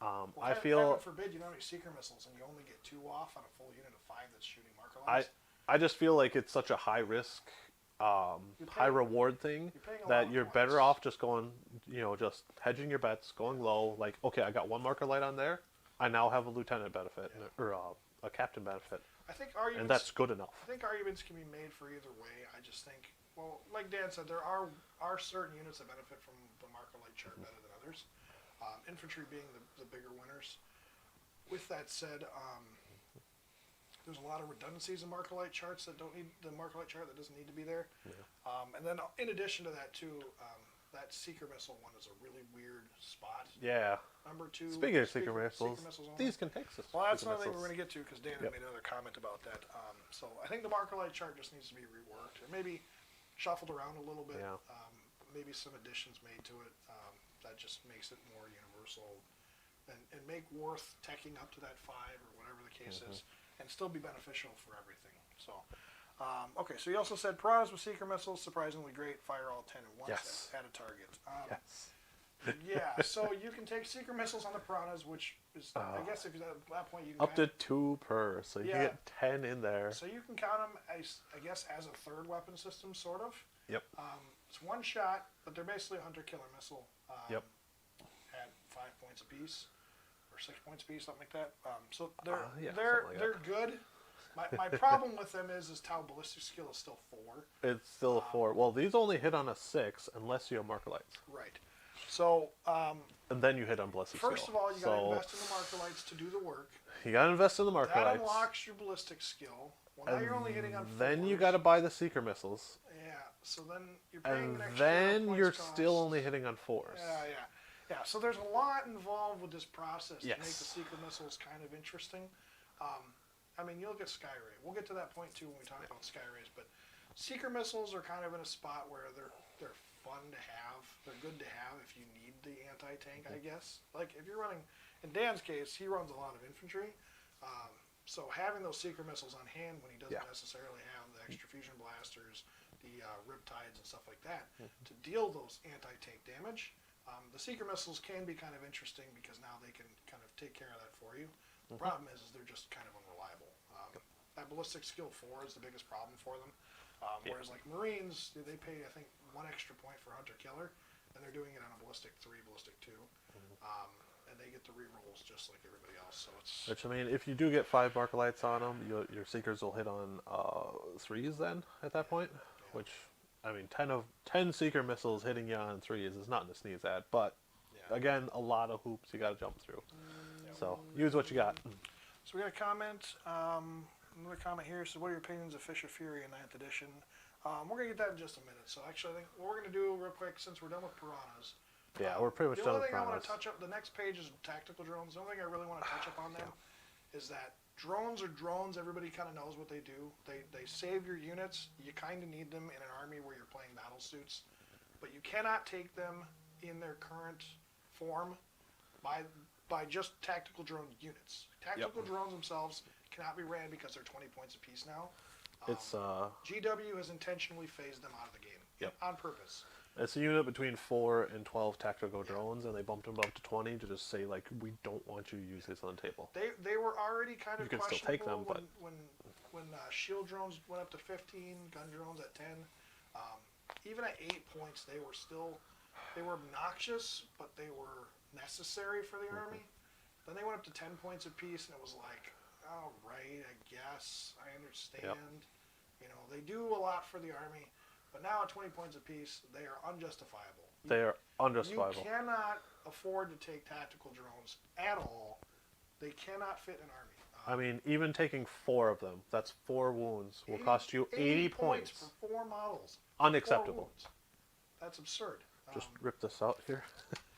Well, I feel... Heaven forbid you don't have any seeker missiles and you only get 2 off on a full unit of 5 that's shooting marker lights. I just feel like it's such a high risk, high reward thing that you're better off just going, just hedging your bets, going low. Like, okay, I got 1 marker light on there. I now have a lieutenant benefit or a captain benefit. I think arguments, and that's good enough. I think arguments can be made for either way. I just think, well, like Dan said, there are certain units that benefit from the marker light chart better than others. Infantry being the bigger winners. With that said, there's a lot of redundancies in marker light charts that don't need the marker light chart that doesn't need to be there. Yeah. And then in addition to that too, that seeker missile one is a really weird spot. Yeah. Number 2. Speaking of seeker missiles, these can take us. Well, that's another thing we're going to get to because Dan had made another comment about that. So I think the marker light chart just needs to be reworked or maybe shuffled around a little bit. Yeah. Maybe some additions made to it that just makes it more universal and make worth teching up to that 5 or whatever the case is, and still be beneficial for everything. So. Okay, so he also said piranhas with seeker missiles, surprisingly great. Fire all 10 at once at a target. Yes. Yeah, so you can take seeker missiles on the piranhas, which is, I guess, if at that point you can up to 2 per, so you can get 10 in there. So you can count them as, I guess, as a third weapon system, sort of. Yep. It's 1 shot, but they're basically a hunter-killer missile. Yep. At 5 points apiece, or 6 points apiece, something like that. So they're good. My problem with them is Tau ballistic skill is still 4. It's still a 4. Well, these only hit on a 6 unless you have marker lights. Right. So, And then you hit on ballistic first skill. of all, you got to So invest in the marker lights to do the work. you got to invest in the marker That lights. unlocks your ballistic skill. Well, now And you're only hitting on fours. then you got to buy the seeker missiles. Yeah, so then you're paying And an extra then points you're cost. still only hitting on fours. Yeah. So there's a lot involved with this process Yes. to make the seeker missiles kind of interesting. I mean, you look at Skyray. We'll get to that point too when we talk about Skyrays, but seeker missiles are kind of in a spot where they're fun to have. They're good to have if you need the anti-tank, I guess. Like if you're running, in Dan's case, he runs a lot of infantry. So having those seeker missiles on hand when he doesn't necessarily have the extra fusion blasters, the riptides and stuff like that, to deal those anti-tank damage, the seeker missiles can be kind of interesting because now they can kind of take care of that for you. The problem is they're just kind of unreliable. That ballistic skill 4 is the biggest problem for them. Whereas like Marines, they pay I think 1 extra point for Hunter Killer, and they're doing it on a ballistic 3, ballistic 2. And they get the rerolls just like everybody else. So it's Which, I mean, if you do get 5 marker lights on them, your seekers will hit on 3s then at that point. Which, I mean, 10 seeker missiles hitting you on 3s is nothing to sneeze at. But again, a lot of hoops you got to jump through. So use what you got. So we got a comment. Another comment here says, "What are your opinions of Fisher Fury in 9th edition?" We're gonna get that in just a minute. So actually, I think what we're gonna do real quick, since we're done with piranhas. Yeah, we're pretty much the done only with thing I want piranhas. to touch up, the next page is tactical drones. The only thing I really want to touch up on them is that drones are drones. Everybody kind of knows what they do. They save your units. You kind of need them in an army where you're playing battle suits, but you cannot take them in their current form by just tactical drone units. Tactical drones themselves cannot be ran because they're 20 points apiece now. It's GW has intentionally phased them out of the game on purpose. It's a unit between 4 and 12 tactical drones, and they bumped them up to 20 to just say, like, we don't want you to use this on the table. They were already kind of You can still take them, but when shield drones went up to 15, gun drones at 10, even at 8 points, they were obnoxious, but they were necessary for the army. Then they went up to 10 points apiece, and it was like, all right, I guess, I understand. You know, they do a lot for the army, but now at 20 points apiece, they are unjustifiable. They are unjustifiable. You cannot afford to take tactical drones at all. They cannot fit an army. I mean, even taking 4 of them, that's 4 wounds, will cost you 80 points. For 4 models. Unacceptable. 4 wounds. That's absurd. Just rip this out here.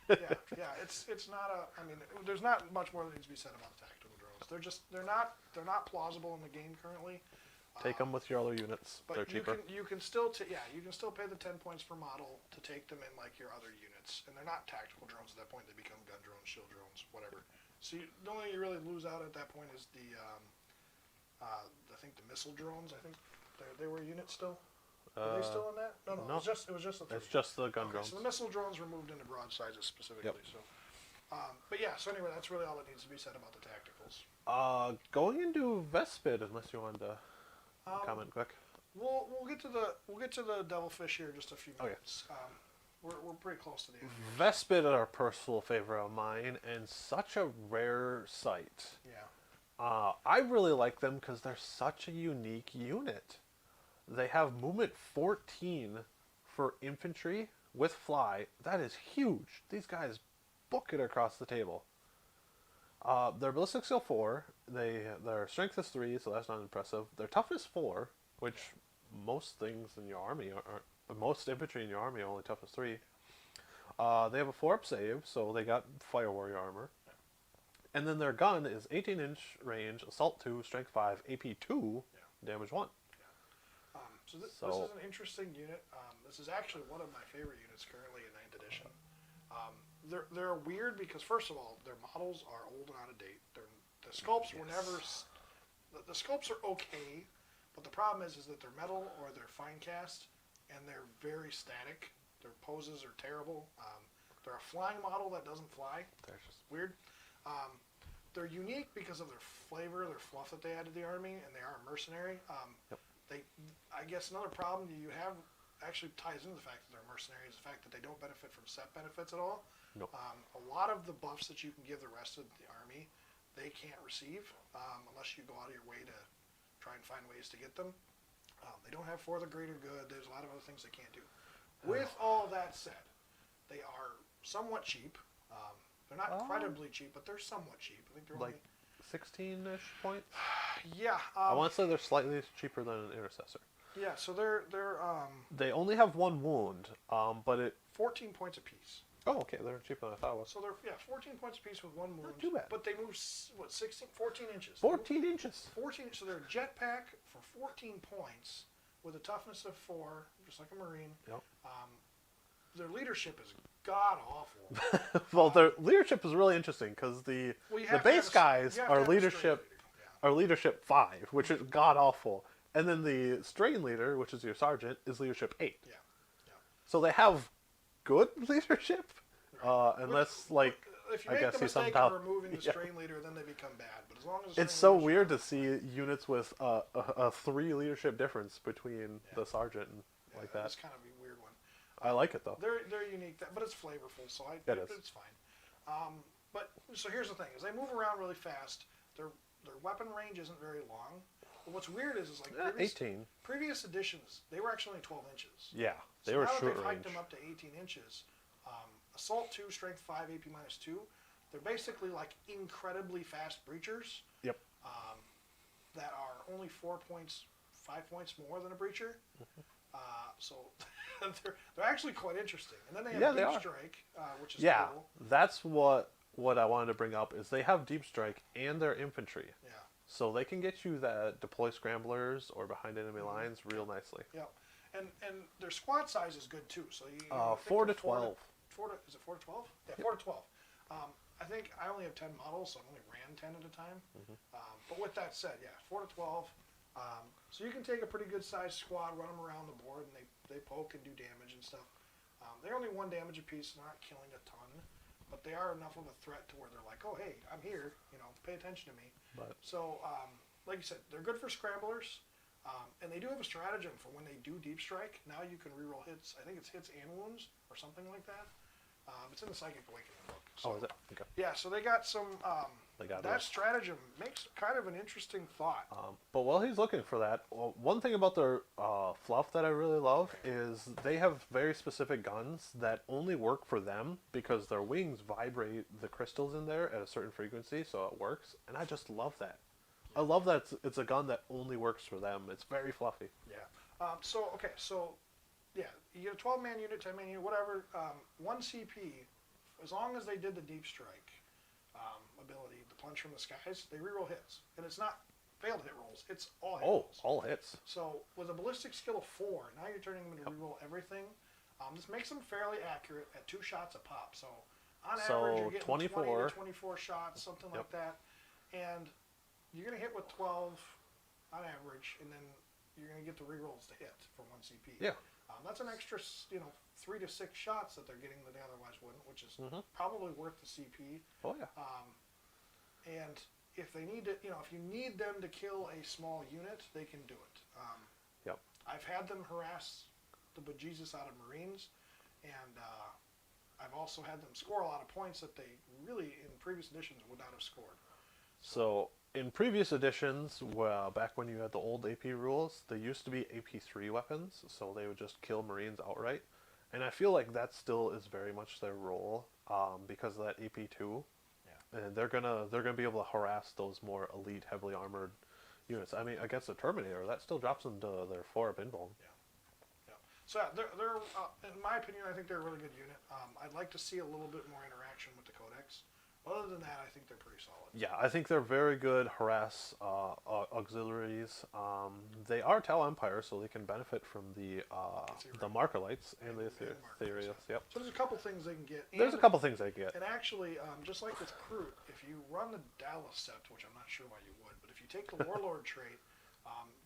It's not a. I mean, there's not much more that needs to be said about tactical drones. They're not plausible in the game currently. Take them with your other units. But They're cheaper. You can still pay the 10 points per model to take them in like your other units, and they're not tactical drones at that point. They become gun drones, shield drones, whatever. So the only thing you really lose out at that point is I think the missile drones. I think they were a unit still. Are they still in that? No. It was just the 3. It's just the gun drones. So the missile drones were moved into broadsides specifically. So, but yeah. So anyway, that's really all that needs to be said about the tacticals. Going into Vespid, unless you wanted to comment quick. We'll get to the devilfish here in just a few minutes. We're pretty close to the end. Vespid are a personal favorite of mine, and such a rare sight. Yeah. I really like them because they're such a unique unit. They have movement 14 for infantry with fly. That is huge. These guys book it across the table. Their ballistic skill 4. Their strength is 3, so that's not impressive. Their toughness 4, which most things in your army most infantry in your army are only toughness 3. They have a 4-up save, so they got fire warrior armor. And then their gun is 18-inch range, assault 2, strength 5, AP 2, damage 1. So this is an interesting unit. This is actually one of my favorite units currently in 9th edition. They're weird because, first of all, their models are old and out of date. The sculpts were never... The sculpts are okay, but the problem is that they're metal or they're fine cast, and they're very static. Their poses are terrible. They're a flying model that doesn't fly. They're just weird. They're unique because of their flavor, their fluff that they add to the army, and they are a mercenary. I guess another problem you have actually ties into the fact that they're mercenaries, the fact that they don't benefit from set benefits at all. Nope. A lot of the buffs that you can give the rest of the army, they can't receive unless you go out of your way to try and find ways to get them. They don't have for the greater good. There's a lot of other things they can't do. With all that said, they are somewhat cheap. They're not incredibly cheap, but they're somewhat cheap. I think they're like 16-ish points. only yeah. I want to say they're slightly cheaper than an intercessor. Yeah, so they're They only have one wound, but it. 14 points apiece. Oh, okay, they're cheaper than I thought it was. So they're 14 points apiece with one wound. Not too bad. But they move 14 inches. 14 inches. 14. So they're a jetpack for 14 points with a toughness of 4, just like a Marine. Yep. Their leadership is god awful. Well, their leadership is really interesting because the base guys are leadership 5, which is god awful, and then the strain leader, which is your sergeant, is leadership 8. Yeah. So they have good leadership, Right. unless if you I make guess the he mistake somehow. of removing the strain leader, then they become bad. But as long as It's so weird to see units with a 3 leadership difference between the sergeant and like that. That's kind of a weird one. I like it though. They're unique, but it's flavorful, so it's fine. But so here's the thing: is they move around really fast. Their weapon range isn't very long. But what's weird is like 18. Previous editions, they were actually only 12 inches. Yeah, they so were now short that they've hiked range. them up to 18 inches. Assault 2, Strength 5, AP -2. They're basically like incredibly fast breachers. Yep. That are only 4 points, 5 points more than a breacher. So they're actually quite interesting. And then they have Deep Strike, which is cool. That's what I wanted to bring up is they have Deep Strike and their infantry. Yeah. So they can get you that deploy scramblers or behind enemy lines real nicely. Yeah. And their squad size is good too. So you 4 to 12. Is it 4 to 12? Yeah, 4 to 12. I think I only have 10 models, so I only ran 10 at a time. But with that said, yeah, 4 to 12. So you can take a pretty good sized squad, run them around the board, and they poke and do damage and stuff. They're only 1 damage apiece, they're not killing a ton, but they are enough of a threat to where they're like, oh hey, I'm here, pay attention to me. But so, like you said, they're good for scramblers, and they do have a stratagem for when they do Deep Strike. Now you can reroll hits. I think it's hits and wounds or something like that. It's in the Psychic Awakening book. So, is it? Okay. Yeah, so they got some. That stratagem makes kind of an interesting thought. But while he's looking for that, one thing about their fluff that I really love is they have very specific guns that only work for them because their wings vibrate the crystals in there at a certain frequency, so it works. And I just love that. I love that it's a gun that only works for them. It's very fluffy. Yeah. Yeah, you get a 12-man unit, 10-man unit, whatever. 1 CP, as long as they did the Deep Strike ability, the Plunge from the Skies, they reroll hits. And it's not failed hit rolls, it's all hit rolls. All hits. So with a ballistic skill of 4, now you're turning them into reroll everything. This makes them fairly accurate at 2 shots a pop. So on average, you're getting 20 to 24 shots, something like that. And you're going to hit with 12 on average, and then you're going to get the rerolls to hit for 1 CP. Yeah. That's an extra, 3 to 6 shots that they're getting that they otherwise wouldn't, which is probably worth the CP. Oh yeah. And if they need to, if you need them to kill a small unit, they can do it. Yep. I've had them harass the bejesus out of Marines, and I've also had them score a lot of points that they really, in previous editions, would not have scored. So in previous editions, back when you had the old AP rules, they used to be AP3 weapons, so they would just kill Marines outright. And I feel like that still is very much their role because of that AP2. Yeah. And they're gonna be able to harass those more elite, heavily armored units. I mean, against the Terminator, that still drops them to their 4 up invuln. Yeah. So they're in my opinion, I think they're a really good unit. I'd like to see a little bit more interaction with the Codex. Other than that, I think they're pretty solid. Yeah, I think they're very good harass auxiliaries. They are Tal Empire, so they can benefit from the Markerites and the Ethereals. Yep. So there's a couple things they can get. There's a couple things they get. And actually, just like with Kroot, if you run the Dallas Sept, which I'm not sure why you would, but if you take the Warlord trait,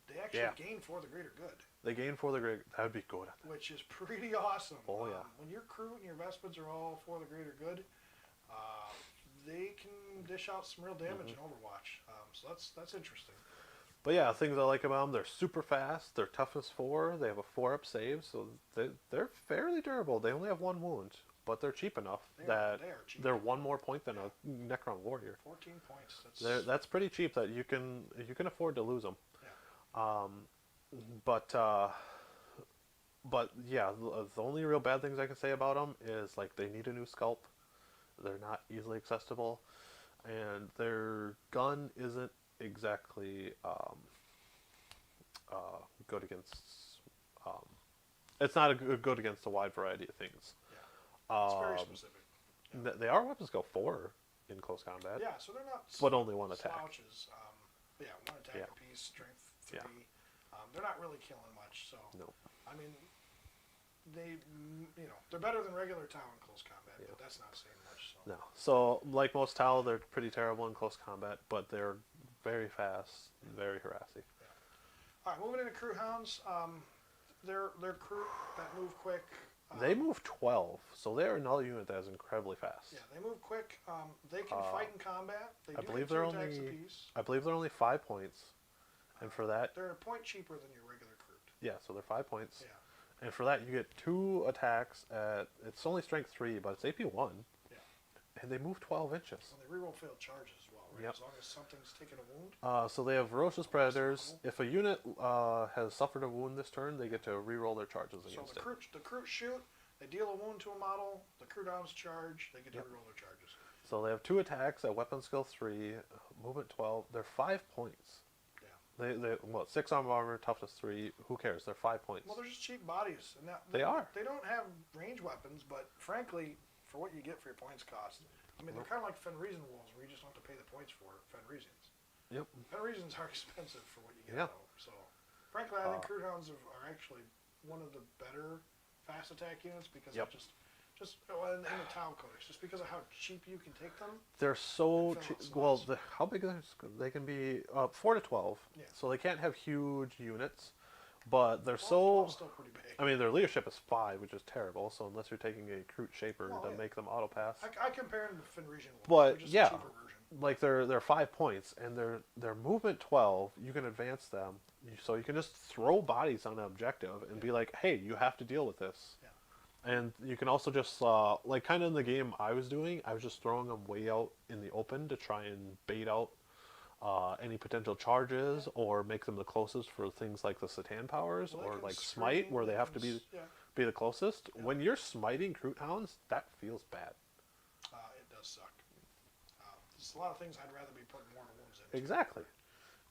they actually gain for the greater good. They gain for the greater. That would be good. Which is pretty awesome. Oh yeah. When your Kroot and your Vespids are all for the greater good, they can dish out some real damage in Overwatch. So that's interesting. But yeah, things I like about them, they're super fast, they're toughness 4, they have a 4-up save, so they're fairly durable. They only have 1 wound, but they're cheap enough that they're 1 more point than a Necron Warrior. 14 points. That's pretty cheap that you can afford to lose them. Yeah. But But yeah, the only real bad things I can say about them is like they need a new sculpt. They're not easily accessible, and their gun isn't exactly good against. Um, it's not a good against a wide variety of things. Yeah, it's very specific. Yeah. They are weapons go 4 in close combat, Yeah, so they're not but only one attack. slouches. Yeah, one attack Yeah. apiece, strength 3. Yeah. They're not really killing much. So No. I mean, they're better than regular Tau in close combat, Yeah. but that's not saying much. So. No. So like most Tau, they're pretty terrible in close combat, but they're very fast, very harassy. Yeah. All right, moving into crew hounds. They're crew that move quick. They move 12, so they're another unit that is incredibly fast. Yeah, they move quick. They can fight in combat. They do I believe get 2 they're attacks only. apiece. I believe they're only 5 points, and for that, They're a point cheaper than your regular crew. yeah, so they're 5 points. Yeah. And for that, you get 2 attacks at. It's only strength 3, but it's AP 1. Yeah. And they move 12 inches. Well, they reroll failed charges as well, right? Yep. As long as something's taken a wound. So they have ferocious predators. If a unit has suffered a wound this turn, they get to reroll their charges So against the crew shoot. They deal a wound to a model. The crew downs charge. They get to reroll their charges. So they have 2 attacks at weapon skill 3, movement 12. They're 5 points. Yeah. They 6 armor, toughness 3. Who cares? They're 5 points. Well, they're just cheap bodies. And now, They are. They don't have range weapons, but frankly, for what you get for your points cost, I mean, they're kind of like Fenrisian wolves, where you just don't have to pay the points for Fenrisians. Yep. Fenrisians are expensive for what you get, Yeah. though. So, frankly, I think crew hounds are actually one of the better fast attack units because of just in the Tau Codex, just because of how cheap you can take them. They're so And fill cheap. out Well, slots. how big are they? Can be 4 to 12. Yeah. So they can't have huge units, but they're Well, still pretty big. I mean, their leadership is 5, which is terrible. So unless you're taking a Crute Shaper Well, to yeah. make them auto pass, I compare them to Fenrisian wolves. But, They're just yeah. a cheaper version. like they're 5 points, and their movement 12. You can advance them, so you can just throw bodies on an objective and be like, hey, you have to deal with this. Yeah. And you can also just like kind of in the game I was doing, I was just throwing them way out in the open to try and bait out any potential charges or make them the closest for things like the Satan powers Well, they or can like smite, screen, where they they have to can be yeah. be the closest. Yeah. When you're smiting Crute Hounds, that feels bad. It does suck. There's a lot of things I'd rather be putting more wounds into. Exactly.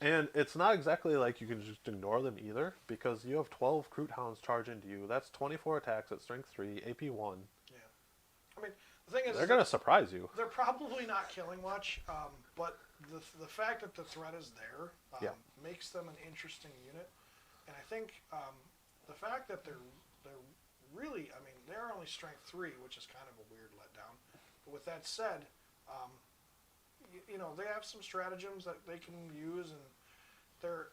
And it's not exactly like you can just ignore them either, because you have 12 Crute Hounds charge into you. That's 24 attacks at strength 3, AP 1. Yeah. I mean, the thing is, They're going to surprise you. they're probably not killing much, but the fact that the threat is there makes them an interesting unit. And I think the fact that they're really, I mean, they're only strength 3, which is kind of a weird letdown. But with that said, they have some stratagems that they can use, and they're.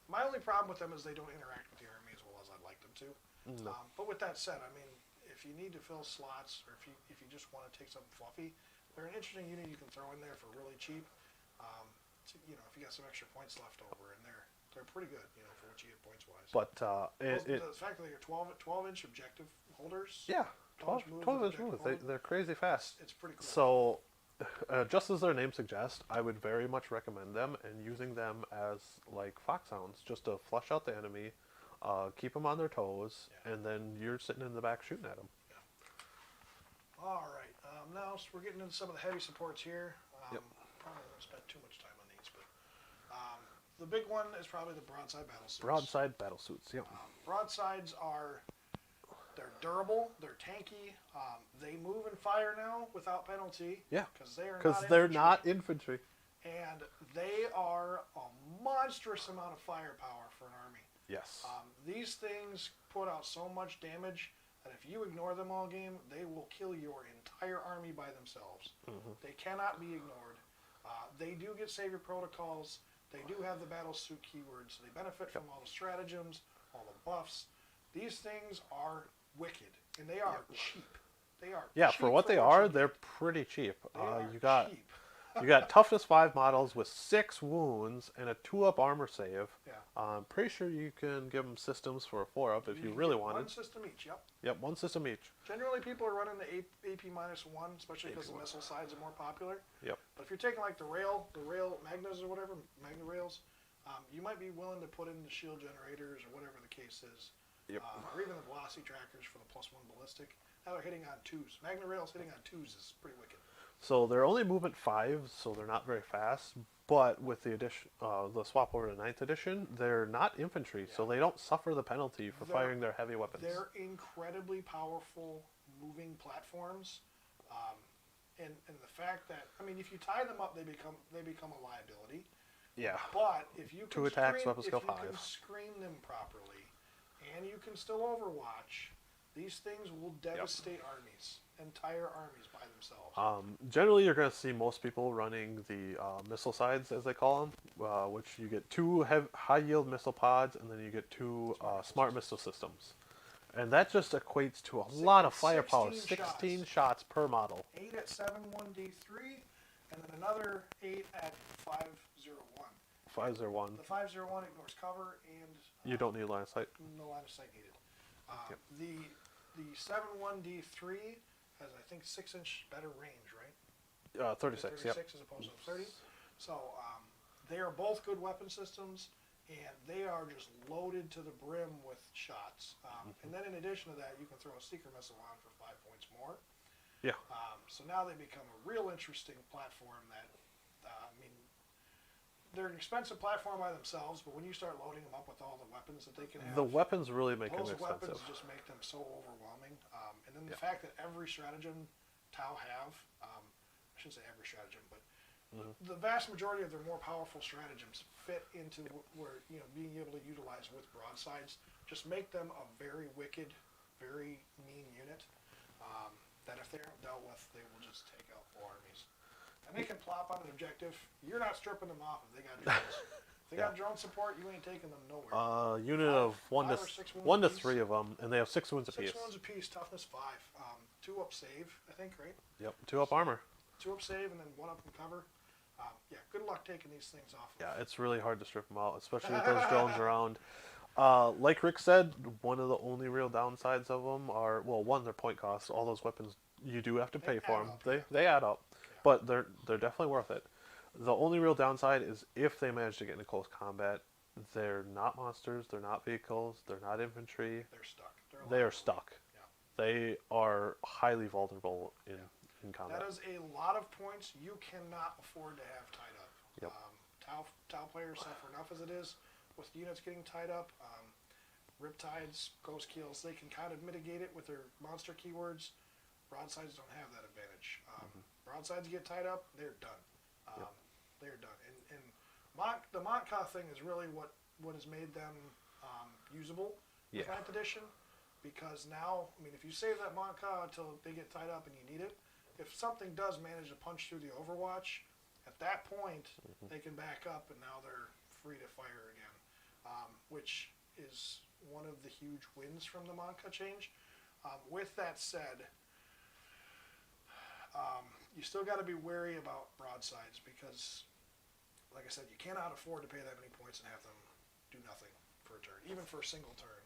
My only problem with them is they don't interact with the army as well as I'd like them to. No. But with that said, I mean, if you need to fill slots, or if you just want to take something fluffy, they're an interesting unit you can throw in there for really cheap. If you got some extra points left over, and they're pretty good, for what you get points wise. But the fact that they're 12-inch objective holders. yeah, 12 inch moves, moves. They're crazy fast. It's pretty cool. So, just as their name suggests, I would very much recommend them and using them as like foxhounds, just to flush out the enemy, keep them on their toes, and then you're sitting in the back shooting at them. Yeah. All right. Now we're getting into some of the heavy supports here. Probably won't spend too much time on these, but the big one is probably the broadside battle suits. Broadside battle suits. Yep. Broadsides they're durable, they're tanky, they move and fire now without penalty. Yeah. Because they're not infantry. And they are a monstrous amount of firepower for an army. Yes. These things put out so much damage that if you ignore them all game, they will kill your entire army by themselves. Mm-hmm. They cannot be ignored. They do get savior protocols. They do have the battle suit keywords. They benefit from all the stratagems, all the buffs. These things are wicked, and they are cheap. They are cheap for what they are, you they're get. pretty cheap. They are You got cheap. you got toughness 5 models with 6 wounds and a 2-up armor save. Yeah. I'm pretty sure you can give them systems for a 4-up if you can really get wanted. one system each. Yep. Yep, 1 system each. Generally, people are running the AP -1, especially because the missile sides are more popular. Yep. But if you're taking like the rail magnas or whatever, magna rails, you might be willing to put in the shield generators or whatever the case is. Yep. Or even the velocity trackers for the +1 ballistic. Now they're hitting on 2s. Magna Rails hitting on 2s is pretty wicked. So they're only movement 5, so they're not very fast. But with the addition, the swap over to ninth edition, they're not infantry, so Yeah. they don't suffer the penalty for firing their heavy weapons. They're incredibly powerful moving platforms. Um, and the fact that, I mean, if you tie them up, they become a liability. Yeah. But if you can Two attacks, screen, weapon if skill you 5. can screen them properly, and you can still overwatch, these things will devastate armies, entire armies by themselves. Generally, you're going to see most people running the missile sides, as they call them, which you get 2 high-yield missile pods, and then you get 2 smart missile systems. And that just equates to a lot of firepower. 16 shots per model. 8 at 7.1d3, and then another 8 at 5.01. 501. The 5.01 ignores cover and You don't need line of sight. no line of sight needed. Yep. The 7.1d3 has, I think, 6-inch better range, right? 36, yep. 36 as opposed to 30. So they are both good weapon systems, and they are just loaded to the brim with shots. And then in addition to that, you can throw a seeker missile on for 5 points more. Yeah. So now they become a real interesting platform that, I mean, they're an expensive platform by themselves, but when you start loading them up with all the weapons that they can have, The weapons really make them those expensive. weapons just make them so overwhelming. And then the fact that every stratagem Tau have, I shouldn't say every stratagem, but the vast majority of their more powerful stratagems fit into where, you know, being able to utilize with broadsides, just make them a very wicked, very mean unit. That if they aren't dealt with, they will just take out full armies. And they can plop on an objective. You're not stripping them off if they got drones. If they got drone support, you ain't taking them nowhere. Unit of 1 5 to or 6 wounds 1 to apiece. 3 of them, and they have 6 wounds 6 apiece. wounds apiece, toughness 5. 2 up save, I think, right? Yep. 2 up armor. 2 up save and then 1 up in cover. Yeah, good luck taking these things off. Yeah, it's really hard to strip them out, especially with those drones around. Like Rick said, one of the only real downsides of them are, well, one, their point costs. All those weapons, you do have to pay for them. They add up, but they're definitely worth it. The only real downside is if they manage to get into close combat, they're not monsters, they're not vehicles, they're not infantry. They're stuck. They are stuck. Yeah. They are highly vulnerable in combat. That is a lot of points you cannot afford to have tied up. Yep. Tau players suffer enough as it is with units getting tied up. Riptides, Ghost Keels, they can kind of mitigate it with their monster keywords. Broadsides don't have that advantage. Broadsides get tied up, they're done. They're done. And the Montka thing is really what has made them usable with 9th edition. Because now, I mean, if you save that Montka until they get tied up and you need it, if something does manage to punch through the Overwatch, at that point, they can back up and now they're free to fire again. Which is one of the huge wins from the Montka change. With that said, you still got to be wary about broadsides because, like I said, you cannot afford to pay that many points and have them do nothing for a turn, even for a single turn.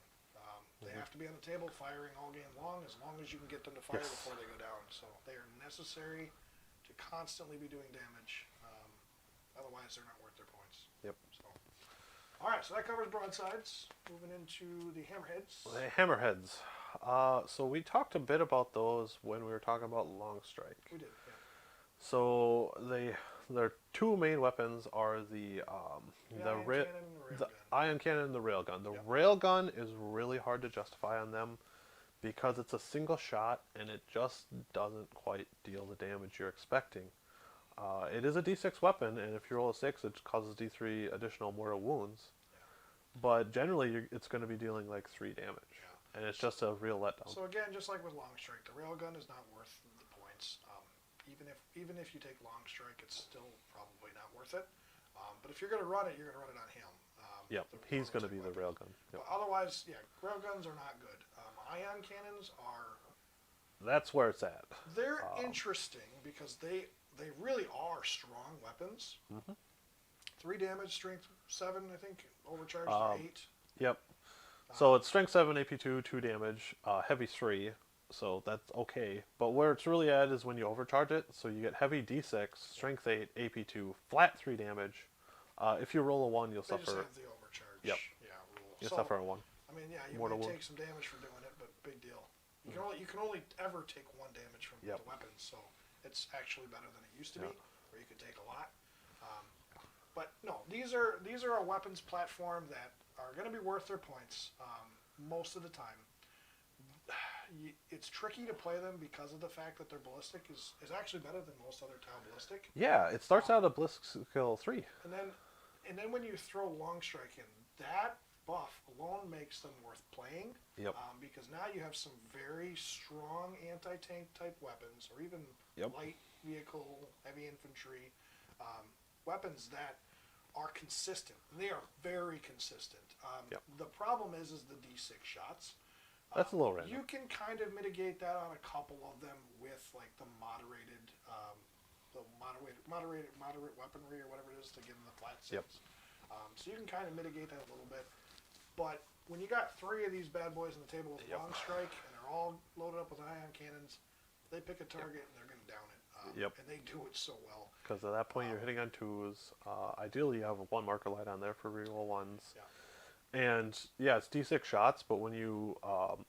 They have to be on the table firing all game long as you can get them to fire before they go down. So they are necessary to constantly be doing damage. Otherwise, they're not worth their points. Yep. So, all right, so that covers broadsides. Moving into the hammerheads. The hammerheads. So we talked a bit about those when we were talking about long strike. We did, yeah. So their 2 main weapons are the ion cannon and the railgun. The railgun is really hard to justify on them because it's a single shot and it just doesn't quite deal the damage you're expecting. It is a D6 weapon, and if you roll a 6, it causes D3 additional mortal wounds. But generally, it's going to be dealing like 3 damage, and it's just a real letdown. So again, just like with long strike, the railgun is not worth the points. Even if you take long strike, it's still probably not worth it. But if you're going to run it, you're going to run it on him. Yep, he's going to be the railgun. Yep. But otherwise, yeah, railguns are not good. Ion cannons are. That's where it's at. They're interesting because they really are strong weapons. 3 damage, strength 7, I think. Overcharged 8. Yep. So it's strength 7, AP 2, 2 damage, heavy 3. So that's okay. But where it's really at is when you overcharge it. So you get heavy D6, strength 8, AP 2, flat 3 damage. If you roll a 1, you'll They suffer. just have the overcharge. Yep. Yeah, rule. You'll suffer a 1. I mean, yeah, you mortal might wound. take some damage for doing it, but big deal. You can only ever take 1 damage from Yep. the weapons, so it's actually better than it used to be, where you could take a lot. Um, but no, these are a weapons platform that are going to be worth their points most of the time. It's tricky to play them because of the fact that their ballistic is actually better than most other tile ballistic. Yeah, it starts out at Blisk skill 3. And then when you throw long strike in, that buff alone makes them worth playing. Yep. Because now you have some very strong anti-tank type weapons, or even Yep. light vehicle, heavy infantry weapons that are consistent. They are very consistent. Yep. The problem is the D6 shots. That's a little random. You can kind of mitigate that on a couple of them with like the moderate weaponry or whatever it is to give them the flat Yep. six. So you can kind of mitigate that a little bit. But when you got 3 of these bad boys on the table with Yep. long strike and they're all loaded up with ion cannons, they pick a target and they're going to down it. Yep. And they do it so well. Because at that point you're hitting on 2s. Ideally you have a 1 marker light on there for reroll 1s. Yeah. And yeah, it's D6 shots, but when you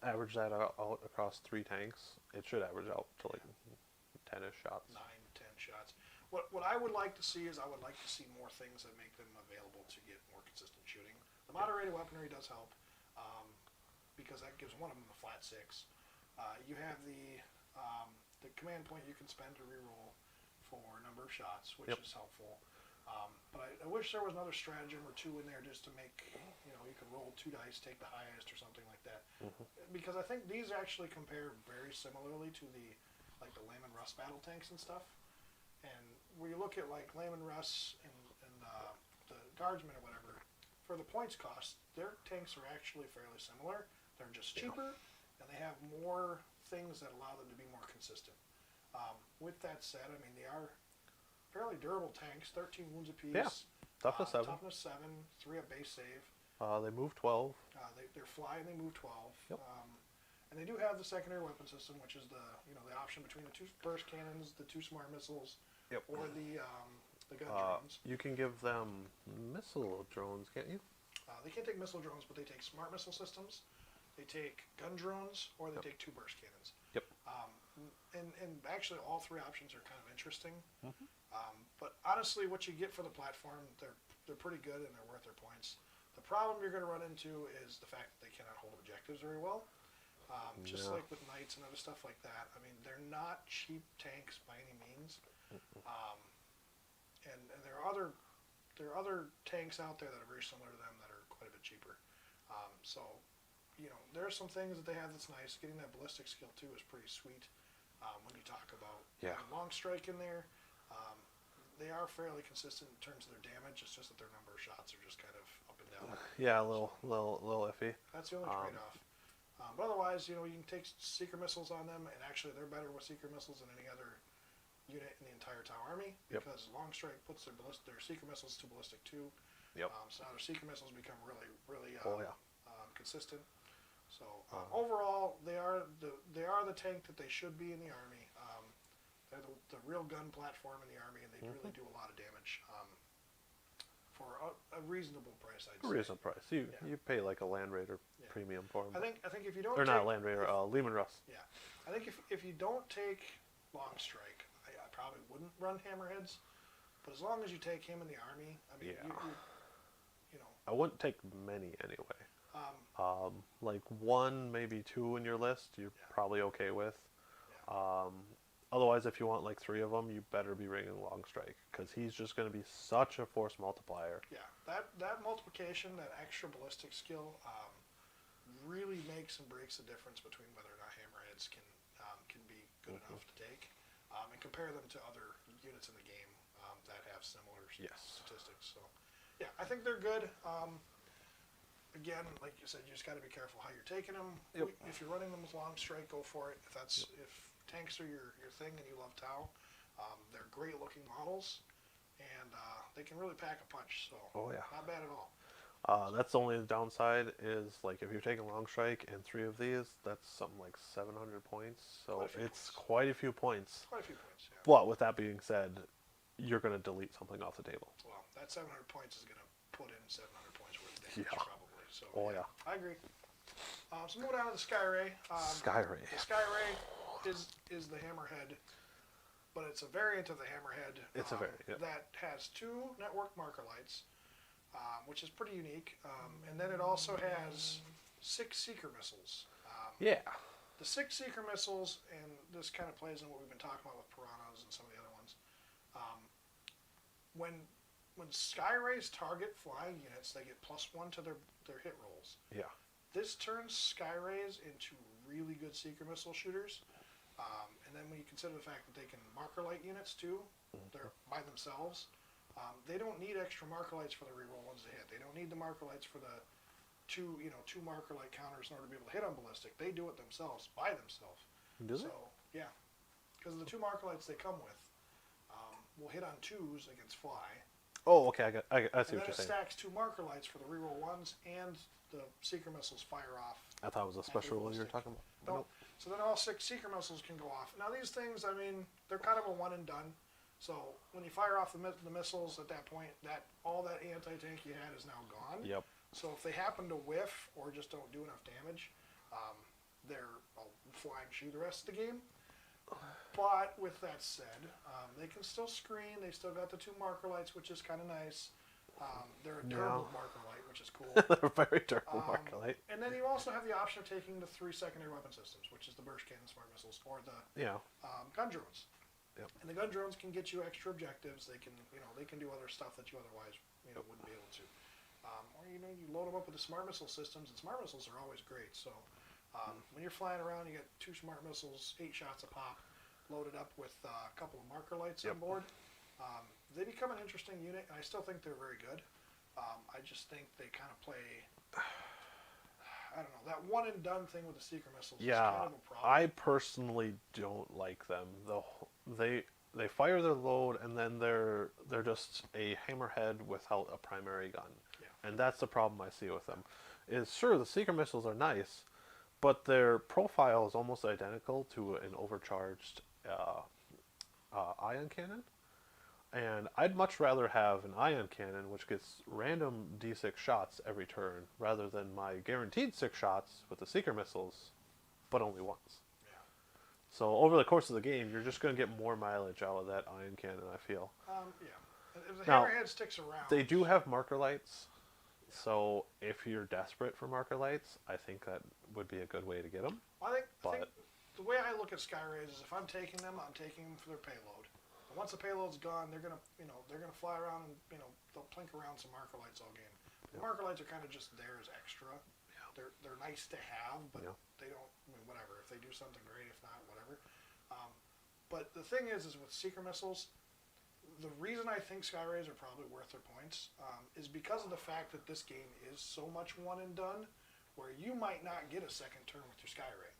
average that out across 3 tanks, it should average out to like 10-ish shots. 9, 10 shots. What I would like to see is I would like to see more things that make them available to get more consistent shooting. The moderated weaponry does help because that gives one of them a flat 6. You have the command point you can spend to reroll for a number of shots, which Yep. is helpful. But I wish there was another stratagem or 2 in there just to make, you could roll 2 dice, take the highest or something like that. Because I think these actually compare very similarly to the Layman Russ battle tanks and stuff. And when you look at like Layman Russ and the Guardsmen or whatever, for the points cost, their tanks are actually fairly similar. They're just cheaper, and they have more things that allow them to be more consistent. With that said, I mean, they are fairly durable tanks, 13 wounds apiece. Yeah. Toughness 7. Toughness 7, 3 at base save. They move 12. They're fly and they move 12. Yep. And they do have the secondary weapon system, which is the option between the 2 burst cannons, the 2 smart missiles, Yep. or the gun drones. You can give them missile drones, can't you? They can't take missile drones, but they take smart missile systems. They take gun drones, or they Yep. take 2 burst cannons. Yep. And actually, all 3 options are kind of interesting. But honestly, what you get for the platform, they're pretty good and they're worth their points. The problem you're going to run into is the fact that they cannot hold objectives very well. Just Yeah. like with knights and other stuff like that. I mean, they're not cheap tanks by any means. And there are other tanks out there that are very similar to them that are quite a bit cheaper. So, there are some things that they have that's nice. Getting that ballistic skill too is pretty sweet. When you talk about having long strike in there, they are fairly consistent in terms of their damage. It's just that their number of shots are just kind of up and down. Yeah, a little iffy. That's the only trade-off. But otherwise, you can take seeker missiles on them, and actually they're better with seeker missiles than any other unit in the entire Tau army, Yep. because long strike puts their seeker missiles to ballistic 2. Yep. So now their seeker missiles become really, really consistent. So overall, they are the tank that they should be in the army. They're the real gun platform in the army, and they really do a lot of damage for a reasonable price. I'd say. Reasonable price. You pay like a Land Raider premium for them. I think if you don't Or not Land Raider, Lehman Russ. Yeah, I think if you don't take long strike, I probably wouldn't run hammerheads. But as long as you take him in the army, I mean, I wouldn't take many anyway. Like 1, maybe 2 in your list, you're probably okay with. Otherwise, if you want like 3 of them, you better be ringing long strike, because he's just going to be such a force multiplier. Yeah, that multiplication, that extra ballistic skill, really makes and breaks the difference between whether or not hammerheads can be good enough to take, and compare them to other units in the game that have similar statistics. So, yeah, I think they're good. Again, like you said, you just got to be careful how you're taking them. Yep. If you're running them with long strike, go for it. If tanks are your thing and you love Tau, they're great looking models, and they can really pack a punch. So, not bad at all. That's the only downside is, like, if you're taking long strike and 3 of these, that's something like 700 points. So it's quite a few points. Quite a few points, yeah. But with that being said, you're going to delete something off the table. Well, that 700 points is going to put in 700 points worth of damage, probably. So, I agree. So moving on to the Skyray. Skyray. The Skyray is the Hammerhead, but it's a variant of the Hammerhead. It's a variant, yeah. That has 2 network marker lights, which is pretty unique. And then it also has 6 seeker missiles. Yeah. The 6 seeker missiles, and this kind of plays in what we've been talking about with Piranhas and some of the other ones. When Skyrays target flying units, they get +1 to their hit rolls. Yeah. This turns Skyrays into really good seeker missile shooters. And then when you consider the fact that they can marker light units too, they're by themselves. They don't need extra marker lights for the reroll ones to hit. They don't need the marker lights for the two marker light counters in order to be able to hit on ballistic. They do it themselves by themselves. Do they? So yeah, because the 2 marker lights they come with will hit on 2s against fly. Oh, okay. I see And what then you're it saying. stacks 2 marker lights for the reroll ones, and the seeker missiles fire off. I thought it was a special rule you were ballistic. talking about. No. Nope. So then all 6 seeker missiles can go off. Now these things, I mean, they're kind of a one and done. So when you fire off the missiles at that point, all that anti-tank you had is now gone. Yep. So if they happen to whiff or just don't do enough damage, they're flying shoe the rest of the game. But with that said, they can still screen. They still got the 2 marker lights, which is kind of nice. They're a durable marker light, which is cool. They're very durable marker light. And then you also have the option of taking the 3 secondary weapon systems, which is the burst cannon, smart missiles, or the gun drones. Yep. And the gun drones can get you extra objectives. They can, they can do other stuff that you otherwise, wouldn't be able to. Or you load them up with the smart missile systems, and smart missiles are always great. So when you're flying around, you get 2 smart missiles, 8 shots a pop, loaded up with a couple of marker lights on board. They become an interesting unit, and I still think they're very good. I just think they kind of play, I don't know, that one and done thing with the seeker missiles is kind of a problem. I personally don't like them. They fire their load, and then they're just a hammerhead without a primary gun. Yeah. And that's the problem I see with them. Is sure, the seeker missiles are nice, but their profile is almost identical to an overcharged ion cannon. And I'd much rather have an ion cannon, which gets random D6 shots every turn, rather than my guaranteed 6 shots with the seeker missiles, but only once. Yeah. So over the course of the game, you're just going to get more mileage out of that ion cannon, I feel. Yeah. If the Now, hammerhead sticks around... They do have marker lights, so if you're desperate for marker lights, I think that would be a good way to get them. I think the way I look at Skyrays is if I'm taking them for their payload. And once the payload's gone, they're gonna fly around and they'll plink around some marker lights all game. The marker lights are kind of just there as extra. Yeah. They're nice to have, but they don't. I mean, whatever. If they do something great, if not, whatever. But the thing is with seeker missiles, the reason I think Skyrays are probably worth their points is because of the fact that this game is so much one and done, where you might not get a second turn with your Skyray.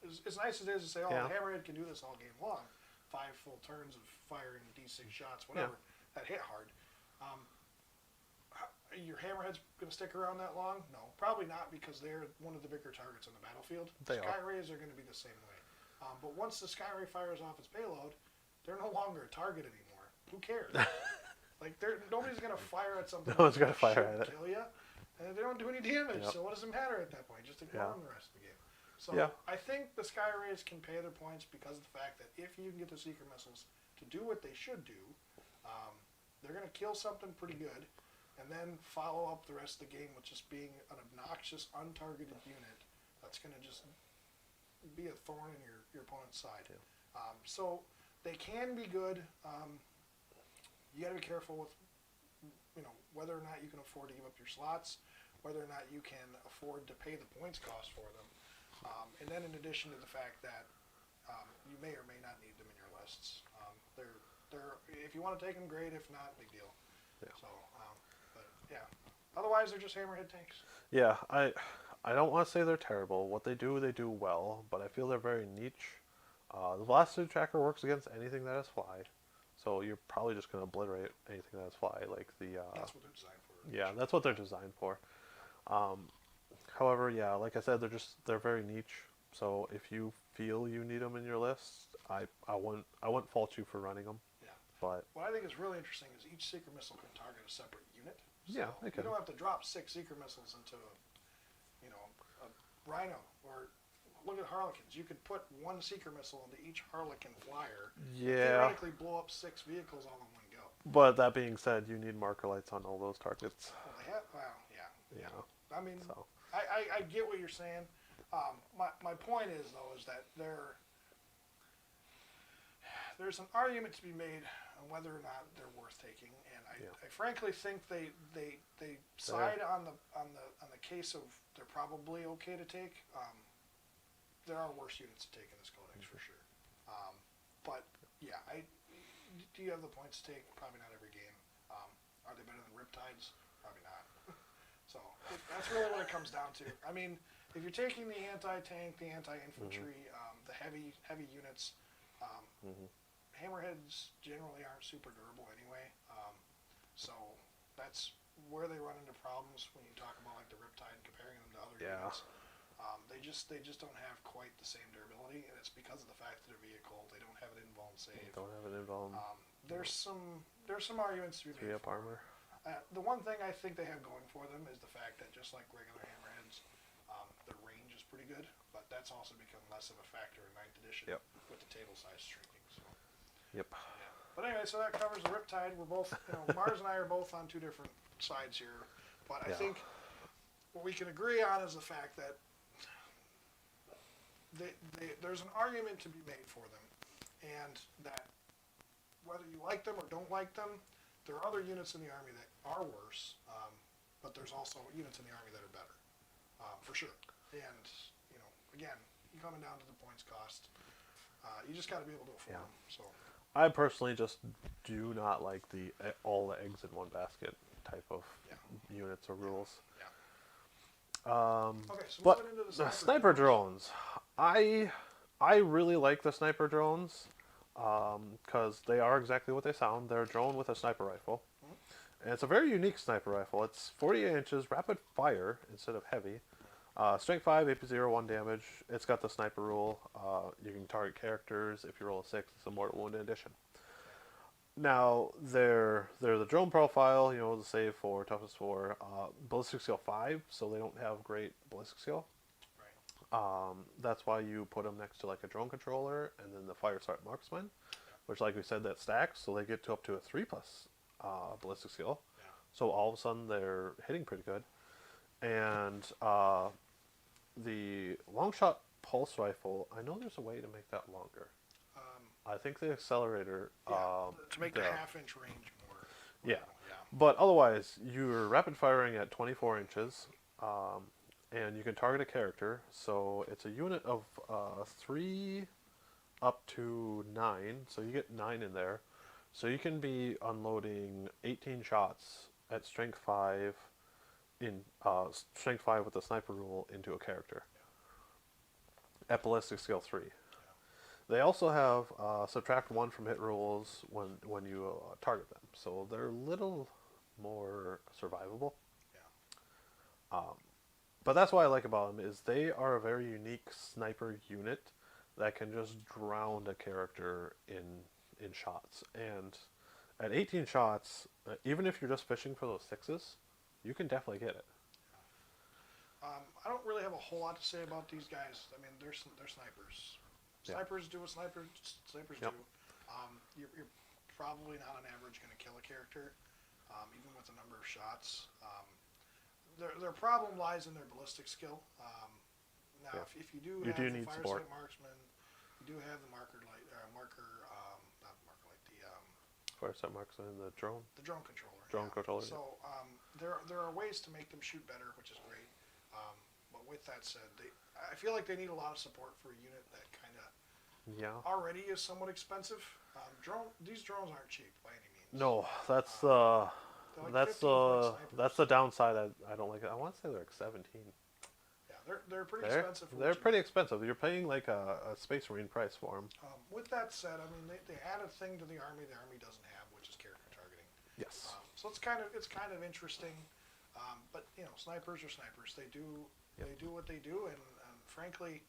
As nice as it is to say, the hammerhead can do this all game long. 5 full turns of firing D6 shots, whatever, that hit hard. Your hammerhead's going to stick around that long? No, probably not, because they're one of the bigger targets on the battlefield. Skyrays are going to be the same way. But once the Skyray fires off its payload, they're no longer a target anymore. Who cares? Nobody's going to fire at something. No one's going to fire at it. Kill you, and they don't do any damage. So what does it matter at that point? Just ignore them the rest of the game. So I think the Skyrays can pay their points because of the fact that if you can get the seeker missiles to do what they should do, they're going to kill something pretty good, and then follow up the rest of the game with just being an obnoxious, untargeted unit that's going to just be a thorn in your opponent's side. Yeah. So they can be good. You got to be careful with whether or not you can afford to give up your slots, whether or not you can afford to pay the points cost for them. And then in addition to the fact that you may or may not need them in your lists. They're if you want to take them, great. If not, big deal. Yeah. So, but yeah. Otherwise, they're just hammerhead tanks. Yeah, I don't want to say they're terrible. What they do well, but I feel they're very niche. The velocity tracker works against anything that has fly, so you're probably just going to obliterate anything that has fly, like the... that's what they're designed for. Yeah, that's what they're designed for. However, yeah, like I said, they're very niche. So if you feel you need them in your list, I wouldn't fault you for running them. Yeah. But what I think is really interesting is each seeker missile can target a separate unit. So yeah, it can. You don't have to drop 6 seeker missiles into a Rhino, or look at Harlequins. You could put one seeker missile into each Harlequin flyer. Yeah. And theoretically blow up 6 vehicles all in one go. But that being said, you need marker lights on all those targets. Well, they have. Well, yeah. Yeah. I mean, So. I get what you're saying. My point is though is that there's an argument to be made on whether or not they're worth taking, and I frankly think they side on the case of they're probably okay to take. There are worse units to take in this codex for sure. But yeah, do you have the points to take? Probably not every game. Are they better than Riptides? Probably not. So that's really what it comes down to. I mean, if you're taking the anti-tank, the anti-infantry, the heavy units, hammerheads generally aren't super durable anyway. So that's where they run into problems when you talk about like the Riptide and comparing them to other units. They just don't have quite the same durability, and it's because of the fact that they're vehicle. They don't have an invuln save. Don't have an invuln. There's some arguments to be made. 3-up armor. The one thing I think they have going for them is the fact that just like regular hammerheads, their range is pretty good, but that's also become less of a factor in 9th edition with the table size shrinking. So. Yep. Yeah. But anyway, so that covers the Riptide. We're both, Mars and I are both on 2 different sides here, but I think what we can agree on is the fact that there's an argument to be made for them, and that whether you like them or don't like them, there are other units in the Army that are worse, but there's also units in the Army that are better, for sure. And, again, you're coming down to the points cost. You just got to be able to afford them. So. I personally just do not like the all the eggs in one basket type of units or rules. Okay, so but moving into the the sniper drones, I really like the sniper drones because they are exactly what they sound. They're a drone with a sniper rifle, and it's a very unique sniper rifle. It's 48 inches, rapid fire instead of heavy. Strength 5, AP0, 1 damage. It's got the sniper rule. You can target characters. If you roll a 6, it's a mortal wound addition. Now, they're the drone profile, the save 4, toughness 4, ballistic skill 5, so they don't have great ballistic skill. Right. That's why you put them next to like a drone controller, and then the fire start marksman, which, like we said, that stacks, so they get to up to a 3+ ballistic skill. Yeah. So all of a sudden they're hitting pretty good. And the long shot pulse rifle, I know there's a way to make that longer. I think the accelerator... to make the half-inch range more. Yeah. But otherwise, you're rapid firing at 24 inches, and you can target a character. So it's a unit of 3 up to 9, so you get 9 in there. So you can be unloading 18 shots at strength 5 in strength 5 with the sniper rule into a character. At ballistic skill 3. They also have subtract 1 from hit rolls when you target them, so they're a little more survivable. But that's what I like about them is they are a very unique sniper unit that can just drown a character in shots. And at 18 shots, even if you're just fishing for those 6s, you can definitely get it. I don't really have a whole lot to say about these guys. I mean, they're snipers. Snipers do what snipers do. You're probably not on average going to kill a character, even with the number of shots. Their problem lies in their ballistic skill. Now, if you do have the fire sight marksman, you do have the fire sight marksman and the drone. The drone controller. Controller. So there are ways to make them shoot better, which is great. But with that said, I feel like they need a lot of support for a unit that kind of already is somewhat expensive. These drones aren't cheap by any means. No, that's the downside. I don't like it. I want to say they're like 17. Yeah, they're pretty expensive. They're pretty expensive. You're paying like a Space Marine price for them. With that said, I mean they add a thing to the army doesn't have, which is character targeting. Yes. So it's kind of interesting. But snipers are snipers. They do what they do, and frankly,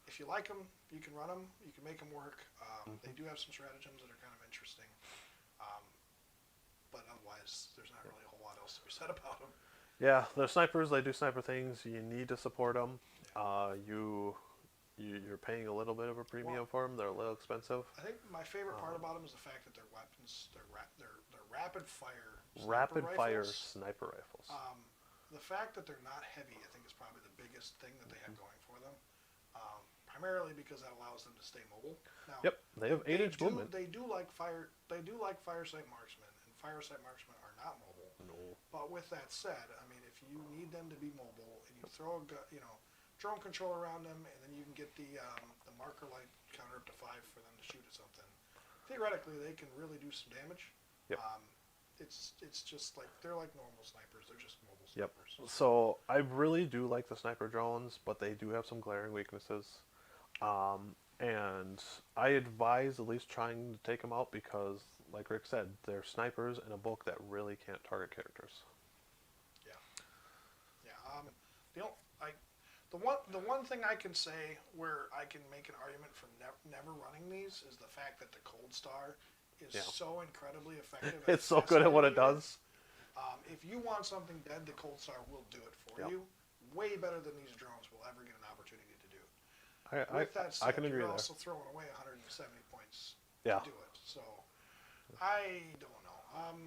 if you like them, you can run them. You can make them work. They do have some stratagems that are kind of interesting. But otherwise, there's not really a whole lot else to be said about them. Yeah, they're snipers. They do sniper things. You need to support them. You're paying a little bit of a premium for them. They're a little expensive. I think my favorite part about them is the fact that their weapons, they're rapid fire Rapid fire rifles. sniper rifles. The fact that they're not heavy, I think, is probably the biggest thing that they have going for them. Primarily because that allows them to stay mobile. Now, Yep, they have 8-inch movement. They do like fire. They do like fire site marksmen, and fire site marksmen are not mobile. No. But with that said, I mean, if you need them to be mobile, and you throw a drone control around them, and then you can get the marker light counter up to 5 for them to shoot at something. Theoretically, they can really do some damage. Yep. It's just like they're like normal snipers. They're just mobile Yep. snipers. So I really do like the sniper drones, but they do have some glaring weaknesses. And I advise at least trying to take them out because, like Rick said, they're snipers in a book that really can't target characters. Yeah. The one thing I can say where I can make an argument for never running these is the fact that the Cold Star is so incredibly effective. It's so good at what it does. If you want something dead, the Cold Star will do it for you. Way better than these drones will ever get an opportunity to do. With that said, I can agree you're there. also throwing away 170 points Yeah. to do it. So I don't know. I don't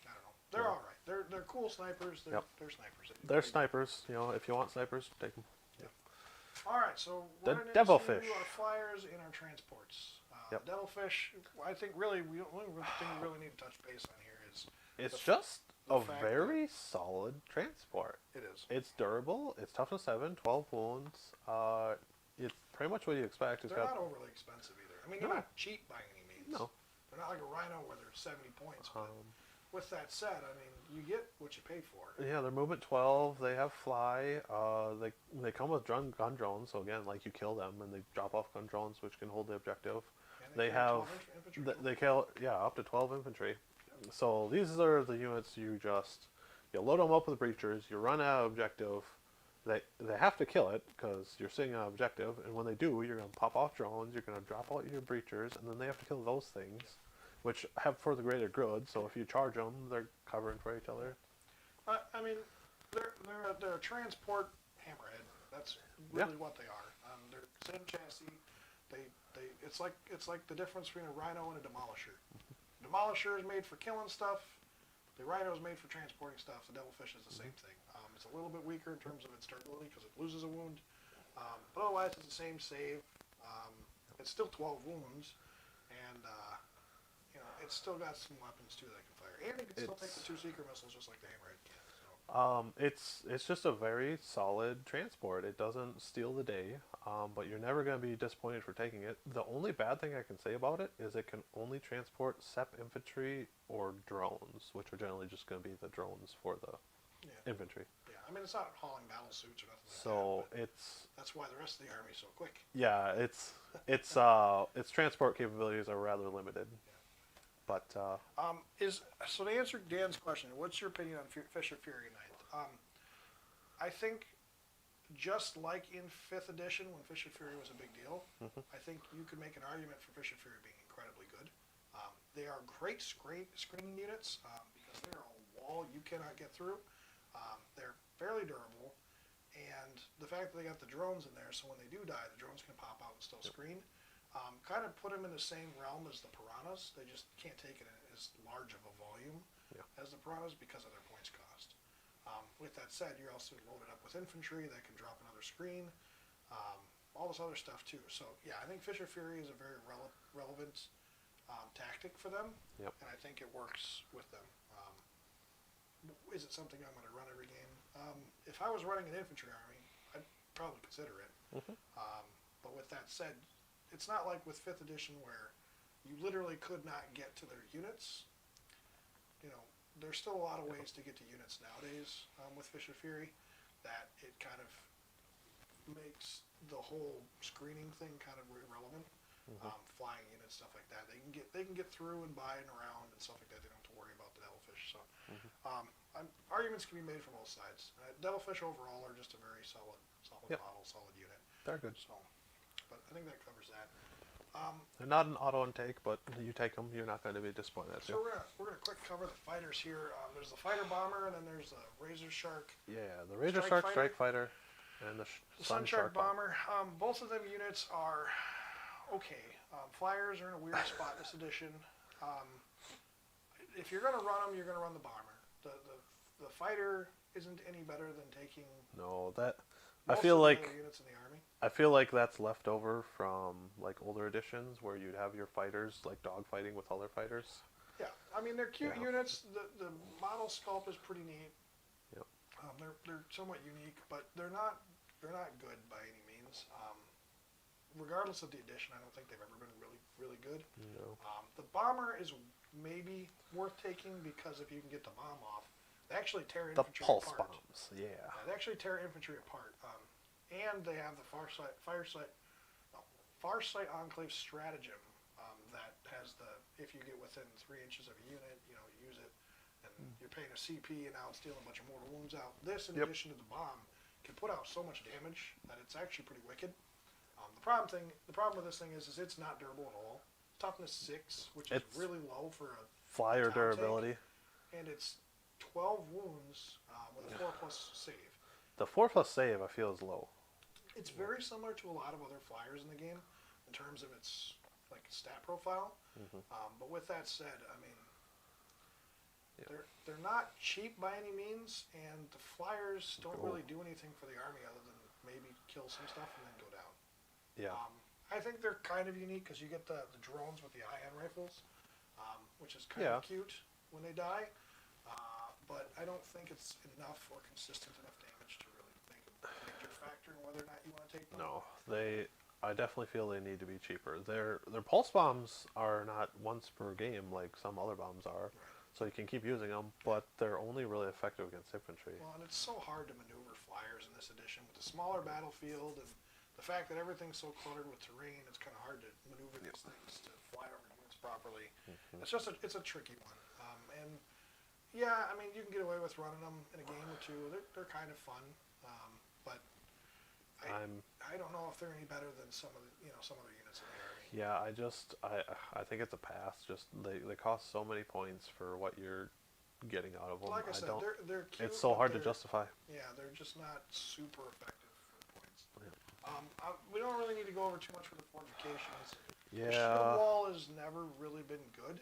know. They're all right. They're cool snipers. They're snipers. They're snipers. You know, if you want snipers, take them. All right, so we're The going devilfish. our flyers and our transports. Devilfish, I think really the only thing we really need to touch base on here is It's just a fact very solid transport. it is. It's durable. It's toughness 7, 12 wounds. It's pretty much what you expect. They're not overly expensive either. I mean, they're not cheap by any means. No. They're not like a Rhino where they're 70 points. But with that said, I mean, you get what you pay for. Yeah, they're movement 12. They have fly. They come with gun drones. So again, like you kill them and they drop off gun drones, which can hold the objective. And They have 12 infantry. they kill up to 12 infantry. So these are the units you load them up with breachers. You run out of objective. They have to kill it because you're sitting on objective, and when they do, you're gonna pop off drones. You're gonna drop out your breachers, and then they have to kill those things, which have for the greater good. So if you charge them, they're covering for each other. I mean, they're a transport hammerhead. That's really what they are. They're same chassis. It's like the difference between a Rhino and a Demolisher. Demolisher is made for killing stuff. The Rhino is made for transporting stuff. The Devilfish is the same thing. It's a little bit weaker in terms of its durability because it loses a wound. But otherwise, it's the same save. It's still 12 wounds, and it's still got some weapons too that it can fire, and it can still take the 2 seeker missiles just like the Hammerhead can. So. It's just a very solid transport. It doesn't steal the day, but you're never going to be disappointed for taking it. The only bad thing I can say about it is it can only transport SEP infantry or drones, which are generally just going to be the drones for the infantry. Yeah, I mean, it's not hauling battle suits or nothing like So that. it's That's why the rest of the army is so quick. yeah, its transport capabilities are rather limited. But so to answer Dan's question, what's your opinion on Fisher Fury Knight? I think just like in 5th edition when Fisher Fury was a big deal, I think you could make an argument for Fisher Fury being incredibly good. They are great screening units because they're a wall you cannot get through. They're fairly durable, and the fact that they got the drones in there, so when they do die, the drones can pop out and still screen. Kind of put them in the same realm as the Piranhas. They just can't take it as large of a volume as the Piranhas because of their points cost. With that said, you're also loaded up with infantry that can drop another screen, all this other stuff too. So yeah, I think Fisher Fury is a very relevant tactic for them, and I think it works with them. Is it something I'm going to run every game? If I was running an infantry army, I'd probably consider it. But with that said, it's not like with 5th edition where you literally could not get to their units. There's still a lot of ways to get to units nowadays with Fisher Fury that it kind of makes the whole screening thing kind of irrelevant. Flying units, stuff like that. They can get through and by and around and stuff like that. They don't have to worry about the Devilfish. So arguments can be made from both sides. Devilfish overall are just a very solid model, solid unit. they're good. So, but I think that covers that. They're not an auto intake, but you take them, you're not going to be disappointed. So we're gonna quick cover the fighters here. There's the fighter bomber, and then there's the Razor Shark. Yeah, the Razor Shark Strike Fighter. And the The Sun Sunshark Shark Bomber. Both of them units are okay. Flyers are in a weird spot this edition. Um, if you're going to run them, you're going to run the bomber. The fighter isn't any better than taking No, that I most feel of the like other units in the army. I feel like that's left over from like older editions where you'd have your fighters like dogfighting with other fighters. Yeah, I mean they're cute Yeah. units. The model sculpt is pretty neat. Yep. They're somewhat unique, but they're not good by any means. Regardless of the edition, I don't think they've ever been really good. No. The bomber is maybe worth taking because if you can get the bomb off, they actually tear The infantry pulse apart. bombs, yeah. They actually tear infantry apart. And they have the Farsight Enclave stratagem that has the if you get within 3 inches of a unit, you use it, and you're paying a CP, and now it's dealing a bunch of mortal wounds out. This, in addition to the bomb, can put out so much damage that it's actually pretty wicked. The problem with this thing is it's not durable at all. Toughness 6, which is It's really low for a flyer town durability. tank, and it's 12 wounds with a 4+ save. The 4+ save I feel is low. It's very similar to a lot of other flyers in the game in terms of its like stat profile. But with that said, I mean, they're not cheap by any means, and the flyers don't really do anything for the army other than maybe kill some stuff and then go down. Yeah. I think they're kind of unique because you get the drones with the ion rifles, which is kind of cute when they die. But I don't think it's enough or consistent enough damage to really make a major factor in whether or not you want to take them. No, I definitely feel they need to be cheaper. Their pulse bombs are not once per game like some other bombs are, so you can keep using them, but they're only really effective against infantry. Well, and it's so hard to maneuver flyers in this edition with the smaller battlefield and the fact that everything's so cluttered with terrain. It's kind of hard to maneuver these things to fly over units properly. It's a tricky one. And yeah, I mean you can get away with running them in a game or two. They're kind of fun, but I don't know if they're any better than some other units in the army. Yeah, I think it's a pass. Just they cost so many points for what you're getting out of them. Like I said, they're cute. It's so hard to but justify. Yeah, they're just not super effective for points. Yeah. We don't really need to go over too much with the fortifications. The Yeah. shield wall has never really been good.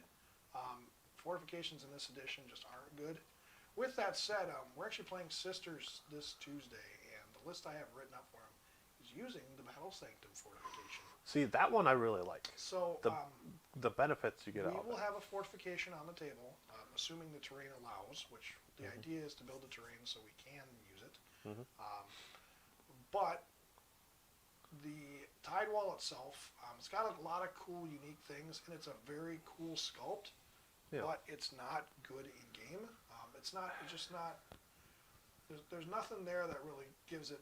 Fortifications in this edition just aren't good. With that said, we're actually playing Sisters this Tuesday, and the list I have written up for them is using the Battle Sanctum fortification. See, that one I really like. So The benefits you get out we of will it. have a fortification on the table, assuming the terrain allows, which the idea is to build a terrain so we can use it. But the tide wall itself, it's got a lot of cool, unique things, and it's a very cool sculpt. Yeah. But it's not good in game. It's just not. There's nothing there that really gives it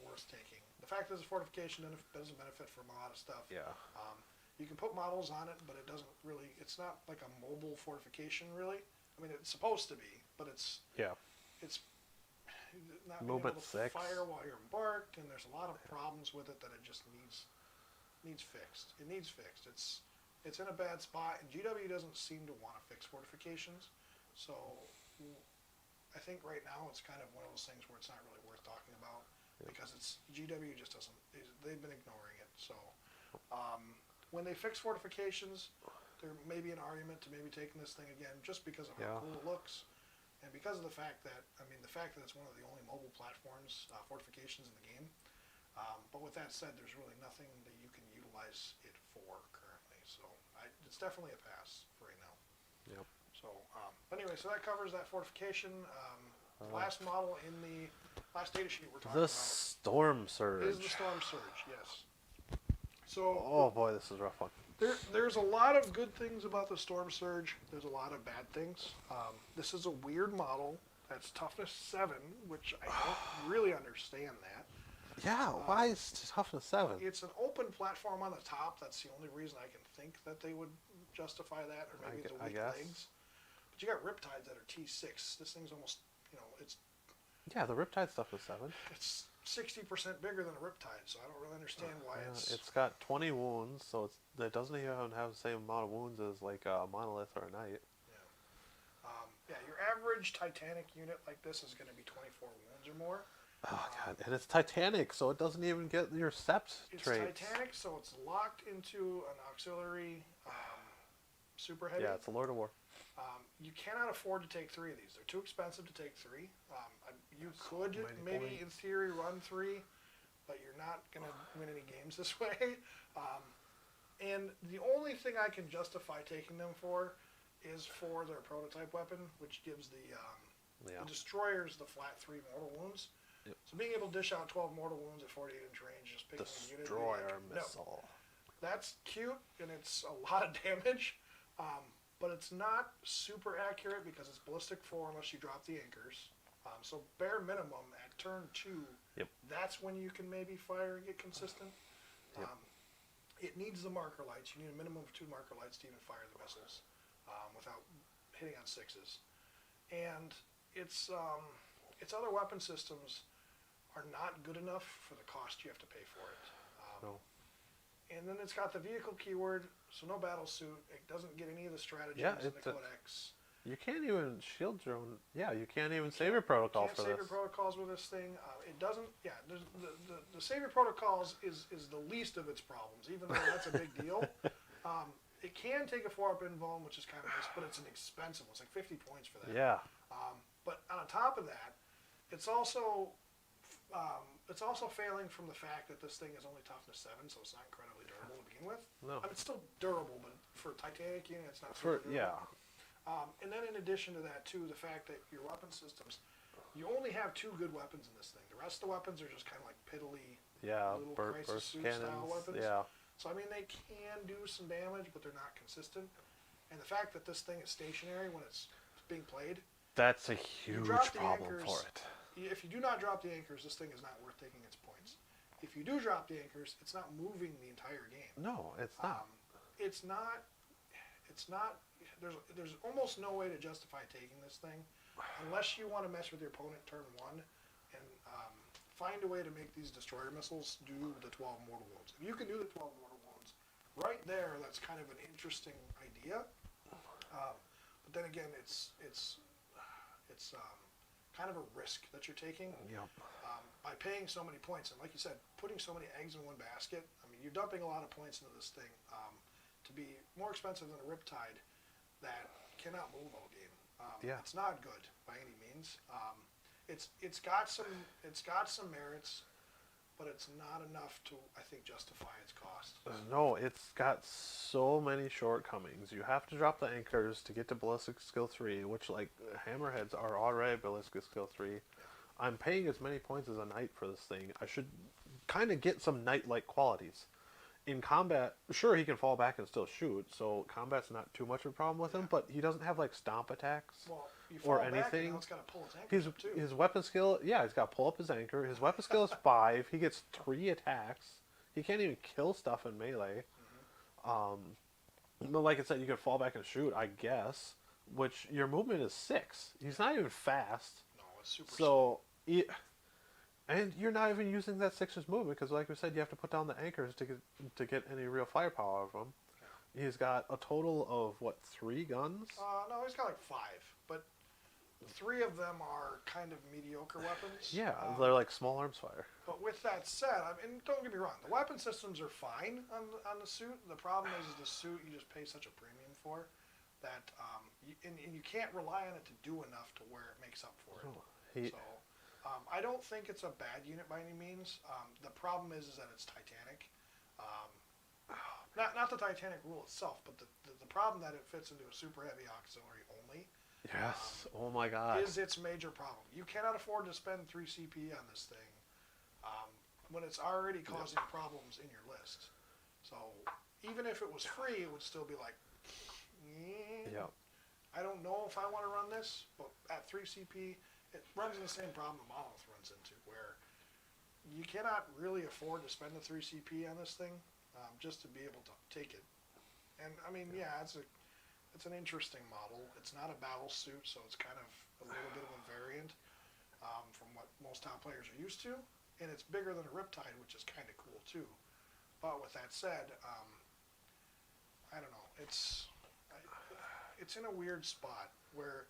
worth taking. The fact that it's a fortification doesn't benefit from a lot of stuff. Yeah. You can put models on it, but it doesn't really. It's not like a mobile fortification, really. I mean, it's supposed to be, but it's not being Movement able to 6. fire while you're embarked, and there's a lot of problems with it that it just needs fixed. It needs fixed. It's in a bad spot, and GW doesn't seem to want to fix fortifications. So I think right now it's kind of one of those things where it's not really worth talking about because GW just doesn't. They've been ignoring it. So when they fix fortifications, there may be an argument to maybe taking this thing again just because of how cool it looks, and because of the fact that it's one of the only mobile platforms fortifications in the game. But with that said, there's really nothing that you can utilize it for currently. So it's definitely a pass for right now. Yep. So anyway, so that covers that fortification. Last model in the last data sheet we're talking The about Storm Surge. is the Storm Surge. Yes. So Oh boy, this is a rough one. there's a lot of good things about the Storm Surge. There's a lot of bad things. This is a weird model that's toughness 7, which I don't really understand that. Yeah, why is toughness 7? It's an open platform on the top. That's the only reason I can think that they would justify that, or maybe the weak legs. But you got Riptides that are T6. This thing's almost, it's Yeah, the Riptide stuff is 7. it's 60% bigger than a Riptide, so I don't really understand why It's got 20 wounds, so it doesn't even have the same amount of wounds as like a Monolith or a Knight. Yeah, your average Titanic unit like this is going to be 24 wounds or more. Oh god, and it's Titanic, so it doesn't even get your Seps It's traits. Titanic, so it's locked into an auxiliary super heavy. Yeah, it's a Lord of War. You cannot afford to take three of these. They're too expensive to take three. You could maybe, in theory, run three, but you're not going to win any games this way. And the only thing I can justify taking them for is for their prototype weapon, which gives the destroyers the flat 3 mortal wounds. Yep. So being able to dish out 12 mortal wounds at 48-inch range, just picking a unit. Destroyer missile. No, that's cute, and it's a lot of damage. But it's not super accurate because it's ballistic 4 unless you drop the anchors. So bare minimum at turn 2, that's when you can maybe fire and get consistent. Yep. It needs the marker lights. You need a minimum of 2 marker lights to even fire the missiles without hitting on 6s. And its other weapon systems are not good enough for the cost you have to pay for it. No. And then it's got the vehicle keyword, so no battle suit. It doesn't get any of the stratagems in the codex. You can't even shield drone. Yeah, you can't even save your protocols for this. Can't save your protocols with this thing. It doesn't. Yeah, the save your protocols is the least of its problems, even though that's a big deal. It can take a 4-up invuln, which is kind of nice, but it's an expensive one. It's like 50 points for that. Yeah. But on top of that, it's also failing from the fact that this thing is only toughness 7, so it's not incredibly durable to begin with. No. I mean, it's still durable, but for Titanic unit, it's not For super durable. yeah. And then in addition to that, too, the fact that your weapon systems, you only have 2 good weapons in this thing. The rest of the weapons are just kind of like piddly, little crisis burst suit cannons. style weapons. Yeah. So I mean, they can do some damage, but they're not consistent. And the fact that this thing is stationary when it's being played, That's a huge problem for it. if you do not drop the anchors, this thing is not worth taking its points. If you do drop the anchors, it's not moving the entire game. No, it's not. It's not. There's almost no way to justify taking this thing, unless you want to mess with your opponent turn 1, and find a way to make these destroyer missiles do the 12 mortal wounds. If you can do the 12 mortal wounds, right there, that's kind of an interesting idea. But then again, it's kind of a risk that you're taking. Yep. By paying so many points, and like you said, putting so many eggs in one basket. I mean, you're dumping a lot of points into this thing to be more expensive than a Riptide that cannot move all game. It's not good by any means. It's got some merits, but it's not enough to, I think, justify its cost. No, it's got so many shortcomings. You have to drop the anchors to get to ballistic skill 3, which, like, hammerheads are already ballistic skill 3. I'm paying as many points as a knight for this thing. I should kind of get some knight-like qualities. In combat, sure, he can fall back and still shoot, so combat's not too much of a problem with him, but he doesn't have, like, stomp attacks You fall or back, anything. and now it's got to pull its anchors up, too. His weapon skill, he's got to pull up his anchor. His weapon skill is 5. He gets 3 attacks. He can't even kill stuff in melee. But like I said, you can fall back and shoot, I guess, which your movement is 6. He's not even fast. No, it's super slow. And you're not even using that 6's movement, because like we said, you have to put down the anchors to get any real firepower out of him. Yeah. He's got a total of, 3 guns? No, he's got like 5, but 3 of them are kind of mediocre weapons. Yeah, they're like small arms fire. But with that said, I mean, don't get me wrong, the weapon systems are fine on the suit. The problem is the suit you just pay such a premium for that, and you can't rely on it to do enough to where it makes up for it. I don't think it's a bad unit by any means. The problem is that it's Titanic. Not the Titanic rule itself, but the problem that it fits into a super heavy auxiliary only. Yes. Oh my God. Is its major problem. You cannot afford to spend 3 CP on this thing when it's already causing problems in your list. So even if it was free, it would still be like, I don't know if I want to run this, but at 3 CP, it runs into the same problem the Monolith runs into, where you cannot really afford to spend the 3 CP on this thing just to be able to take it. And I mean, it's an interesting model. It's not a battle suit, so it's kind of a little bit of a variant from what most top players are used to. And it's bigger than a Riptide, which is kind of cool too. But with that said, I don't know. It's in a weird spot where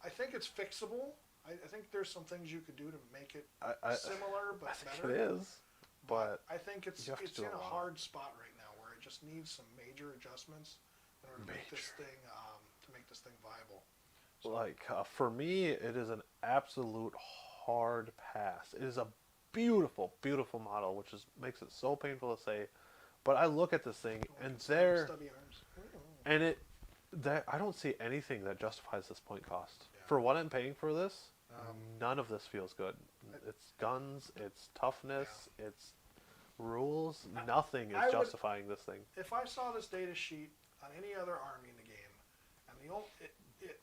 I think it's fixable. I think there's some things you could do to make it I similar but I think better. it is, but I think it's you have to it's do in a a lot. hard spot right now where it just needs some major adjustments in order to make this thing viable. So like for me, it is an absolute hard pass. It is a beautiful, beautiful model, which is makes it so painful to say. But I look at this thing, and there, stubby arms. and that I don't see anything that justifies this point cost. Yeah. For what I'm paying for this, Um, none of this feels good. It's guns, it's toughness, it's rules. Nothing is I would- justifying this thing. If I saw this data sheet on any other army in the game, and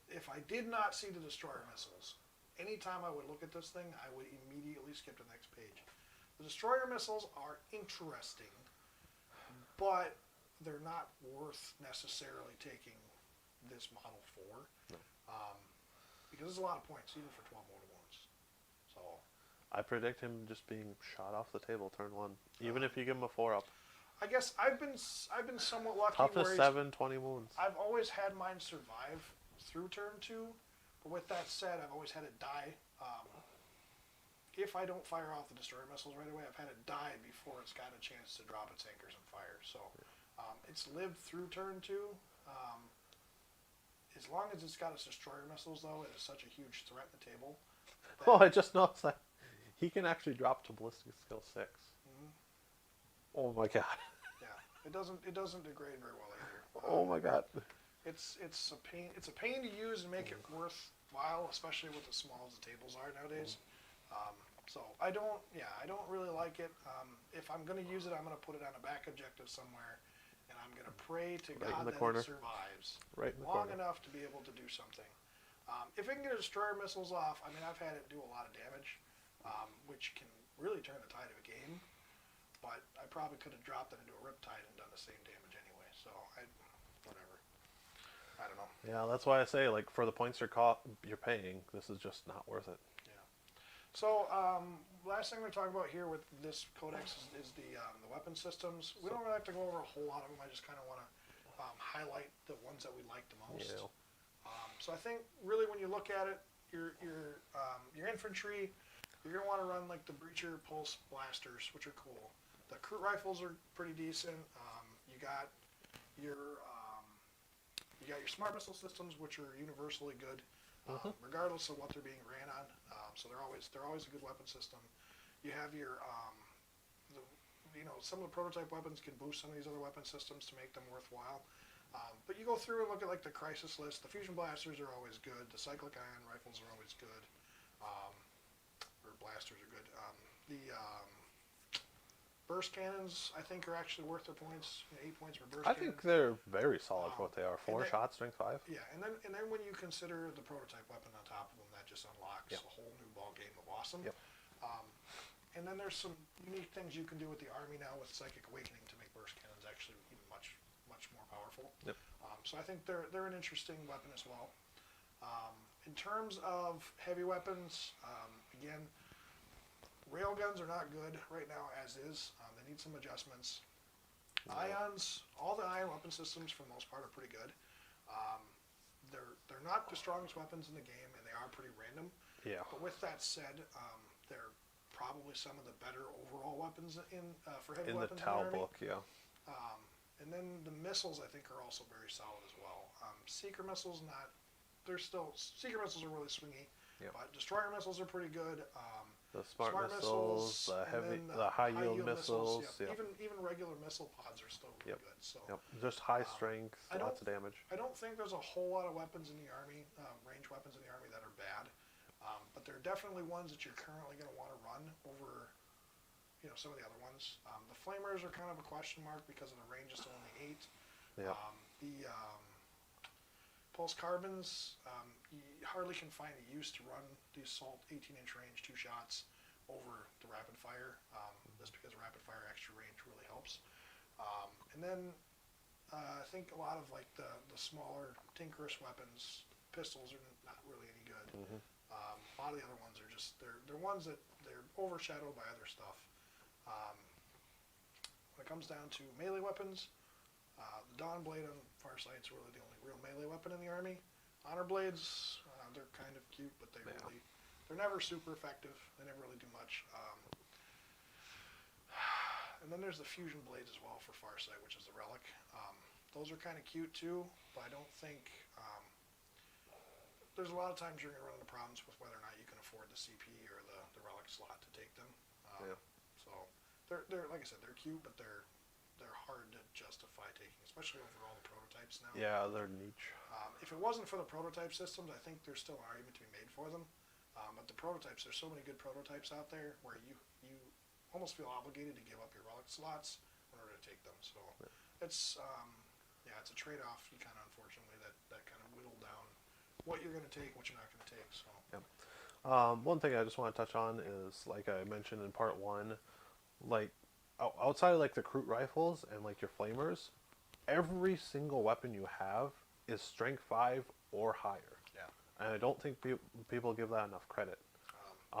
if I did not see the destroyer missiles, anytime I would look at this thing, I would immediately skip to the next page. The destroyer missiles are interesting, but they're not worth necessarily taking this model for, No. because there's a lot of points even for 12 mortal wounds. So I predict him just being shot off the table turn one, even if you give him a 4-up. I guess I've been somewhat lucky. Toughness where 7, 20 wounds. I've always had mine survive through turn 2, but with that said, I've always had it die. If I don't fire off the destroyer missiles right away, I've had it die before it's got a chance to drop its anchors and fire. So it's lived through turn 2. As long as it's got its destroyer missiles, though, it is such a huge threat in the table. Oh, I just noticed that he can actually drop to ballistic skill 6. Mhm. Oh my god. Yeah, it doesn't degrade very well either. Oh my god. It's a pain to use and make it worthwhile, especially with as small as the tables are nowadays. So I don't really like it. If I'm going to use it, I'm going to put it on a back objective somewhere, and I'm going to pray to Right in God the that corner. it survives Right in the long corner. enough to be able to do something. If it can get destroyer missiles off, I mean, I've had it do a lot of damage, which can really turn the tide of a game. But I probably could have dropped it into a riptide and done the same damage anyway. So whatever. I don't know. Yeah, that's why I say, like, for the points you're paying, this is just not worth it. So, last thing we're going to talk about here with this codex is the weapon systems. We don't really have to go over a whole lot of them. I just kind of want to highlight the ones that we like the most. Yeah. So I think really when you look at it, your infantry, you're going to want to run like the breacher pulse blasters, which are cool. The cruise rifles are pretty decent. You got your smart missile systems, which are universally good. Regardless of what they're being ran on, so they're always a good weapon system. You have your, some of the prototype weapons can boost some of these other weapon systems to make them worthwhile. But you go through and look at like the crisis list. The fusion blasters are always good. The cyclic ion rifles are always good, or blasters are good. The burst cannons, I think, are actually worth their points. 8 points per burst. I think they're very solid for what they are. 4 and shots, strength 5. Yeah, and then when you consider the prototype weapon on top of them, that just unlocks a whole new ball game of awesome. Yep. And then there's some unique things you can do with the army now with Psychic Awakening to make burst cannons actually even much more powerful. Yep. So I think they're an interesting weapon as well. In terms of heavy weapons, again, railguns are not good right now as is. They need some adjustments. Ions, all the ion weapon systems for the most part are pretty good. They're not the strongest weapons in the game, and they are pretty random. Yeah. But with that said, they're probably some of the better overall weapons for heavy In the weapons Tau in the Army. book, yeah. And then the missiles, I think, are also very solid as well. Seeker missiles, Seeker missiles are really swingy. Yep. But destroyer missiles are pretty good. The smart missiles, the heavy, and then the high yield missiles. Yep. Yep. Even regular missile pods are still really good. So Yep. Just high strength, I lots of damage. I don't think there's a whole lot of weapons in the Army, range weapons in the Army that are bad. But there are definitely ones that you're currently going to want to run over, some of the other ones. The flamers are kind of a question mark because of the range is only 8. Yeah. The pulse carbons, you hardly can find a use to run the assault 18-inch range 2 shots over the rapid fire, just because rapid fire extra range really helps. And then I think a lot of like the smaller tinkerous weapons, pistols are not really any good. A lot of the other ones are just they're ones that they're overshadowed by other stuff. When it comes down to melee weapons, the Dawn Blade on Farsight's really the only real melee weapon in the Army. Honor Blades, they're kind of cute, but they really they're never super effective. They never really do much. And then there's the fusion blades as well for Farsight, which is the relic. Those are kind of cute too, but I don't think there's a lot of times you're going to run into problems with whether or not you can afford the CP or the relic slot to take them. Yeah. So they're like I said, they're cute, but they're hard to justify taking, especially over all the prototypes now. Yeah, they're niche. If it wasn't for the prototype systems, I think there's still an argument to be made for them. But the prototypes, there's so many good prototypes out there where you almost feel obligated to give up your relic slots in order to take them. So it's it's a trade-off. You kind of unfortunately that kind of whittle down what you're going to take, what you're not going to take. So One thing I just want to touch on is, like I mentioned in part one, like outside of like the Kroot rifles and like your flamers, every single weapon you have is strength 5 or higher. yeah, And I don't think people give that enough credit. the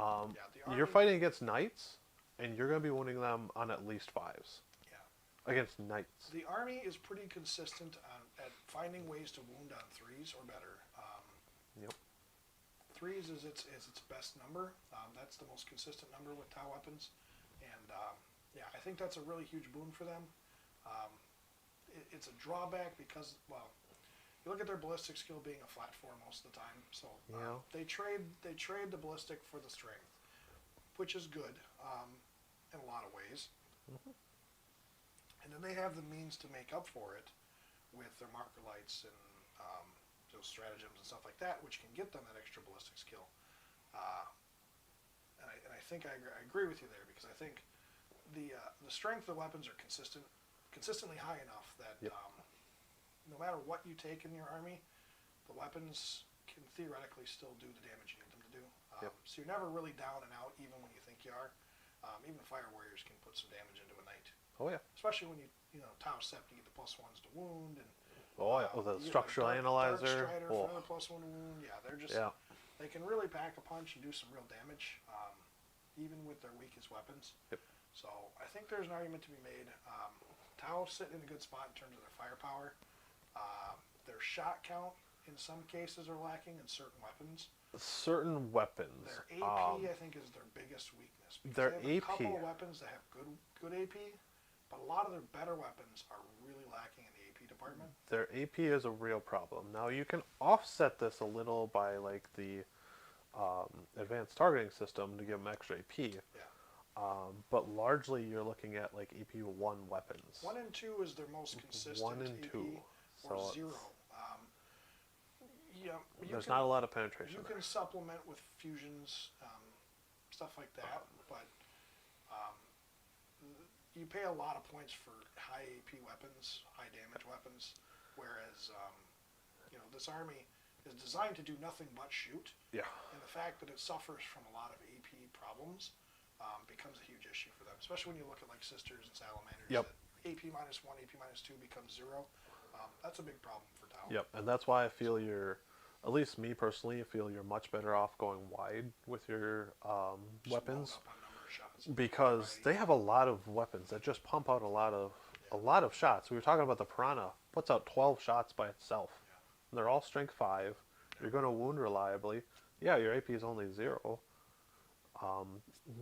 You're Army, fighting against knights, and you're going to be wounding them on at least 5s. Yeah. Against knights. The Army is pretty consistent at finding ways to wound on 3s or better. Yep. 3s is its best number. That's the most consistent number with Tau weapons, and I think that's a really huge boon for them. It's a drawback because, well, you look at their ballistic skill being a flat 4 most of the time, so Yeah. they trade the ballistic for the strength, which is good in a lot of ways. Mm-hmm. And then they have the means to make up for it with their marker lights and those stratagems and stuff like that, which can get them that extra ballistic skill. And I think I agree with you there, because I think the strength of the weapons are consistently high enough that Yep. No matter what you take in your army, the weapons can theoretically still do the damage you need them to do. Yep. So you're never really down and out, even when you think you are. Even Fire Warriors can put some damage into a knight, Oh yeah. especially when you Tau Sept, you get the +1s to wound, and Oh yeah. With you a get, structural Dark analyzer. Strider Oh. for another +1 to wound. Yeah, they're just Yeah. they can really pack a punch and do some real damage, even with their weakest weapons. Yep. So I think there's an argument to be made. Tau sitting in a good spot in terms of their firepower. Their shot count in some cases are lacking in certain weapons. Certain weapons. Their AP, I think, is their biggest weakness. Because their they have a couple AP. of weapons that have good AP, but a lot of their better weapons are really lacking in the AP department. Their AP is a real problem. Now you can offset this a little by like the advanced targeting system to give them extra AP. Yeah. But largely you're looking at like AP 1 weapons. 1 and 2 is their most consistent 1 and AP, 2. or So 0. there's not a lot of penetration You there. can supplement with fusions, stuff like that, but you pay a lot of points for high AP weapons, high damage weapons, whereas this army is designed to do nothing but shoot, Yeah. and the fact that it suffers from a lot of AP problems becomes a huge issue for them, especially when you look at like Sisters and Salamanders. Yep. That AP -1, AP -2 becomes 0. That's a big problem for Tau. Yep. And that's why I feel at least me personally, I feel you're much better off going wide with your Just weapons. load up on number of shots. Because they have a lot of weapons that just pump out a lot of shots. We were talking about the Piranha puts out 12 shots by itself. Yeah. And they're all strength 5. You're going to wound reliably. Yeah, your AP is only 0.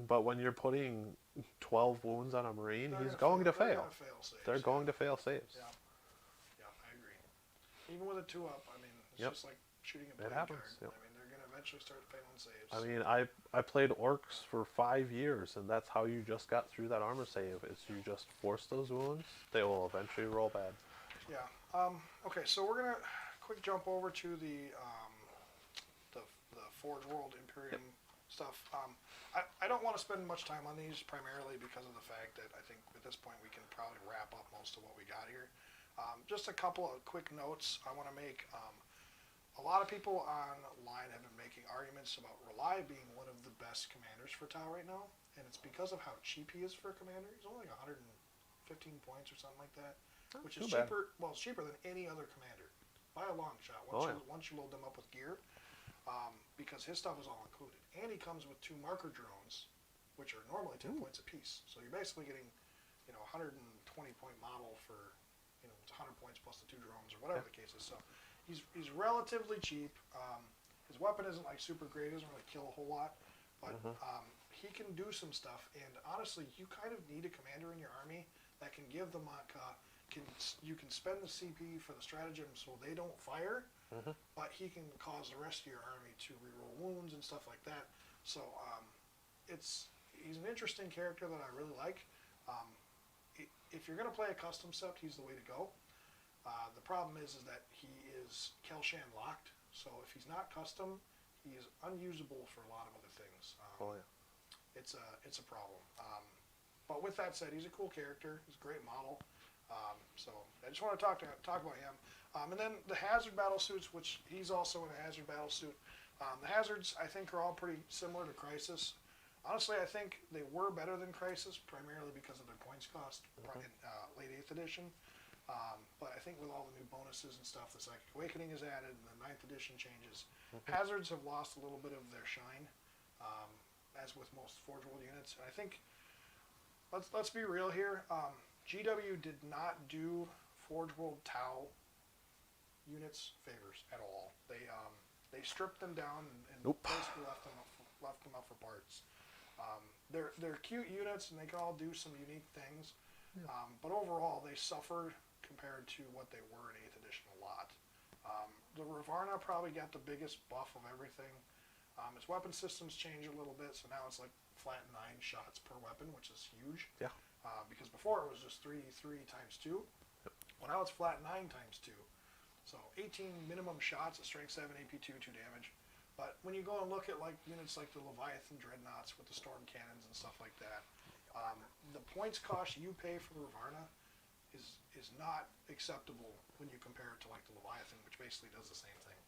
But when you're putting 12 wounds on a Marine, he's going to They're fail. gonna fail saves. They're going to fail saves. Yeah, I agree. Even with a 2-up, I mean, it's Yep. just like shooting a It blade happens, card. yep. I mean, they're gonna eventually start failing saves. I mean, I played Orcs for 5 years, and that's how you just got through that armor save, is you just force those wounds. They will eventually roll bad. Yeah. Okay, so we're gonna quick jump over to the Forge World Imperium stuff. I don't want to spend much time on these, primarily because of the fact that I think at this point we can probably wrap up most of what we got here. Just a couple of quick notes I want to make. A lot of people online have been making arguments about Rely being one of the best commanders for Tau right now, and it's because of how cheap he is for a commander. He's only like 115 points or something like that, Not which too is bad. cheaper. Well, it's cheaper than any other commander by a long shot. Once you load them up with gear, because his stuff is all included, and he comes with 2 marker drones, which are normally 10 points apiece. So you're basically getting, 120 point model for, it's 100 points plus the 2 drones or whatever the case is. So he's relatively cheap. His weapon isn't like super great; it doesn't really kill a whole lot, but he can do some stuff. And honestly, you kind of need a commander in your army that can give the Monka. You can spend the CP for the stratagem so they don't fire, but he can cause the rest of your army to reroll wounds and stuff like that. So he's an interesting character that I really like. If you're going to play a custom set, he's the way to go. The problem is that he is Kelshan locked, so if he's not custom, he is unusable for a lot of other things. It's a problem. But with that said, he's a cool character. He's a great model. So I just want to talk about him. And then the Hazard battle suits, which he's also in a Hazard battle suit. The Hazards, I think, are all pretty similar to Crisis. Honestly, I think they were better than Crisis, primarily because of their points cost in late 8th edition. But I think with all the new bonuses and stuff, the Psychic Awakening is added, and the 9th edition changes. Hazards have lost a little bit of their shine, as with most Forge World units. And I think, let's be real here, GW did not do Forge World Tau units favors at all. They stripped them down and basically left them up for parts. They're cute units and they can all do some unique things, but overall they suffered compared to what they were in 8th edition a lot. The Ravarna probably got the biggest buff of everything. Its weapon systems changed a little bit, so now it's like flat 9 shots per weapon, which is huge. Yeah. Because before it was just 3 times 2. Well, now it's flat 9 times 2. So 18 minimum shots at strength 7, AP 2, 2 damage. But when you go and look at like units like the Leviathan Dreadnoughts with the storm cannons and stuff like that, the points cost you pay for the Ravarna is not acceptable when you compare it to like the Leviathan, which basically does the same thing.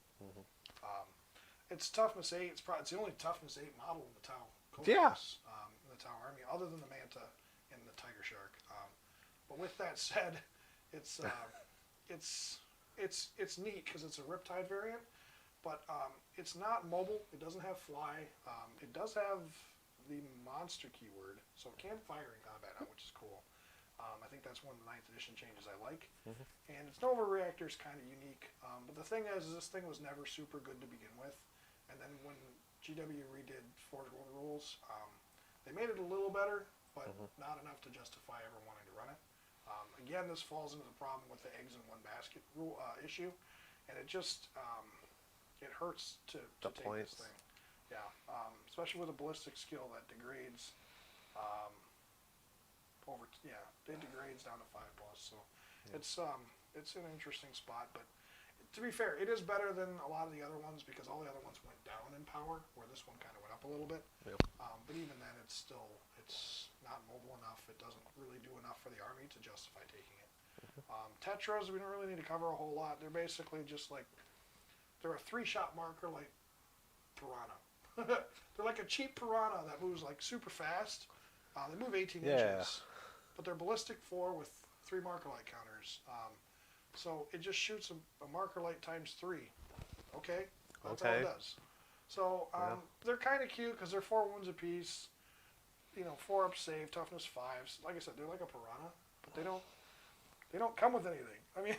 It's toughness 8. It's the only toughness 8 model in the Tau Codex, in the Tau army, other than the Manta and the Tiger Shark. But with that said, it's neat because it's a Riptide variant, but it's not mobile. It doesn't have fly. It does have the monster keyword, so it can fire in combat now, which is cool. I think that's one of the 9th edition changes I like. And its Nova Reactor is kind of unique. But the thing is, this thing was never super good to begin with. And then when GW redid Forge World rules, they made it a little better, but not enough to justify ever wanting to run it. Again, this falls into the problem with the eggs in one basket rule issue, and it just it hurts to take this thing. Yeah, especially with a ballistic skill that degrades it degrades down to 5+. So it's an interesting spot, but to be fair, it is better than a lot of the other ones because all the other ones went down in power, where this one kind of went up a little bit. But even then, it's not mobile enough. It doesn't really do enough for the army to justify taking it. Tetras, we don't really need to cover a whole lot. They're basically just like, they're a 3-shot marker like Piranha. They're like a cheap Piranha that moves like super fast. They move 18 inches, but they're ballistic 4 with 3 marker light counters. So it just shoots a marker light times 3. Okay, that's all it does. So they're kind of cute because they're 4 wounds apiece. 4 up save, toughness 5s. Like I said, they're like a Piranha, but they don't come with anything. I mean,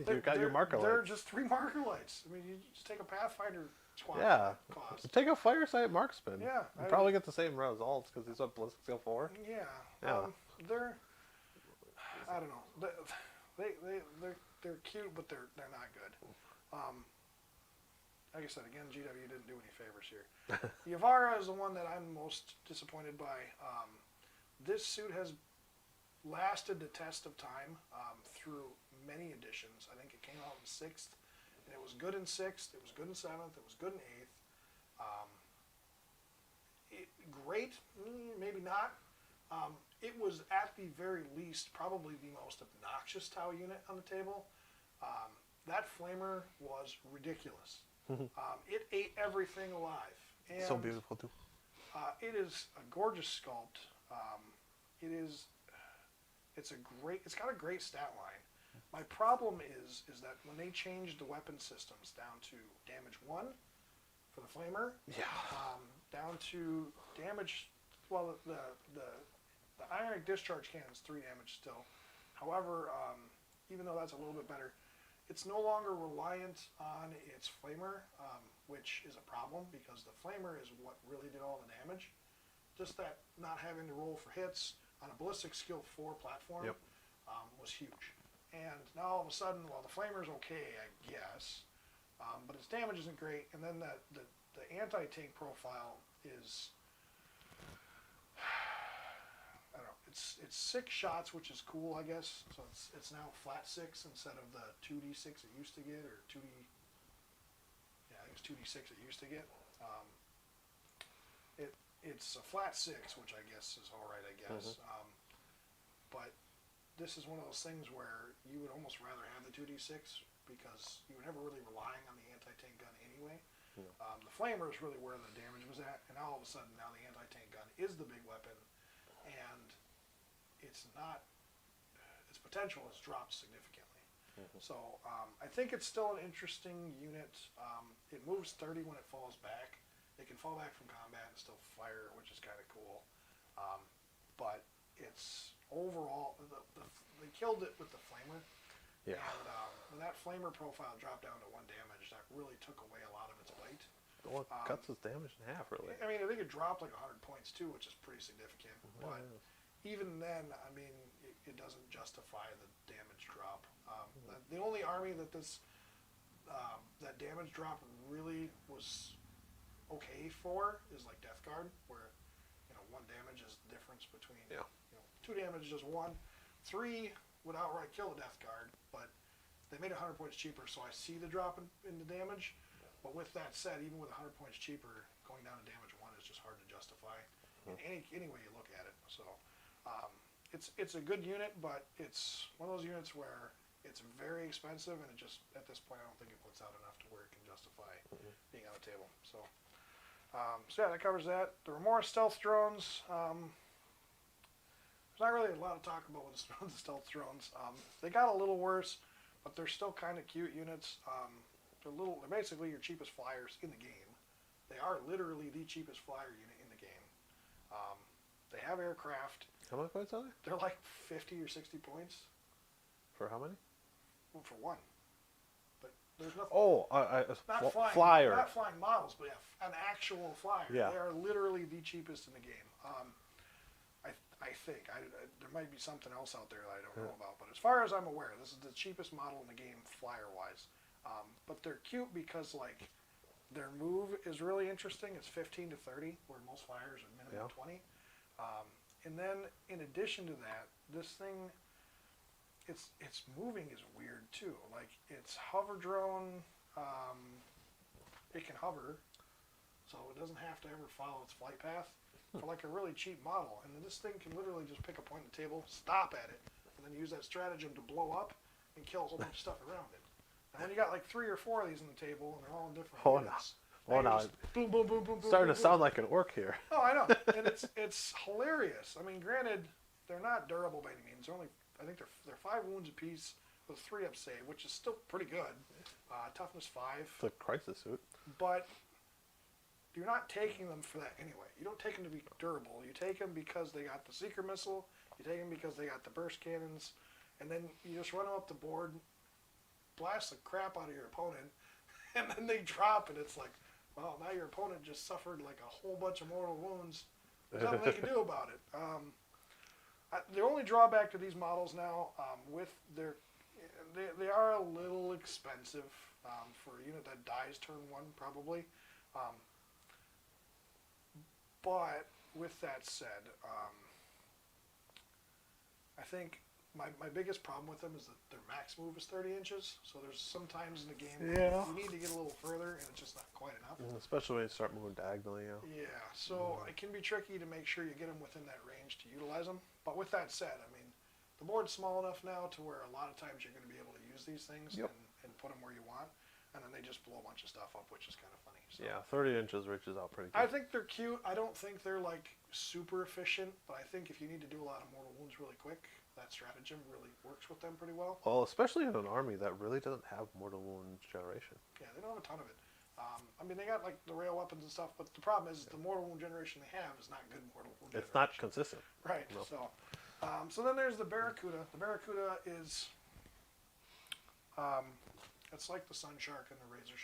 you got your marker lights. They're just 3 marker lights. I mean, you just take a Pathfinder squad cost. Take a Firesight Marksman. Yeah. You probably get the same results because he's what, ballistic skill 4? Yeah. They're, I don't know. They're cute, but they're not good. Like I said, again, GW didn't do any favors here. Yavara is the one that I'm most disappointed by. This suit has lasted the test of time through many editions. I think it came out in 6th, and it was good in 6th, it was good in 7th, it was good in 8th. Great, maybe not. It was at the very least probably the most obnoxious Tau unit on the table. That Flamer was ridiculous. It ate everything alive. And, so beautiful too. It is a gorgeous sculpt. It's got a great stat line. My problem is that when they changed the weapon systems down to damage 1 for the Flamer, down to damage, well, the Ionic Discharge Cannon is 3 damage still. However, even though that's a little bit better, it's no longer reliant on its flamer, which is a problem because the flamer is what really did all the damage. Just that not having to roll for hits on a ballistic skill 4 platform was huge. And now all of a sudden, well, the flamer's okay, I guess, but its damage isn't great. And then the anti-tank profile is, I don't know, it's 6 shots, which is cool, I guess. So it's now flat 6 instead of the 2d6 it used to get, or 2d, yeah, I think it's 2d6 it used to get. It's a flat 6, which I guess is all right, I guess. But this is one of those things where you would almost rather have the 2d6 because you were never really relying on the anti-tank gun anyway. The flamer is really where the damage was at, and all of a sudden now the anti-tank gun is the big weapon, and it's not, its potential has dropped significantly. So I think it's still an interesting unit. It moves 30 when it falls back. It can fall back from combat and still fire, which is kind of cool. But it's overall, they killed it with the flamer. Yeah. And when that flamer profile dropped down to 1 damage, that really took away a lot of its bite. Well, it cuts its damage in half, really. I mean, I think it dropped like 100 points too, which is pretty significant. But even then, I mean, it doesn't justify the damage drop. The only army that that damage drop really was okay for is like Death Guard, where 1 damage is the difference between 2 damage is 1, 3 would outright kill the Death Guard, but they made it 100 points cheaper, so I see the drop in the damage. But with that said, even with 100 points cheaper, going down to damage 1 is just hard to justify in any way you look at it. So it's a good unit, but it's one of those units where it's very expensive, and it just, at this point, I don't think it puts out enough to where it can justify being on the table. So yeah, that covers that. The Remora stealth drones. There's not really a lot to talk about with the stealth drones. They got a little worse, but they're still kind of cute units. They're basically your cheapest flyers in the game. They are literally the cheapest flyer unit in the game. They have aircraft. How many points are they? They're like 50 or 60 points. For how many? Well, for 1. But there's nothing. Oh, Not flying, flyer. Not flying models, but yeah, an actual flyer. Yeah. They are literally the cheapest in the game. I think. There might be something else out there that I don't know about. But as far as I'm aware, this is the cheapest model in the game, flyer-wise. But they're cute because, like, their move is really interesting. It's 15 to 30, where most flyers are minimum 20. And then, in addition to that, this thing, its moving is weird too. Like, its hover drone, it can hover, so it doesn't have to ever follow its flight path for like a really cheap model. And then this thing can literally just pick a point in the table, stop at it, and then use that stratagem to blow up and kill a whole bunch of stuff around it. And when you got like 3 or 4 of these on the table, and they're all in different units, now boom, boom, boom, boom, boom. starting boom, to sound like an orc here. Oh, I know, and it's hilarious. I mean, granted, they're not durable by any means. They're only, I think they're 5 wounds apiece with 3 up save, which is still pretty good. Toughness 5. It's a crisis suit. But you're not taking them for that anyway. You don't take them to be durable. You take them because they got the seeker missile. You take them because they got the burst cannons, and then you just run them up the board, blast the crap out of your opponent, and then they drop, and it's like, well, now your opponent just suffered like a whole bunch of mortal wounds. There's nothing they can do about it. The only drawback to these models now, with they are a little expensive for a unit that dies turn 1 probably. But with that said, I think my biggest problem with them is that their max move is 30 inches. So there's some times in the game you need to get a little further, and it's just not quite enough. Especially when you start moving diagonally. Yeah, so it can be tricky to make sure you get them within that range to utilize them. But with that said, I mean, the board's small enough now to where a lot of times you're going to be able to use these things and put them where you want. And then they just blow a bunch of stuff up, which is kind of funny. So Yeah, 30 inches reaches out pretty good. I think they're cute. I don't think they're like super efficient, but I think if you need to do a lot of mortal wounds really quick, that stratagem really works with them pretty well. Well, especially in an army that really doesn't have mortal wound generation. Yeah, they don't have a ton of it. I mean, they got like the rail weapons and stuff, but the problem is the mortal wound generation they have is not good mortal wound It's generation. not consistent. Right. No. So then there's the Barracuda. The Barracuda is It's like the Sun Shark and the Razor.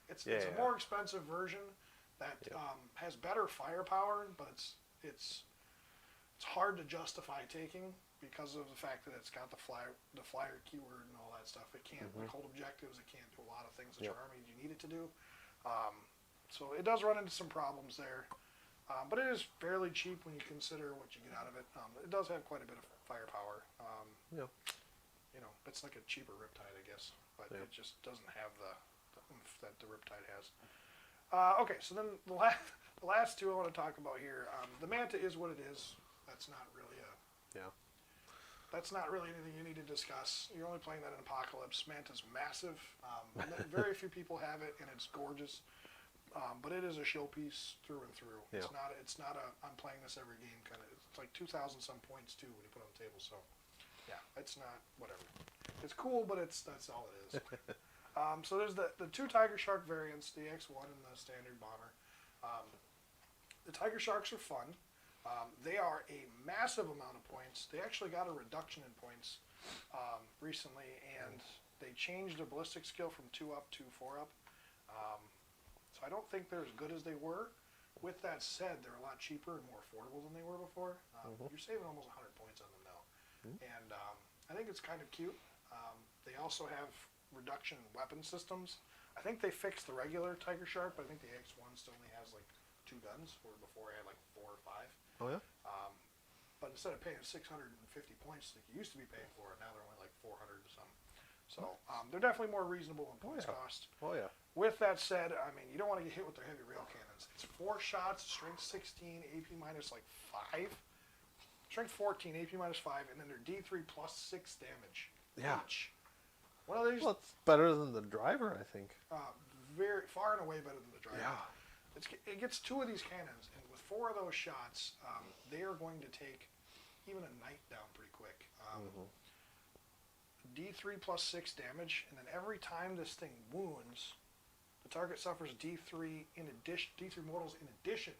It's Yeah, a more expensive version that has better firepower, but it's hard to justify taking because of the fact that it's got the flyer keyword and all that stuff. It can't like hold objectives. It can't do a lot of things that your army you need it to do. So it does run into some problems there. But it is fairly cheap when you consider what you get out of it. It does have quite a bit of firepower. Yeah. You know, it's like a cheaper Riptide, I guess, but it just doesn't have the oomph that the Riptide has. Okay, so then the last two I want to talk about here. The Manta is what it is. That's not really That's not really anything you need to discuss. You're only playing that in Apocalypse. Manta's massive. Very few people have it, and it's gorgeous. But it is a showpiece through and through. Yeah. It's not a I'm playing this every game kind of. It's like 2,000 some points too when you put it on the table. So yeah, it's not whatever. It's cool, but that's all it is. So there's the two Tiger Shark variants, the X1 and the standard bomber. The Tiger Sharks are fun. They are a massive amount of points. They actually got a reduction in points recently, and they changed their ballistic skill from 2 up to 4 up. So I don't think they're as good as they were. With that said, they're a lot cheaper and more affordable than they were before. You're saving almost 100 points on them now. And I think it's kind of cute. They also have reduction in weapon systems. I think they fixed the regular Tiger Shark, but I think the X1 still only has like 2 guns, where before I had like 4 or 5. Oh yeah. But instead of paying 650 points like you used to be paying for it, now they're only like 400 or something. So they're definitely more reasonable in points cost. Oh yeah. With that said, I mean, you don't want to get hit with their heavy rail cannons. It's 4 shots, strength 16, AP minus like 5, strength 14, AP minus 5, and then they're D3 plus 6 damage each. One of these. Well, it's better than the driver, I think. Very far and away better than the driver. Yeah. It gets 2 of these cannons, and with 4 of those shots, they are going to take even a knight down pretty quick. D3 plus 6 damage, and then every time this thing wounds, the target suffers D3 in addition, D3 mortals in addition.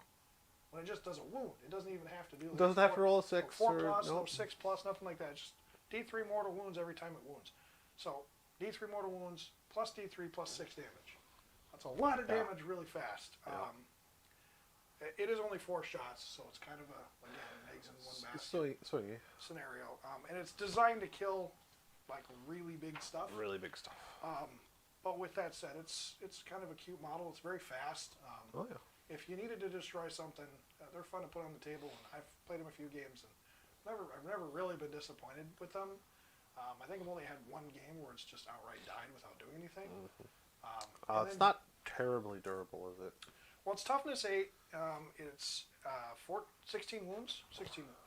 When it just does a wound, it doesn't even have to do. It doesn't have to roll a 6 4 or plus, nope. no 6 plus, nothing like that. Just D3 mortal wounds every time it wounds. So D3 mortal wounds plus D3 plus 6 damage. That's a lot of damage really fast. It is only 4 shots, so it's kind of a, again, eggs in one basket scenario. And it's designed to kill like really big stuff. Really big stuff. But with that said, it's kind of a cute model. It's very fast. If you needed to destroy something, they're fun to put on the table. And I've played them a few games, and I've never really been disappointed with them. I think I've only had 1 game where it's just outright died without doing anything. It's not terribly durable, is it? Well, it's toughness 8. It's 16 wounds,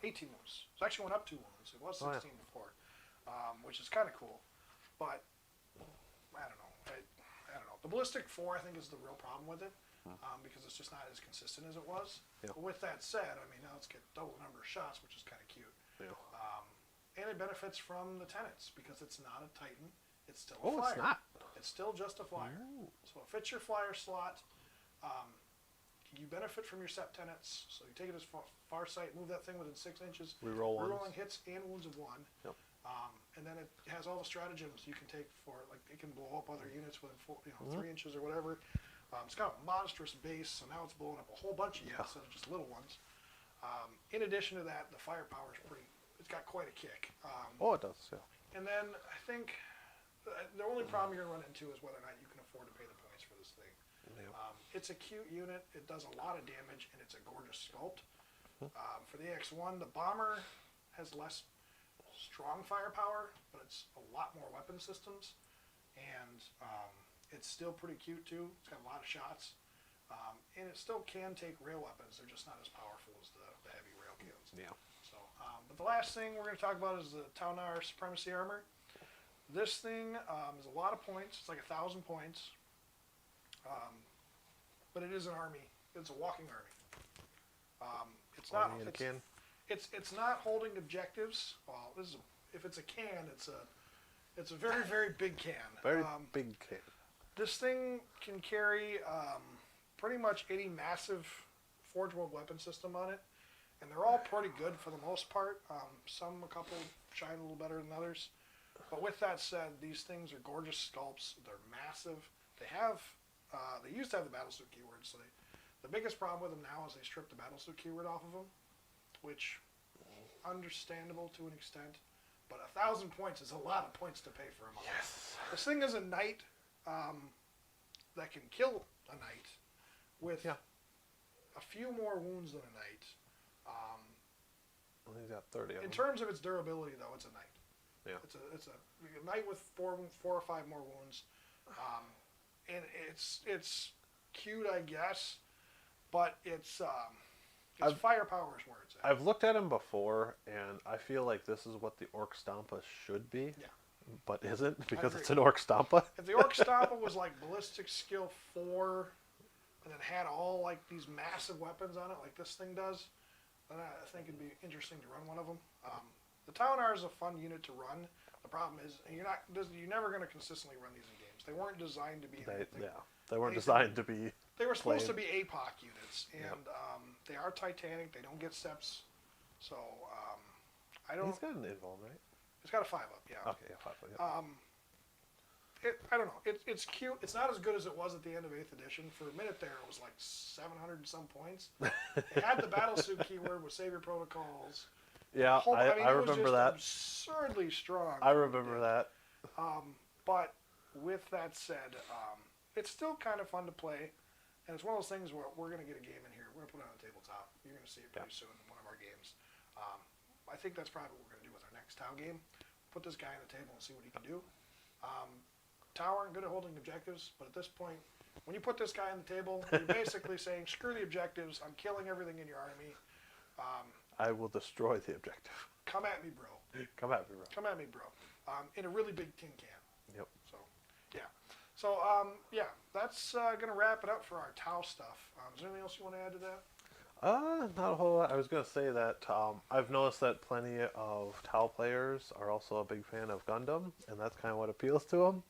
18 wounds. It actually went up 2 wounds. It was 16 before, which is kind of cool. But I don't know. I don't know. The ballistic 4, I think, is the real problem with it, because it's just not as consistent as it was. Yeah. But with that said, I mean, now let's get double the number of shots, which is kind of cute. Yeah. And it benefits from the tenets because it's not a Titan. It's still a Oh, flyer. it's not. It's still just a flyer. Ooh. So it fits your flyer slot. You benefit from your set tenets. So you take it as far sight, move that thing within 6 inches. Reroll Rerolling ones. hits and wounds of 1. Yep. And then it has all the stratagems you can take for it. Like it can blow up other units within 3 inches or whatever. It's got a monstrous base, so now it's blowing up a whole bunch of units instead of just little ones. In addition to that, the firepower is it's got quite a kick. Oh, it does, yeah. And then I think the only problem you're going to run into is whether or not you can afford to pay the points for this thing. Yeah. It's a cute unit. It does a lot of damage, and it's a gorgeous sculpt. For the X1, the bomber has less strong firepower, but it's a lot more weapon systems, and it's still pretty cute too. It's got a lot of shots, and it still can take rail weapons. They're just not as powerful as the heavy rail cannons. Yeah. So, but the last thing we're going to talk about is the Taunar Supremacy Armor. This thing is a lot of points. It's like 1,000 points, but it is an army. It's a walking army. It's not. It's not holding objectives. Well, if it's a can, it's a very, very big can. Very big can. This thing can carry pretty much any massive Forge World weapon system on it, and they're all pretty good for the most part. Some a couple shine a little better than others. But with that said, these things are gorgeous sculpts. They're massive. They have, they used to have the battlesuit keyword, so the biggest problem with them now is they stripped the battlesuit keyword off of them, which, understandable to an extent, but 1,000 points is a lot of points to pay for a model. Yes. This thing is a knight that can kill a knight with a few more wounds than a knight. Well, he's got 30 of them. In terms of its durability, though, it's a knight. Yeah. It's a knight with four or five more wounds, and it's cute, I guess, but its firepower is where it's at. I've looked at him before, and I feel like this is what the Orc Stampa should be. Yeah. But isn't, because it's an Orc Stampa. If the Orc Stampa was like ballistic skill 4, and then had all like these massive weapons on it, like this thing does, then I think it'd be interesting to run one of them. The Taunar is a fun unit to run. The problem is you're never going to consistently run these in games. They weren't designed to be anything. They weren't designed to be. They were supposed to played. be APOC units, and they are Titanic. They don't get steps, so I don't. He's got an invuln, right? It's got a 5-up, yeah. Okay, yeah, 5 up. Yeah. I don't know. It's cute. It's not as good as it was at the end of 8th edition. For a minute there, it was like 700 and some points. It had the battlesuit keyword with Savior Protocols. Yeah, I remember that. Absurdly strong. I remember that. But with that said, it's still kind of fun to play, and it's one of those things where we're going to get a game in here. We're going to put it on the tabletop. You're going to see it pretty soon in one of our games. I think that's probably what we're going to do with our next Tau game. Put this guy on the table and see what he can do. Tau aren't good at holding objectives, but at this point, when you put this guy on the table, you're basically saying, screw the objectives. I'm killing everything in your army. I will destroy the objective. Come at me, bro. Come at me, bro. Come at me, bro. In a really big tin can. Yep. So, yeah. So, that's going to wrap it up for our Tau stuff. Is there anything else you want to add to that? Not a whole lot. I was going to say that I've noticed that plenty of Tau players are also a big fan of Gundam, and that's kind of what appeals to them.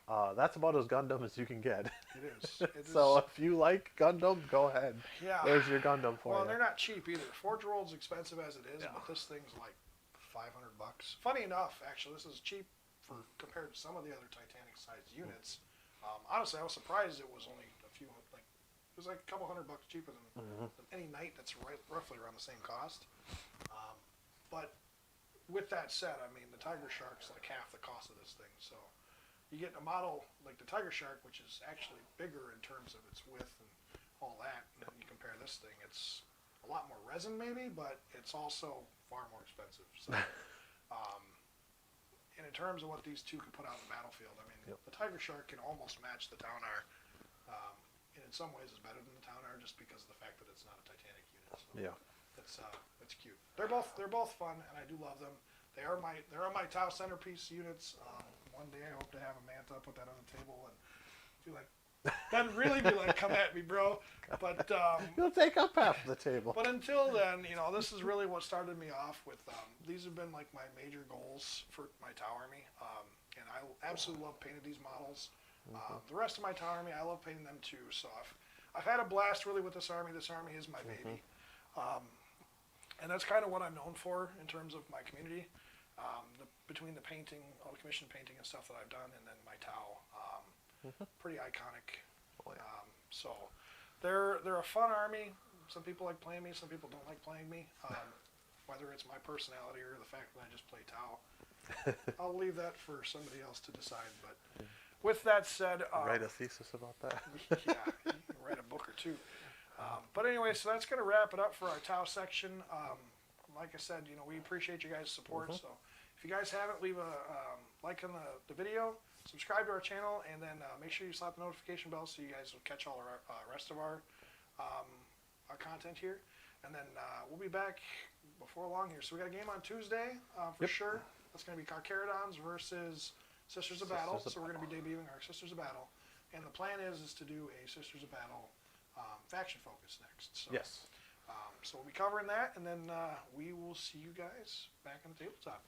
Yeah. That's about as Gundam as you can get. It is. So if you like Gundam, go ahead. Yeah. There's your Gundam for you. Well, they're not cheap either. Forge World's expensive as it is, but this thing's like $500. Funny enough, actually, this is cheap compared to some of the other Titanic-sized units. Honestly, I was surprised it was only it was like a couple $100 cheaper than any knight that's roughly around the same cost. But with that said, I mean, the Tiger Shark's like half the cost of this thing. So you get a model like the Tiger Shark, which is actually bigger in terms of its width and all that. And then you compare this thing, it's a lot more resin maybe, but it's also far more expensive. So, and in terms of what these two can put out on the battlefield, I mean, the Tiger Shark can almost match the Taunar. And in some ways, it's better than the Taunar just because of the fact that it's not a Titanic unit. So it's cute. They're both fun, and I do love them. They're my Tau centerpiece units. One day I hope to have a Manta, put that on the table, and be like, then really be like, come at me, bro. But you'll take up half the table. But until then, this is really what started me off with. These have been like my major goals for my Tau army, and I absolutely love painting these models. The rest of my Tau army, I love painting them too. So I've had a blast really with this army. This army is my baby, and that's kind of what I'm known for in terms of my community. Between the painting, all the commission painting and stuff that I've done, and then my Tau, pretty iconic. So they're a fun army. Some people like playing me. Some people don't like playing me. Whether it's my personality or the fact that I just play Tau, I'll leave that for somebody else to decide. But with that said, write a thesis about that. Yeah, you can write a book or two. But anyway, so that's going to wrap it up for our Tau section. Like I said, we appreciate you guys' support. So if you guys haven't, leave a like on the video, subscribe to our channel, and then make sure you slap the notification bell so you guys will catch all our rest of our content here. And then we'll be back before long here. So we got a game on Tuesday for sure. That's going to be Carcharodons versus Sisters of Battle. So we're going to be debuting our Sisters of Battle. And the plan is to do a Sisters of Battle faction focus next. So, yes. So we'll be covering that, and then we will see you guys back on the tabletop.